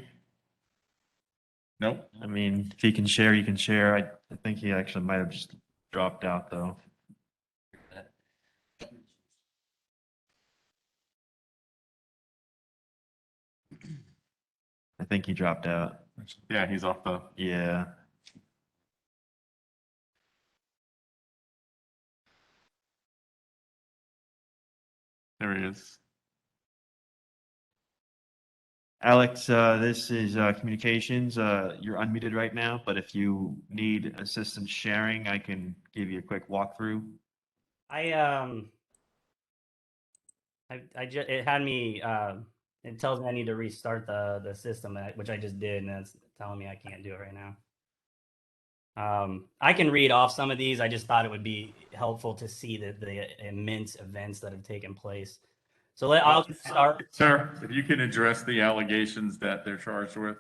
Nope. I mean, if he can share, you can share. I think he actually might have just dropped out though. I think he dropped out. Yeah, he's off the. Yeah. There he is. Alex, this is communications. You're unmuted right now, but if you need assistance sharing, I can give you a quick walkthrough. It had me, it tells me I need to restart the system, which I just did, and it's telling me I can't do it right now. I can read off some of these. I just thought it would be helpful to see the immense events that have taken place. So I'll start. Sir, if you can address the allegations that they're charged with.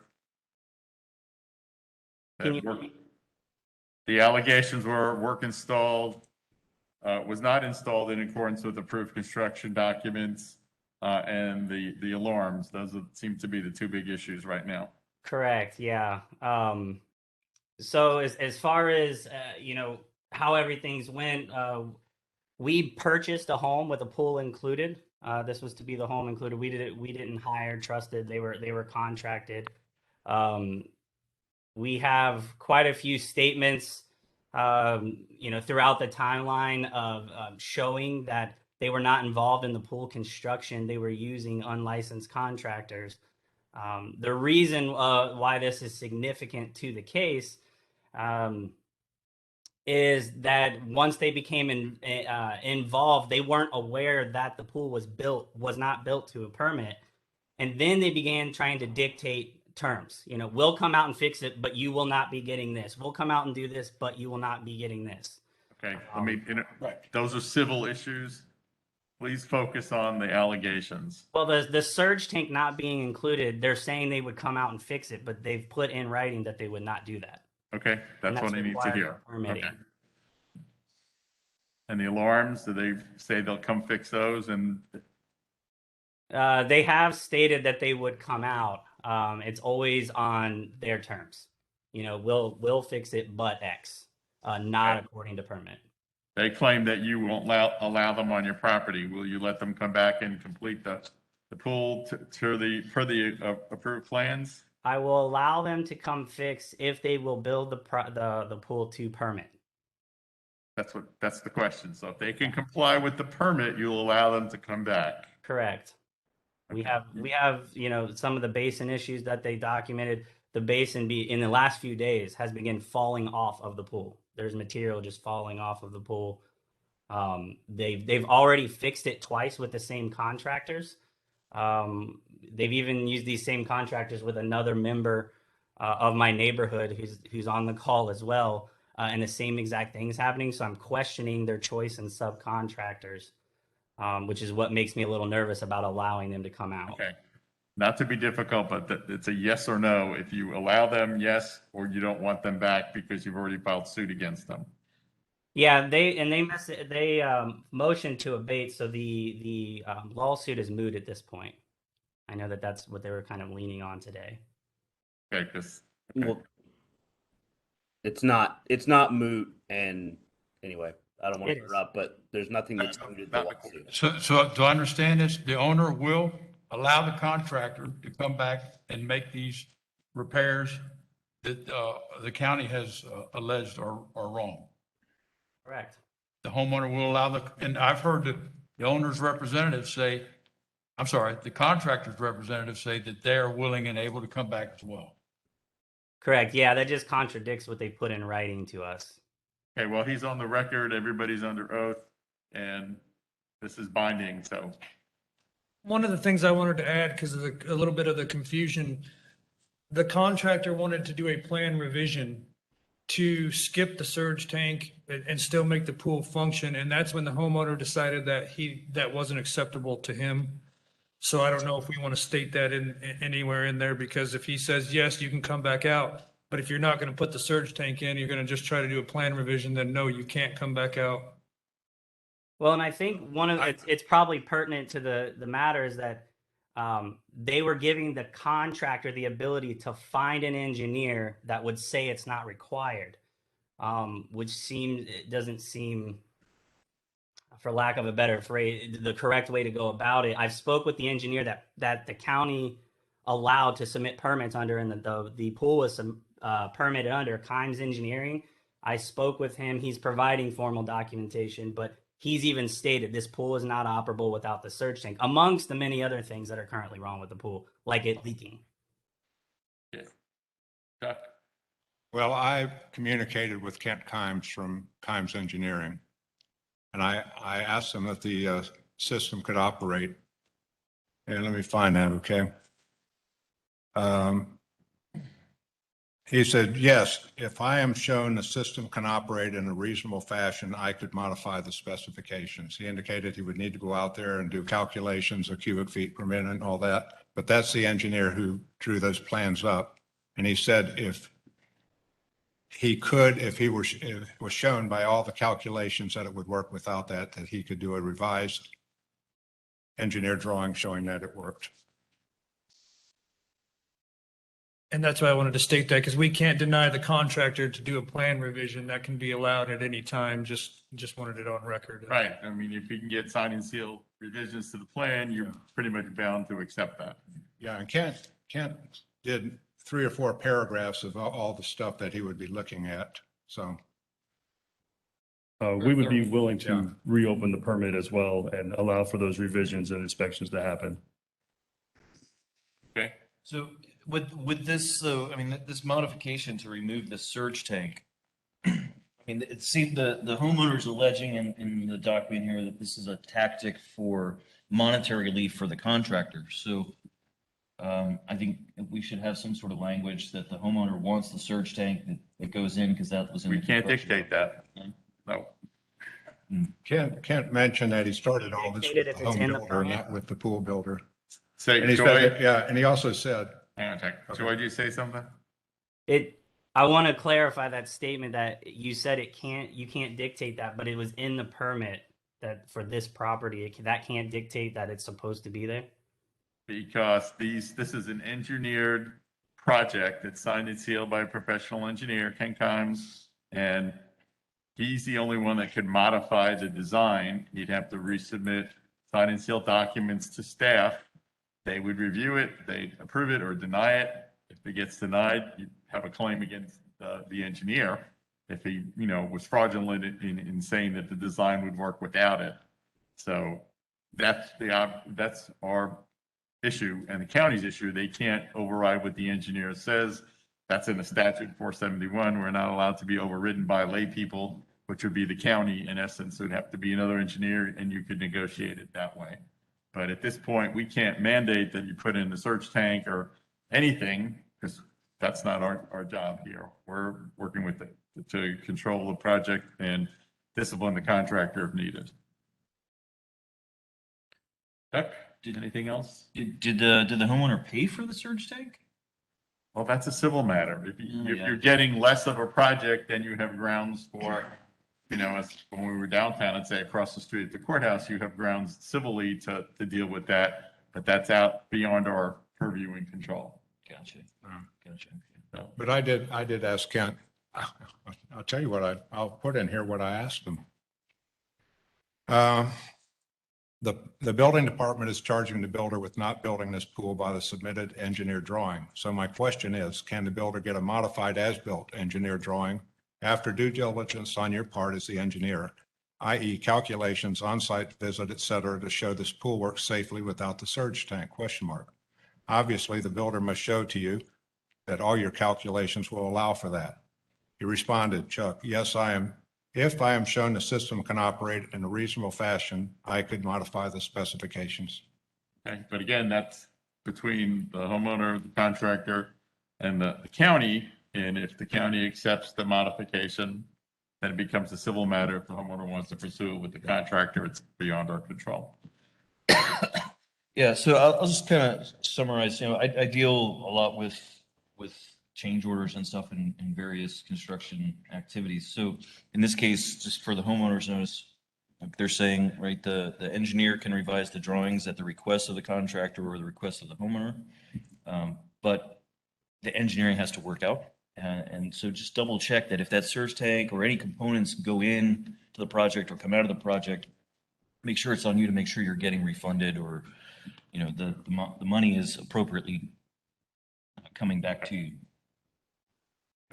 The allegations were work installed, was not installed in accordance with approved construction documents, and the alarms. Those seem to be the two big issues right now. Correct. Yeah. So as far as how everything's went, we purchased a home with a pool included. This was to be the home included. We didn't hire Trusted. They were contracted. We have quite a few statements, throughout the timeline of showing that they were not involved in the pool construction. They were using unlicensed contractors. The reason why this is significant to the case is that once they became involved, they weren't aware that the pool was not built to a permit. And then they began trying to dictate terms. You know, we'll come out and fix it, but you will not be getting this. We'll come out and do this, but you will not be getting this. Okay, those are civil issues. Please focus on the allegations. Well, the surge tank not being included, they're saying they would come out and fix it, but they've put in writing that they would not do that. Okay, that's what I need to required hear. for permitting. Okay. And the alarms, do they say they'll come fix those? And They have stated that they would come out. It's always on their terms. You know, we'll fix it, but X, not according to permit. they claim that you won't allow them on your property. Will you let them come back and complete the pool per the approved plans? I will allow them to come fix if they will build the pool to permit. That's the question. So if they can comply with the permit, you'll allow them to come back. Correct. We have, you know, some of the basin issues that they documented. The basin in the last few days has begun falling off of the pool. There's material just falling off of the pool. They've already fixed it twice with the same contractors. They've even used these same contractors with another member of my neighborhood who's on the call as well. And the same exact thing is happening. So I'm questioning their choice in subcontractors, which is what makes me a little nervous about allowing them to come out. Okay. Not to be difficult, but it's a yes or no. If you allow them, yes, or you don't want them back because you've already filed suit against them. Yeah, they motioned to abate, so the lawsuit is moot at this point. I know that's what they were kind of leaning on today. Okay, well, it's not moot, and anyway, I don't want to interrupt, but there's nothing that's mooted the lawsuit. So to understand this, the owner will allow the contractor to come back and make these repairs that the county has alleged are wrong. Correct. The homeowner will allow and I've heard the owner's representative say, I'm sorry, the contractor's representative say that they are willing and able to come back as well. Correct. Yeah, that just contradicts what they put in writing to us. Okay, well, he's on the record, everybody's under oath, and this is binding, so. One of the things I wanted to add, because of a little bit of the confusion, the contractor wanted to do a plan revision to skip the surge tank and still make the pool function. And that's when the homeowner decided that wasn't acceptable to him. So I don't know if we want to state that anywhere in there, because if he says, yes, you can come back out, but if you're not going to put the surge tank in, you're going to just try to do a plan revision, then no, you can't come back out. Well, and I think it's probably pertinent to the matter is that they were giving the contractor the ability to find an engineer that would say it's not required, which doesn't seem, for lack of a better phrase, the correct way to go about it. I've spoke with the engineer that the county allowed to submit permits under, and the pool was permitted under Kimes Engineering. I spoke with him. He's providing formal documentation, but he's even stated this pool is not operable without the surge tank, amongst the many other things that are currently wrong with the pool, like it leaking. Yeah. Chuck? Well, I communicated with Kent Kimes from Kimes Engineering, and I asked him if the system could operate. And let me find that, okay? He said, yes, if I am shown the system can operate in a reasonable fashion, I could modify the specifications. He indicated he would need to go out there and do calculations of cubic feet per minute and all that. But that's the engineer who drew those plans up. And he said if he could, if it was shown by all the calculations that it would work without that he could do a revised engineer drawing showing that it worked. And that's why I wanted to state that, because we can't deny the contractor to do a plan revision. That can be allowed at any time. Just wanted it on record. Right. I mean, if you can get sign and seal revisions to the plan, you're pretty much bound to accept that. Yeah, and Kent did 3 or 4 paragraphs of all the stuff that he would be looking at. So we would be willing to reopen the permit as well and allow for those revisions and inspections to happen. Okay. So with this, though, I mean, this modification to remove the surge tank, I mean, it seemed the homeowner's alleging in the document here that this is a tactic for monetary relief for the contractor. So I think we should have some sort of language that the homeowner wants the surge tank that goes in because that was in. We the can't construction dictate that. No. Can't mention that he started all this with Dictated the if it's home in the builder, permit. not with the pool builder. Say, And he Joy, said, yeah, and he also said, hang on a second. Joy, did you say something? I want to clarify that statement that you said you can't dictate that, but it was in the permit that for this property, that can't dictate that it's supposed to be there. Because this is an engineered project that's signed and sealed by a professional engineer, Ken Kimes, and he's the only one that could modify the design. He'd have to resubmit sign and seal documents to staff. They would review it, they'd approve it or deny it. If it gets denied, you have a claim against the engineer if he, was fraudulent in saying that the design would work without it. So that's our issue and the county's issue. They can't override what the engineer says. That's in the statute 471. We're not allowed to be overridden by lay people, which would be the county in essence. It would have to be another engineer and you could negotiate it that way. But at this point, we can't mandate that you put in the surge tank or anything because that's not our job here. We're working with to control the project and discipline the contractor if needed. Heck, anything else? Did the homeowner pay for the surge tank? Well, that's a civil matter. If Yeah. you're getting less of a project, then you have grounds for, as when we were downtown, I'd say across the street at the courthouse, you have grounds civilly to deal with that, but that's out beyond our purview and control. Gotcha. Gotcha. So, but I did ask Kent, I'll tell you what I'll put in here what I asked him. The building department is charging the builder with not building this pool by the submitted engineer drawing. So my question is, can the builder get a modified as-built engineer drawing after due diligence on your part as the engineer, i.e. calculations, on-site visit, et cetera, to show this pool works safely without the surge tank, ? Obviously, the builder must show to you that all your calculations will allow for that. He responded, Chuck, yes, if I am shown the system can operate in a reasonable fashion, I could modify the specifications. okay, but again, that's between the homeowner, the contractor, and the county. And if the county accepts the modification, then it becomes a civil matter. If the homeowner wants to pursue it with the contractor, it's beyond our control. Yeah, so I'll just kind of summarize, I deal a lot with change orders and stuff in various construction activities. So in this case, just for the homeowners notice, like they're saying, right, the engineer can revise the drawings at the request of the contractor or the request of the homeowner. But the engineering has to work out. And so just double check that if that surge tank or any components go in to the project or come out of the project, make sure it's on you to make sure you're getting refunded or, the money is appropriately coming back to you.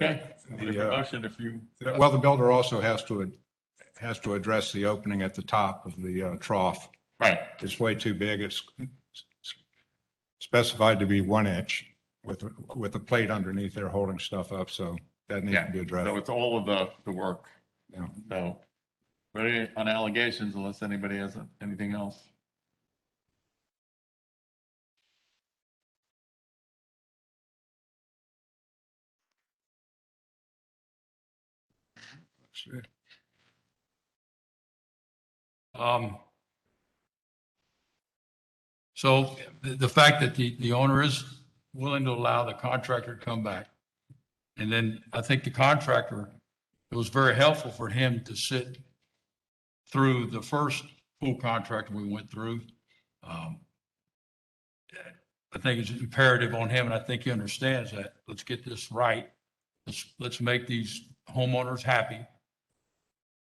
Okay. Motion if you. Well, the builder also has to address the opening at the top of the trough. Right. It's way too big. It's specified to be 1 inch with a plate underneath there holding stuff up. So that needs to be addressed. So it's all of the work. Yeah. So ready on allegations unless anybody has anything else. So the fact that the owner is willing to allow the contractor to come back. And then I think the contractor, it was very helpful for him to sit through the first pool contract we went through. I think it's imperative on him, and I think he understands that. Let's get this right. Let's make these homeowners happy.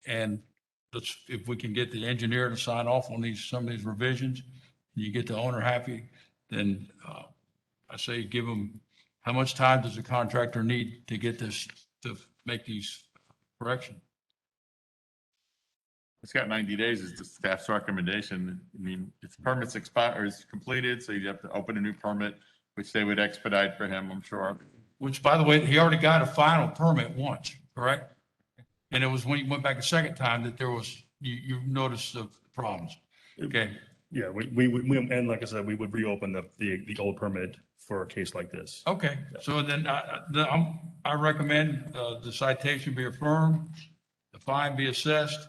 And if we can get the engineer to sign off on some of these revisions, and you get the owner happy, then I say give them, how much time does the contractor need to get this, to make these corrections? It's got 90 days is the staff's recommendation. I mean, if permits expire or is completed, so you have to open a new permit, which they would expedite for him, I'm sure. Which, by the way, he already got a final permit once, correct? And it was when he went back a second time that there was, you noticed the problems. Okay. Yeah, and like I said, we would reopen the old permit for a case like this. Okay, so then I recommend the citation be affirmed, the fine be assessed.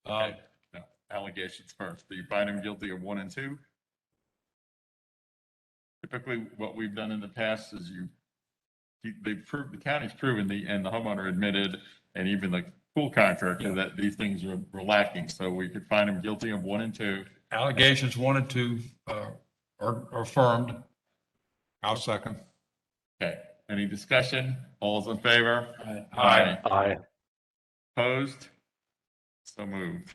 Okay. No, allegations first. Do you find him guilty of 1 and 2? Typically, what we've done in the past is the county's proven and the homeowner admitted, and even the pool contractor, that these things were lacking. So we could find him guilty of 1 and 2. Allegations 1 and 2 are affirmed. I'll second. Okay. Any discussion? All's in favor? Aye. Aye. Opposed? So moved.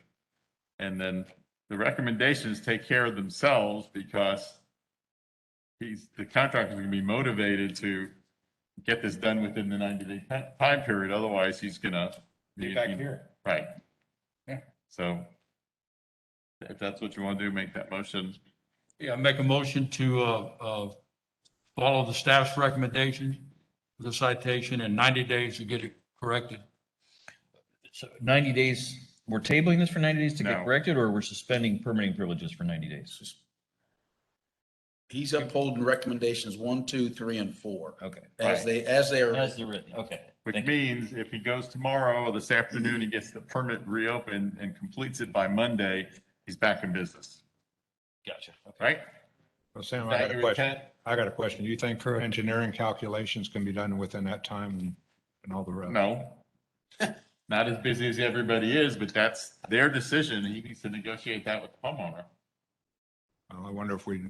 And then the recommendations take care of themselves because the contractor is going to be motivated to get this done within the 90-day time period. Otherwise, he's going to Be back here. Right. Yeah. So if that's what you want to do, make that motion. Yeah, make a motion to follow the staff's recommendation for the citation in 90 days to get it corrected. So 90 days, we're tabling this for 90 days to No. get corrected, or we're suspending permitting privileges for 90 days? He's upholding recommendations 1, 2, 3, and 4. Okay. As they are. As they're written, okay. Which Thank you. means if he goes tomorrow or this afternoon, he gets the permit reopened and completes it by Monday, he's back in business, Gotcha. Okay. right? Well, Sam, Is that your intent? I got a question. Do you think engineering calculations can be done within that time and all the rest? No. Not as busy as everybody is, but that's their decision. He needs to negotiate that with the homeowner. Well, I wonder if we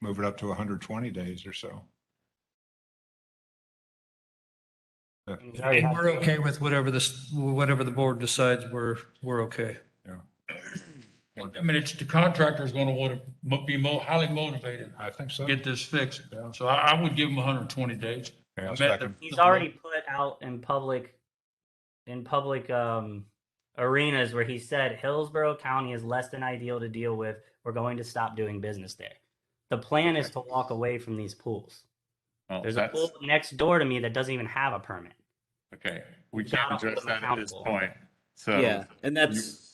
move it up to 120 days or so. We're okay with whatever the board decides, we're okay. I mean, it's the contractor's going to want to be highly motivated I think so. to get this fixed. So I would give him 120 days. Yeah, I I'll bet second. He's already put out in public arenas where he said Hillsborough County is less than ideal to deal with. We're going to stop doing business there. The plan is to walk away from these pools. Well, There's a pool next door to me that doesn't even have a permit. Okay, we Gotta can't hold address them that at this accountable. point. So. Yeah, and that's,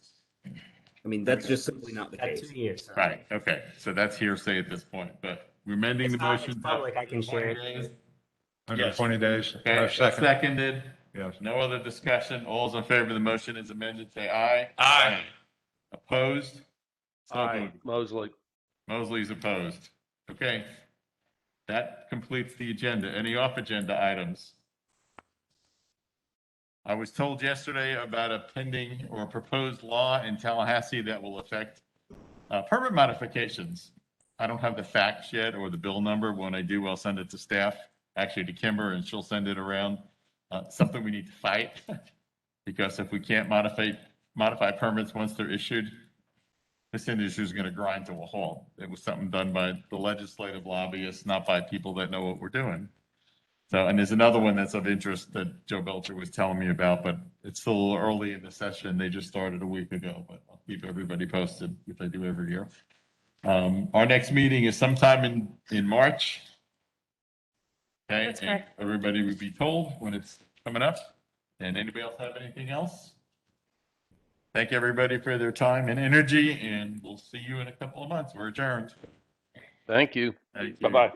I mean, that's just simply not the Got case. 2 years. so. Right, okay, so that's hearsay at this point, but we're amending It's the not- motion. it's public, I can share it. 20 days. 120 days. Okay, I'll second. seconded. Yes. No other discussion. All's in favor of the motion is amended, say aye. Aye. Opposed? So Aye. moved. Mosley. Mosley's opposed. Okay. That completes the agenda. Any off-agenda items? I was told yesterday about a pending or proposed law in Tallahassee that will affect permit modifications. I don't have the facts yet or the bill number. When I do, I'll send it to staff, actually to Kimber, and she'll send it around. Something we need to fight because if we can't modify permits once they're issued, this industry is going to grind to a halt. It was something done by the legislative lobbyists, not by people that know what we're doing. So, and there's another one that's of interest that Joe Belcher was telling me about, but it's still a little early in the session. They just started a week ago, but I'll keep everybody posted if I do every year. Our next meeting is sometime in March. Okay, That's and correct. everybody would be told when it's coming up. And anybody else have anything else? Thank everybody for their time and energy, and we'll see you in a couple of months. We're adjourned. Thank you. Thank you. Bye-bye.